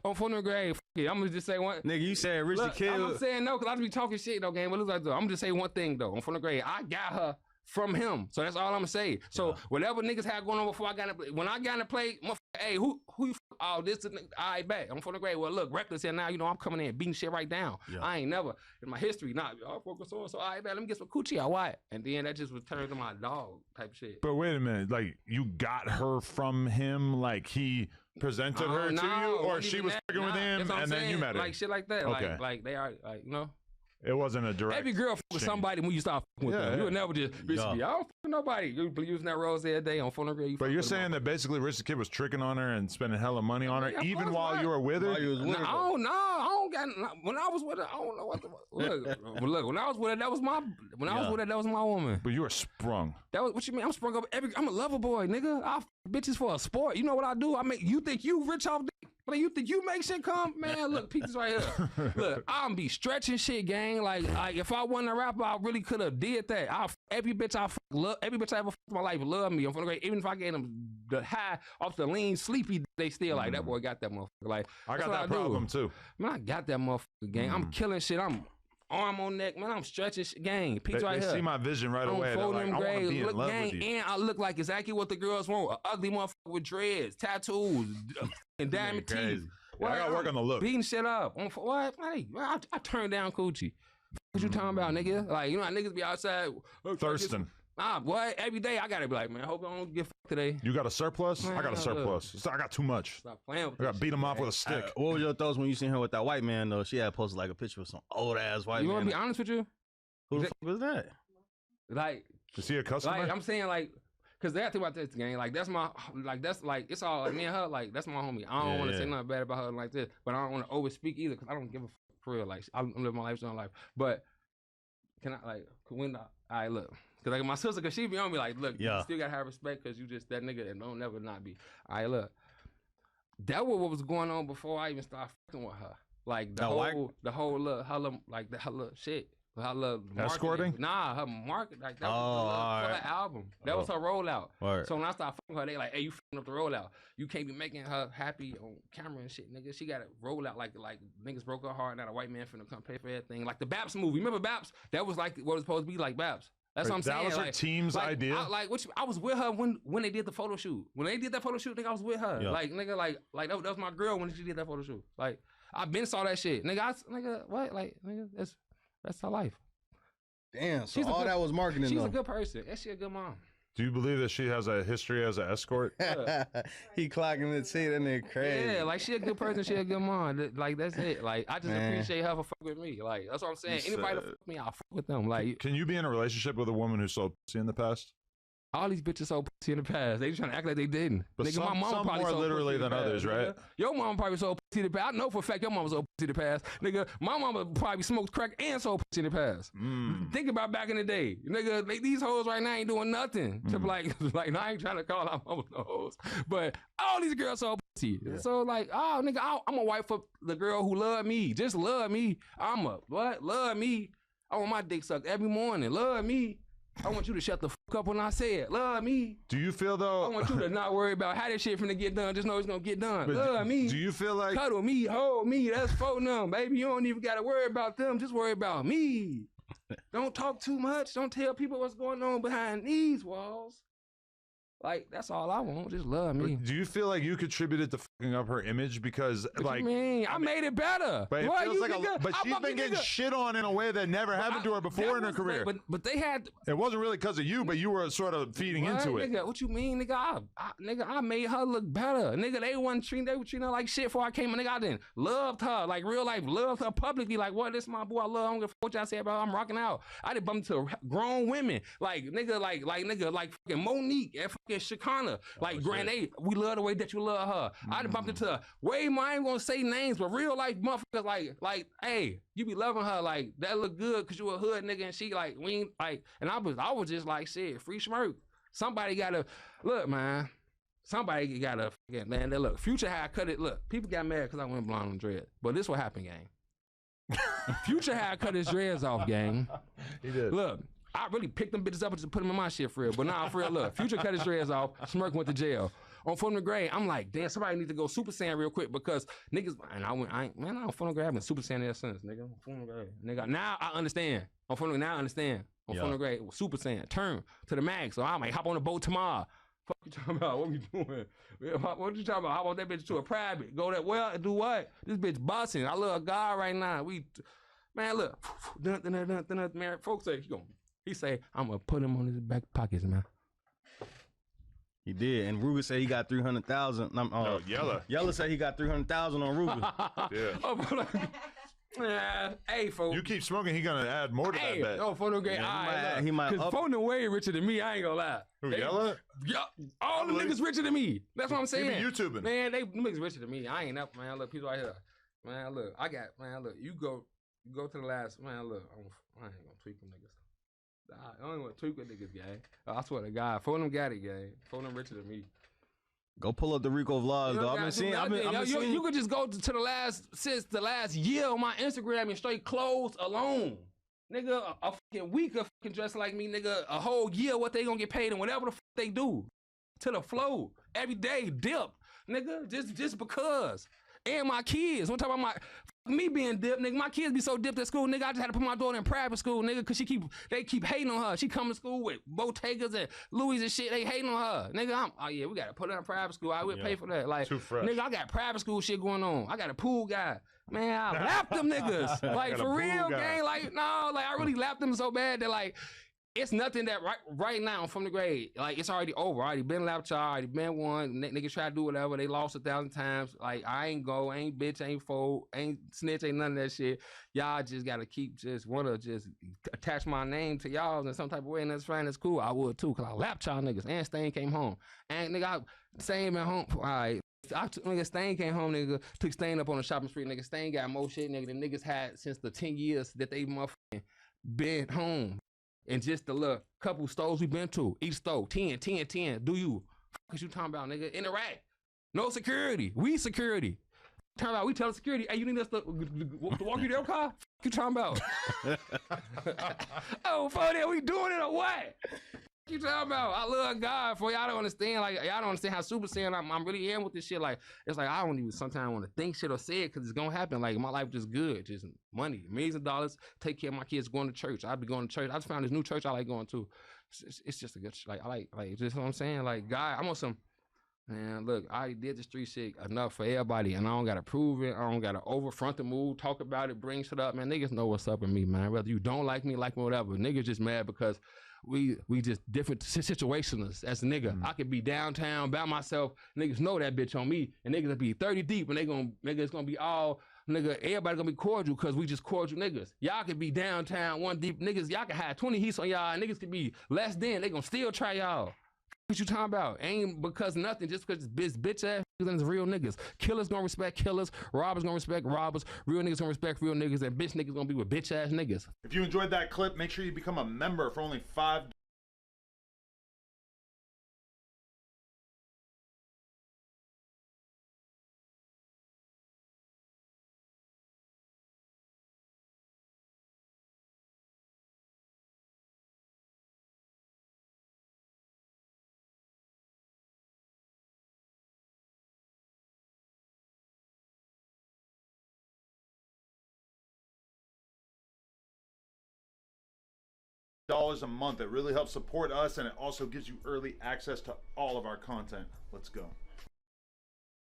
on phone grade. I'm gonna just say one. Nigga, you said Richard Kidd. I'm saying no, cause I just be talking shit though, gang. But look like though, I'm gonna just say one thing though. On phone grade, I got her from him, so that's all I'm gonna say. So whatever niggas had going on before I got in, when I got in the play, hey, who you? Oh, this is I bet. I'm from the grade. Well, look, Reckless here now. You know I'm coming in beating shit right down. Yeah. I ain't never in my history. Nah, y'all focus on. So I bet let me get some coochie out. Why? And then that just was turned to my dog type shit. But wait a minute, like you got her from him, like he presented her to you, or she was fucking with him and then you met her, like shit like that. Okay. Like they are like It wasn't a direct. Every girl fuck with somebody when you start fucking with them. You would never just be, I don't fuck with nobody. You be using that rose every day on phone grade. But you're saying that basically Richard Kidd was tricking on her and spending hella money on her, even while you were with her? I don't know. I don't got. When I was with her, I don't know what the look. When I was with her, that was my. When I was with her, that was my woman. But you were sprung. That was what you mean. I'm sprung up. I'm a lover boy, nigga. I fuck bitches for a sport. You know what I do? I make you think you rich off dick. Like, you think you make shit come? Man, look, peep this right here. Look, I'm be stretching shit, gang. Like if I wasn't a rapper, I really could have did that. Every bitch I ever fucked in my life love me. I'm from the great. Even if I gave them the high off the lean, sleepy, they still like, that boy got that motherfucker. Like, I got that problem too. Man, I got that motherfucker, gang. I'm killing shit. I'm arm on neck, man. I'm stretching shit, gang. Peeps right here. They see my vision right away. They're like, I want to be in love with you. And I look like exactly what the girls want. An ugly motherfucker with dreads, tattoos, and diamond teeth. Yeah, I gotta work on the look. Beating shit up. What? Hey, I turned down coochie. What you talking about, nigga? Like, you know how niggas be outside thirsting. Nah, boy, every day I gotta be like, man, I hope I don't get fucked today. You got a surplus? Man, I got a surplus. I got too much. Stop playing with I got to beat him off with a stick. What was your thoughts when you seen her with that white man, though? She had posted like a picture with some old ass white man. You wanna be honest with you? Who the fuck was that? Like, is he a customer? Like, I'm saying, like, cause they have to think about this game. Like, that's it's all like me and her. Like, that's my homie. I don't want to say nothing bad about her like this, but I don't want to overspeak either, cause I don't give a fuck for real. Like, I'm living my life, life. But can I look? Cause like my sister, cause she be on me like, look, you still gotta have respect, cause you just that nigga and don't never not be. Look, that was what was going on before I even started fucking with her. Like the whole little shit. Her little escorting? Nah, her market, like that was for her album. That was her rollout. So when I started fucking with her, they like, hey, you fucking up the rollout. You can't be making her happy on camera and shit, nigga. She got to roll out like niggas broke her heart. Now the white man finna come pay for everything. Like the Baps movie. Remember Baps? That was like what was supposed to be like Baps. That's what I'm saying. That was her team's idea. I was with her when they did the photo shoot. When they did that photo shoot, nigga, I was with her. Yeah. Like nigga, like that was my girl when she did that photo shoot. Like I been saw that shit, nigga. What? Like nigga, that's her life. Damn. So all that was marketing. She's a good person. And she a good mom. Do you believe that she has a history as an escort? He clocking the T, that nigga crazy. Yeah, like she a good person, she a good mom. Like that's it. Like I just appreciate her for fucking with me. Like that's what I'm saying. Anybody that fuck me, I'll fuck with them. Like, can you be in a relationship with a woman who sold pussy in the past? All these bitches sold pussy in the past. They just trying to act like they didn't. But nigga, my mama probably more sold literally than others, right? Nigga. Your mama probably sold pussy in the past. I know for a fact your mama sold pussy in the past. Nigga, my mama probably smoked crack and sold pussy in the past. Think about back in the day. Nigga, these hoes right now ain't doing nothing. Like I ain't trying to call out mama no hoes. But all these girls sold pussy. Yeah. So like, oh nigga, I'm a wife for the girl who love me. Just love me. Love me. I want my dick sucked every morning. Love me. I want you to shut the fuck up when I say it. Love me. Do you feel though? I want you to not worry about how this shit finna get done. Just know it's gonna get done. Love me. Do you feel like cuddle me, hold me? That's for them, baby. You don't even gotta worry about them. Just worry about me. Don't talk too much. Don't tell people what's going on behind these walls. Like, that's all I want. Just love me. Do you feel like you contributed to fucking up her image? Because, what you mean? I made it better. But it feels like but she's been getting shit on in a way that never happened to her before in her career. But they had... It wasn't really because of you, but you were sort of feeding into it. Nigga, what you mean, nigga? I made her look better. Nigga, they were treating her like shit before I came. Nigga, I didn't. Loved her. Like, real life. Loved her publicly. Like, what? This my boy. I love. I don't give a fuck what y'all say about her. I'm rocking out. I did bump into grown women. Like, nigga, like fucking Monique and fucking Shakana. Like, Granny, we love the way that you love her. I done bumped into her. Way more, I ain't gonna say names, but real life motherfuckers like, hey, you be loving her, like, that look good because you a hood nigga, and she like, we ain't, like, and I was just like, shit, free smirk. Somebody gotta, look, man, somebody gotta, man, look, Future had cut it, look, people got mad because I went blonde on dread, but this what happened, gang. Future had cut his dreads off, gang. He did. Look. I really picked them bitches up and just put them in my shit for real. But nah, for real, look. Future cut his dreads off. Smirk went to jail. On From the Grave, I'm like, damn, somebody need to go Super Saiyan real quick because niggas, and I don't From the Grave, I've been Super Saiyan ever since, nigga. From the Grave. Nigga, now I understand. On From the Grave, now I understand. On From the Grave, Super Saiyan, turn to the max. So I might hop on the boat tomorrow. Fuck you talking about? What we doing? What you talking about? Hop on that bitch to a private. Go that, well, do what? This bitch busting. I love God right now. Man, look. Man, folks say, he say, I'm gonna put him on his back pockets, man. He did, and Ruger said he got 300,000. No, Yella said he got 300,000 on Ruger. Yeah. Hey, folks. You keep smoking, he gonna add more to that bet. Oh, Phone Gay. He might. Because Phone way richer than me. I ain't gonna lie. Who, Yella? Yeah, all the niggas richer than me. That's what I'm saying. He be YouTubing. Man, them niggas richer than me. I ain't up, man. Look, people right here. Man, look, look, you go to the last, man, look, I ain't gonna tweak them niggas. I don't even want to tweak with niggas, gang. I swear to God. Phone them got it, gang. Phone them richer than me. Go pull up the Rico vlogs, You though. don't I've been gotta do seeing. nothing. You could just go to the last year on my Instagram and straight clothes alone. Nigga, a fucking week of fucking dressed like me, nigga, a whole year what they gonna get paid and whatever the fuck they do. To the flow. Every day, dip. Nigga, just because. And my kids. I'm talking about me being dipped, nigga. My kids be so dipped at school, nigga. I just had to put my daughter in private school, nigga, cause they keep hating on her. She come to school with Bottegas and Louis and shit. They hating on her, nigga. Oh yeah, we gotta put her in private school. I would pay for that. Like, Too fresh. nigga, I got private school shit going on. I got a pool guy. Man, I lapped them niggas. Like Got a for real, pool guy. gang. Like no, like I really lapped them so bad that like. It's nothing that right now from the grade. Like, it's already over. Already been lapped, y'all. Already been won. Niggas try to do whatever. They lost 1,000 times. Like, I ain't go, ain't bitch, ain't fold, ain't snitch, ain't none of that shit. Y'all just gotta wanna attach my name to y'all in some type of way, and that's fine. That's cool. I would too, cause I lapped y'all niggas. And Stain came home. And nigga, Stain been home. All right. Nigga, Stain came home, nigga, took Stain up on the shopping street, nigga. Stain got more shit, nigga, than niggas had since the 10 years that they motherfucking been home. And just the little couple stores we been to, each store, 10. Do you? What you talking about, nigga? In the rack. No security. We security. Turn out we tell the security, hey, you need us to walk you to your car? What you talking about? Oh, for that, we doing it or what? What you talking about? I love God for y'all don't understand. Like, y'all don't understand how super saiyan I'm really in with this shit. Like, it's like I don't even sometimes want to think shit or say it because it's gonna happen. Like, my life just good, just money, millions of dollars, take care of my kids, going to church. I'll be going to church. I just found this new church I like going to. It's just a good like I like just what I'm saying. Like, God, I'm on some. Man, look, I already did the street shit enough for everybody, and I don't gotta prove it. I don't gotta overfront the move, talk about it, bring shit up. Man, niggas know what's up with me, man. Whether you don't like me, whatever. Niggas just mad because we just different situations as a nigga. I could be downtown by myself. Niggas know that bitch on me, and niggas will be 30 deep, and it's gonna be all nigga. Everybody gonna be cordial because we just cordial niggas. Y'all could be downtown 1 deep niggas. Y'all can have 20 heats on y'all. And niggas could be less than. They gonna still try y'all. What you talking about? Ain't because nothing, just because it's bitch ass niggas and it's real niggas. Killers gonna respect killers, robbers gonna respect robbers, real niggas gonna respect real niggas, and bitch niggas gonna be with bitch ass niggas. If you enjoyed that clip, make sure you become a member for only $5. A month. It really helps support us, and it also gives you early access to all of our content. Let's go.